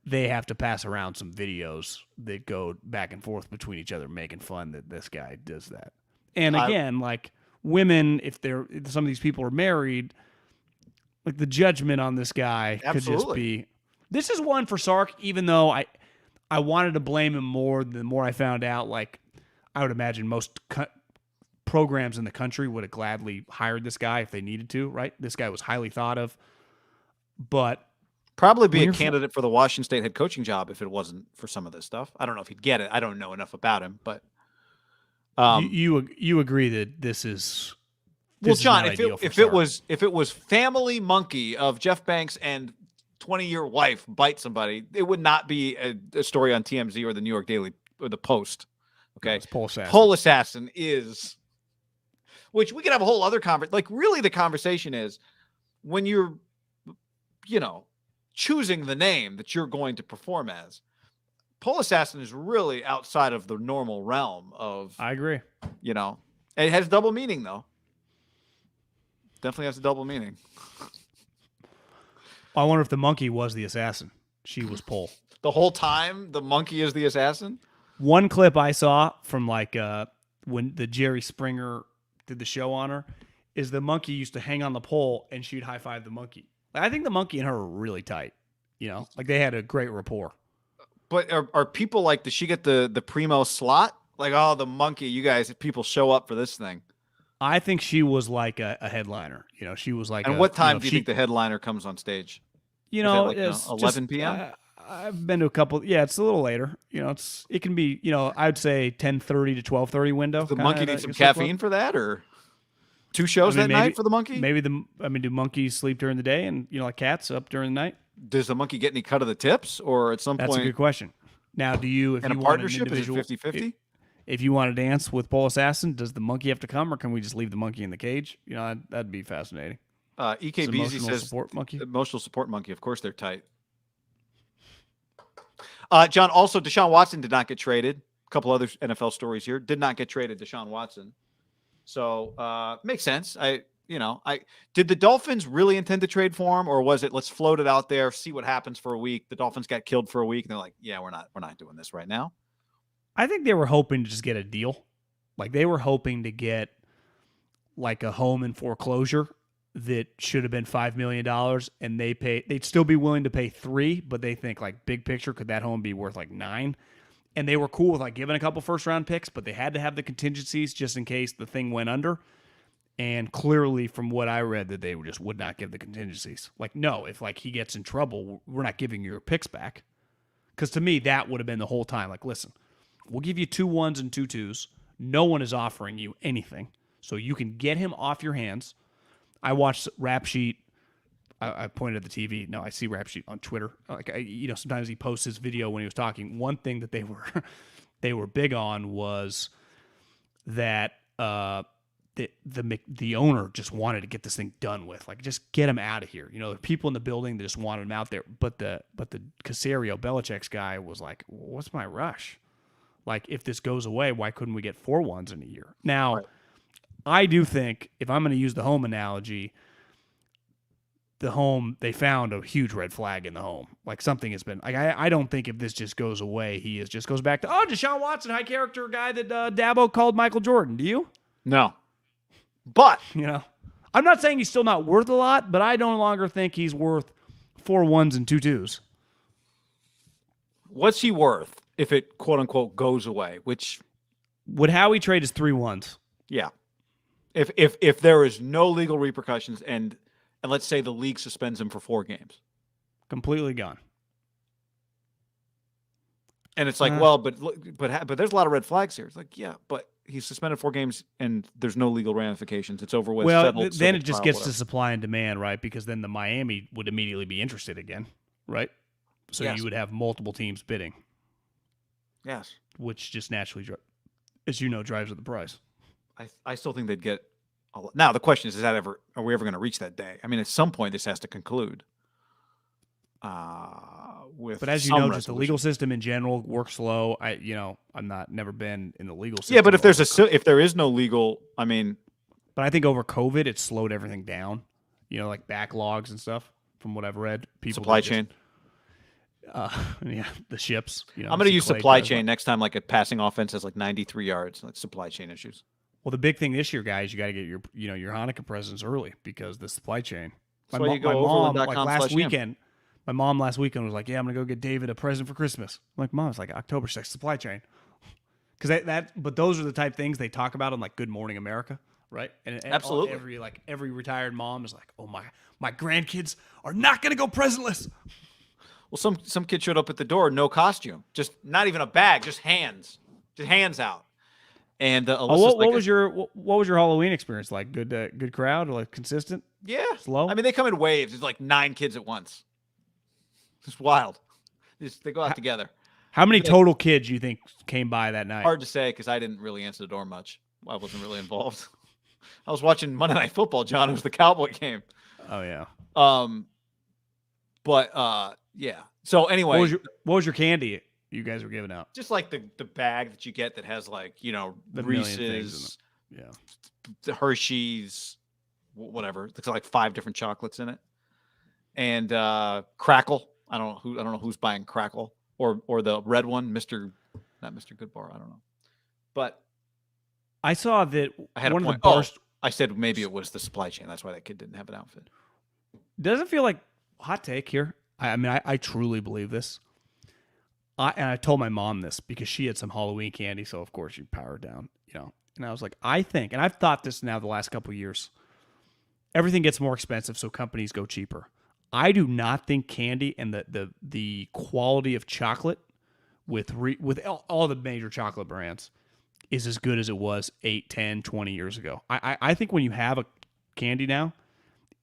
they have to pass around some videos that go back and forth between each other, making fun that this guy does that. And again, like women, if some of these people are married, like the judgment on this guy could just be. This is one for Sark, even though I wanted to blame him more. The more I found out, like I would imagine most programs in the country would have gladly hired this guy if they needed to. Right? This guy was highly thought of, but. Probably be a candidate for the Washington State head coaching job if it wasn't for some of this stuff. I don't know if he'd get it. I don't know enough about him, but you agree that this is John. If it was family monkey of Jeff Banks and 20-year wife bite somebody, it would not be a story on TMZ or the New York Daily or the Post. Okay, no, Pole Assassin. Pole Assassin is, which we could have a whole other conversation. Like really, the conversation is when you're, choosing the name that you're going to perform as. Pole assassin is really outside of the normal realm of. I agree. It has double meaning though. Definitely has a double meaning. I wonder if the monkey was the assassin. She was Pole. The whole time, the monkey is the assassin? One clip I saw from when the Jerry Springer did the show on her is the monkey used to hang on the pole and she'd high five the monkey. I think the monkey and her were really tight. They had a great rapport. But are people like, does she get the primo slot? Like, oh, the monkey, you guys, people show up for this thing. I think she was like a headliner. She was like. And what time do you think the headliner comes on stage? 11 p.m. I've been to a couple. Yeah, it's a little later. It can be. I'd say 10:30 to 12:30 window. Does the monkey need some caffeine for that, or 2 shows night for the monkey? Maybe do monkeys sleep during the day and like cats up during the night? Does the monkey get any cut of the tips, or at some point? That's a good question. Now, do you? If in you a want partnership, is it 50-50? If you want to dance with Pole Assassin, does the monkey have to come, or can we just leave the monkey in the cage? That'd be fascinating. EKBZ says emotional support monkey. Of course, they're tight. John, also Deshaun Watson did not get traded. A couple other NFL stories here. Did not get traded, Deshaun Watson. So makes sense. Did the Dolphins really intend to trade for him, or was it let's float it out there, see what happens for a week? The Dolphins got killed for a week, and they're like, yeah, we're not doing this right now. I think they were hoping to just get a deal. Like they were hoping to get like a home in foreclosure that should have been $5 million, and they'd still be willing to pay $3 million, but they think like big picture, could that home be worth like $9 million? And they were cool with like giving a couple first round picks, but they had to have the contingencies just in case the thing went under. And clearly from what I read that they just would not give the contingencies. Like, no, if like he gets in trouble, we're not giving your picks back. Because to me, that would have been the whole time. Like, listen, we'll give you 2 1s and 2 2s. No one is offering you anything. So you can get him off your hands. I watched Rap Sheet. I pointed at the TV. No, I see Rap Sheet on Twitter. Like, sometimes he posts his video when he was talking. One thing that they were big on was that the owner just wanted to get this thing done with. Like, just get him out of here. There are people in the building that just wanted him out there. But the Caserio, Belichick's guy, was like, what's my rush? Like, if this goes away, why couldn't we get 4 1s in a year? Now, right. I do think, if I'm going to use the home analogy, the home, they found a huge red flag in the home. Like, something has been, like, I don't think if this just goes away, just goes back to, Deshaun Watson, high character guy that Dabo called Michael Jordan. Do you? No. But, I'm not saying he's still not worth a lot, but I no longer think he's worth 4 1s and 2 2s. What's he worth if it, quote unquote, goes away? Which would Howie trade his 3 1s? Yeah. If there is no legal repercussions and let's say the league suspends him for 4 games. Completely gone. And it's like, but there's a lot of red flags here. It's like, yeah, but he's suspended 4 games and there's no legal ramifications. It's over with. Well, then it just gets to supply and demand, right? Because then the Miami would immediately be interested again, right? So yes. You would have multiple teams bidding. Yes. Which just naturally, as you know, drives up the price. I still think they'd get a lot. Now, the question is are we ever going to reach that day? I mean, at some point, this has to conclude. But as you know, just the legal system in general works slow. I'm never been in the legal system. Yeah, but if there is no legal, I mean. But I think over COVID, it slowed everything down. Like backlogs and stuff. From what I've read, people supply chain. The ships. I'm going to use supply chain next time. Like a passing offense has like 93 yards. Like supply chain issues. Well, the big thing this year, guys, you got to get your Hanukkah presents early because the supply chain. My mom last weekend was like, "Yeah, I'm gonna go get David a present for Christmas." I'm like, "Mom, it's like October 6th, supply chain." Because but those are the type of things they talk about on like Good Morning America, right? And absolutely, every retired mom is like, "Oh my grandkids are not gonna go presentless." Well, some kid showed up at the door, no costume, just not even a bag, just hands out. And what was your Halloween experience like? Good crowd, like consistent? Yeah, slow. I mean, they come in waves. It's like 9 kids at once. It's wild. They go out together. How many total kids you think came by that night? Hard to say because I didn't really answer the door much. I wasn't really involved. I was watching Monday Night Football, John. It was the Cowboy game. Oh yeah. But yeah. So anyway, what was your candy you guys were giving out? just like the bag that you get that has like, you know, The million things in Reese's, Yeah. the Hershey's, whatever. There's like 5 different chocolates in it. And Crackle. I don't know who's buying Crackle or the red one, not Mr. Goodbar. I don't know. But I saw that I had one a of point. the bars I said maybe it was the supply chain. That's why that kid didn't have an outfit. doesn't feel like hot take here. I mean, I truly believe this. And I told my mom this because she had some Halloween candy, so of course she powered down, you know. And I was like, I think, and I've thought this now the last couple of years, everything gets more expensive, so companies go cheaper. I do not think candy and the quality of chocolate with all the major chocolate brands is as good as it was 8, 10, 20 years ago. I think when you have a candy now,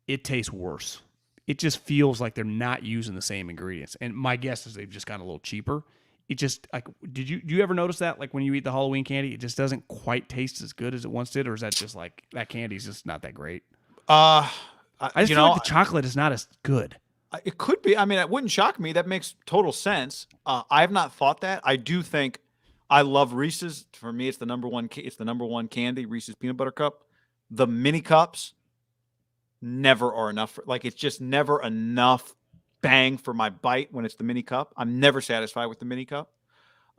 it tastes worse. It just feels like they're not using the same ingredients. And my guess is they've just gotten a little cheaper. It just like, do you ever notice that? Like when you eat the Halloween candy, it just doesn't quite taste as good as it once did, or is that just like that candy's just not that great? I just feel like the chocolate is not as good. It could be. I mean, it wouldn't shock me. That makes total sense. I have not thought that. I do think I love Reese's. For me, it's the number one. It's the number one candy. Reese's peanut butter cup. The mini cups never are enough. It's just never enough bang for my bite when it's the mini cup. I'm never satisfied with the mini cup.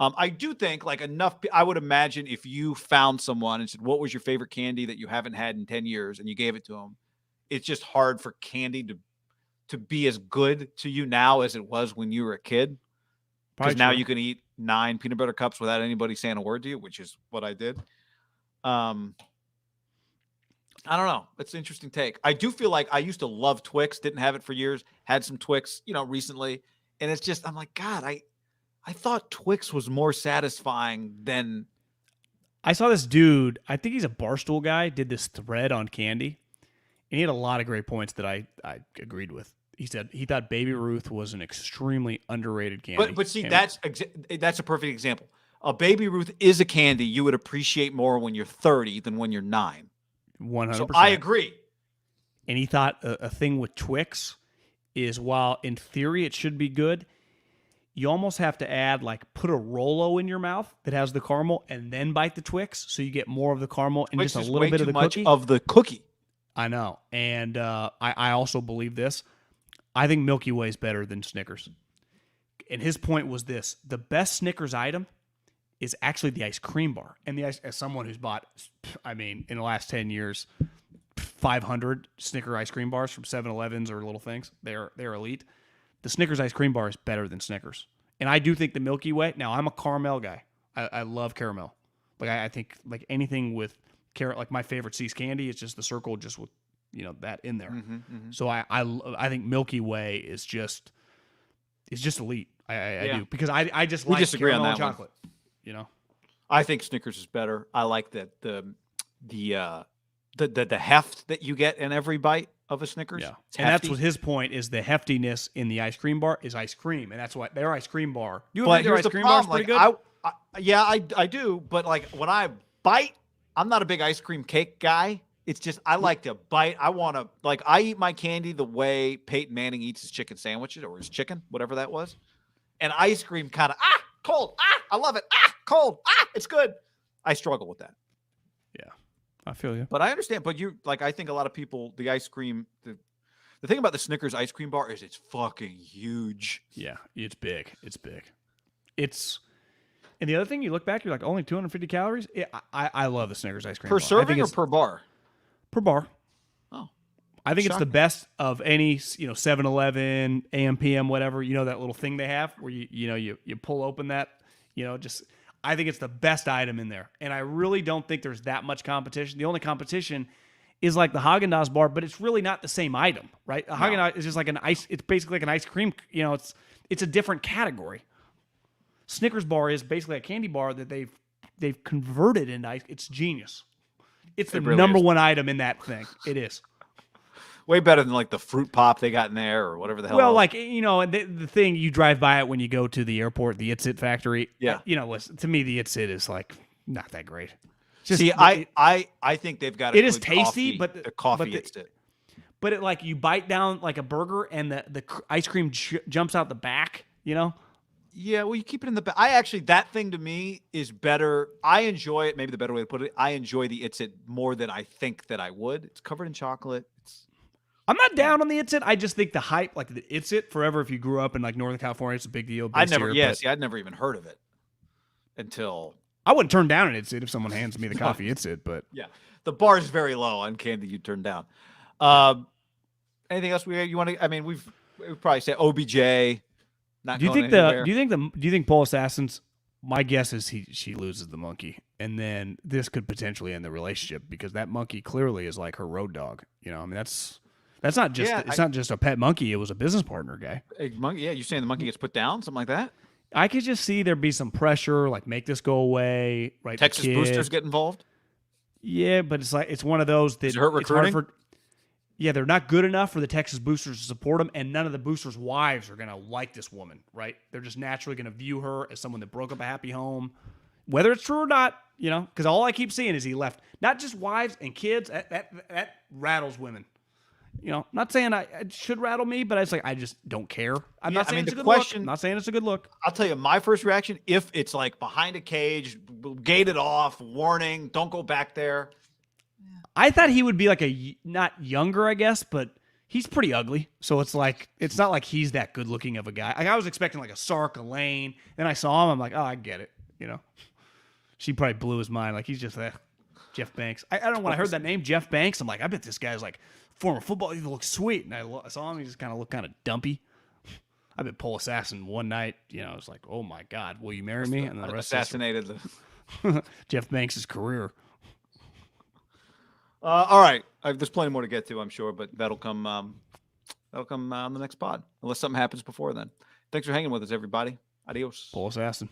I do think enough. I would imagine if you found someone and said, "What was your favorite candy that you haven't had in 10 years?" and you gave it to them, it's just hard for candy to be as good to you now as it was when you were a kid. Because now you can eat 9 peanut butter cups without anybody saying a word to you, which is what I did. I don't know. It's an interesting take. I do feel like I used to love Twix. Didn't have it for years. Had some Twix, recently. And it's just, I'm like, God, I thought Twix was more satisfying than. I saw this dude, I think he's a Barstool guy, did this thread on candy. And he had a lot of great points that I agreed with. He said he thought Baby Ruth was an extremely underrated candy. But see, that's a perfect example. A Baby Ruth is a candy you would appreciate more when you're 30 than when you're 9. 100%. So I agree. And he thought a thing with Twix is, while in theory it should be good, you almost have to put a Rolo in your mouth that has the caramel and then bite the Twix, so you get more of the caramel and Twix just a little bit of the cookie. Of the cookie. I know. And I also believe this. I think Milky Way is better than Snickers. And his point was this: the best Snickers item is actually the ice cream bar. And as someone who's bought, in the last 10 years, 500 Snicker ice cream bars from 7-Elevens or Little Things, they're elite. The Snickers ice cream bar is better than Snickers. And I do think the Milky Way, now I'm a caramel guy. I love caramel. I think anything with carrot, my favorite See's candy is just the circle just with, that in there. Mm-hmm, mm-hmm. So I think Milky Way is just elite. I do, because I just like caramel and chocolate. I think Snickers is better. I like that the heft that you get in every bite of a Snickers. Yeah, and that's what his point is. The heftiness in the ice cream bar is ice cream, and that's what their ice cream bar. You agree their ice cream bar is pretty good? I do, but when I bite, I'm not a big ice cream cake guy. It's just I like to bite. I want to I eat my candy the way Peyton Manning eats his chicken sandwiches or his chicken, whatever that was. And ice cream kind of cold, I love it, cold, it's good. I struggle with that. Yeah, I feel you. But I understand. But I think a lot of people, the ice cream, the thing about the Snickers ice cream bar is it's fucking huge. Yeah, it's big. It's big. And the other thing, you look back, you're like, only 250 calories? I love the Snickers ice cream per bar. serving or per bar? Per bar. Oh. I think it's the best of any, 7-Eleven, AM, PM, whatever, that little thing they have where you pull open that, I think it's the best item in there. And I really don't think there's that much competition. The only competition is the Haagen-Dazs bar, but it's really not the same item, right? No. Haagen-Dazs is just it's basically like an ice cream, it's a different category. Snickers bar is basically a candy bar that they've converted into ice. It's genius. It's the number one item in that thing. It is. Way better than the fruit pop they got in there or whatever the hell. Well, the thing you drive by it when you go to the airport, the It's It factory. Yeah. Listen, to me, the It's It is not that great. I think they've got. It is tasty, but the coffee It's It. but it like you bite down like a burger and the ice cream jumps out the back, you know? Yeah, well, you keep it in the back. I actually, that thing to me is better. I enjoy it. Maybe the better way to put it, I enjoy the It's It more than I think that I would. It's covered in chocolate. I'm not down on the It's It. I just think the hype, like the It's It forever. If you grew up in like Northern California, it's a big deal. I'd never even heard of it until. I wouldn't turn down an It's It if someone hands me the coffee It's It, but yeah, the bar is very low on candy you turn down. Anything else you want to? I mean, we've probably said OBJ. Do you think Pole Assassins? My guess is she loses the monkey, and then this could potentially end the relationship because that monkey clearly is like her road dog. You know, I mean that's not just it's not just a pet monkey. It was a business partner guy. A monkey, yeah. You saying the monkey gets put down, something like that? I could just see there be some pressure, like make this go away. Right? Texas boosters get involved. Yeah, but it's one of those that Does it hurt recruiting? Yeah, they're not good enough for the Texas boosters to support them, and none of the boosters' wives are going to like this woman, right? They're just naturally going to view her as someone that broke up a happy home. Whether it's true or not, you know, because all I keep seeing is he left not just wives and kids. That rattles women. You know, not saying it should rattle me, but I just don't care. I'm not saying it's a good look. I'm not saying it's a good look. I'll tell you, my first reaction, if it's like behind a cage, gated off, warning, don't go back there. I thought he would be like not younger, I guess, but he's pretty ugly. So it's not like he's that good looking of a guy. I was expecting like a Sark, a Lane. Then I saw him. I'm like, oh, I get it. You know, she probably blew his mind. Like he's just Jeff Banks. I don't know. When I heard that name, Jeff Banks, I'm like, I bet this guy's like former football. He looks sweet. And I saw him. He just kind of looked kind of dumpy. I bet Pole Assassin one night, you know, it's like, oh my God, will you marry me? And the rest assassinated Jeff Banks' career. All right, there's plenty more to get to, I'm sure, but that'll come on the next pod, unless something happens before then. Thanks for hanging with us, everybody. Adios. Pole Assassin.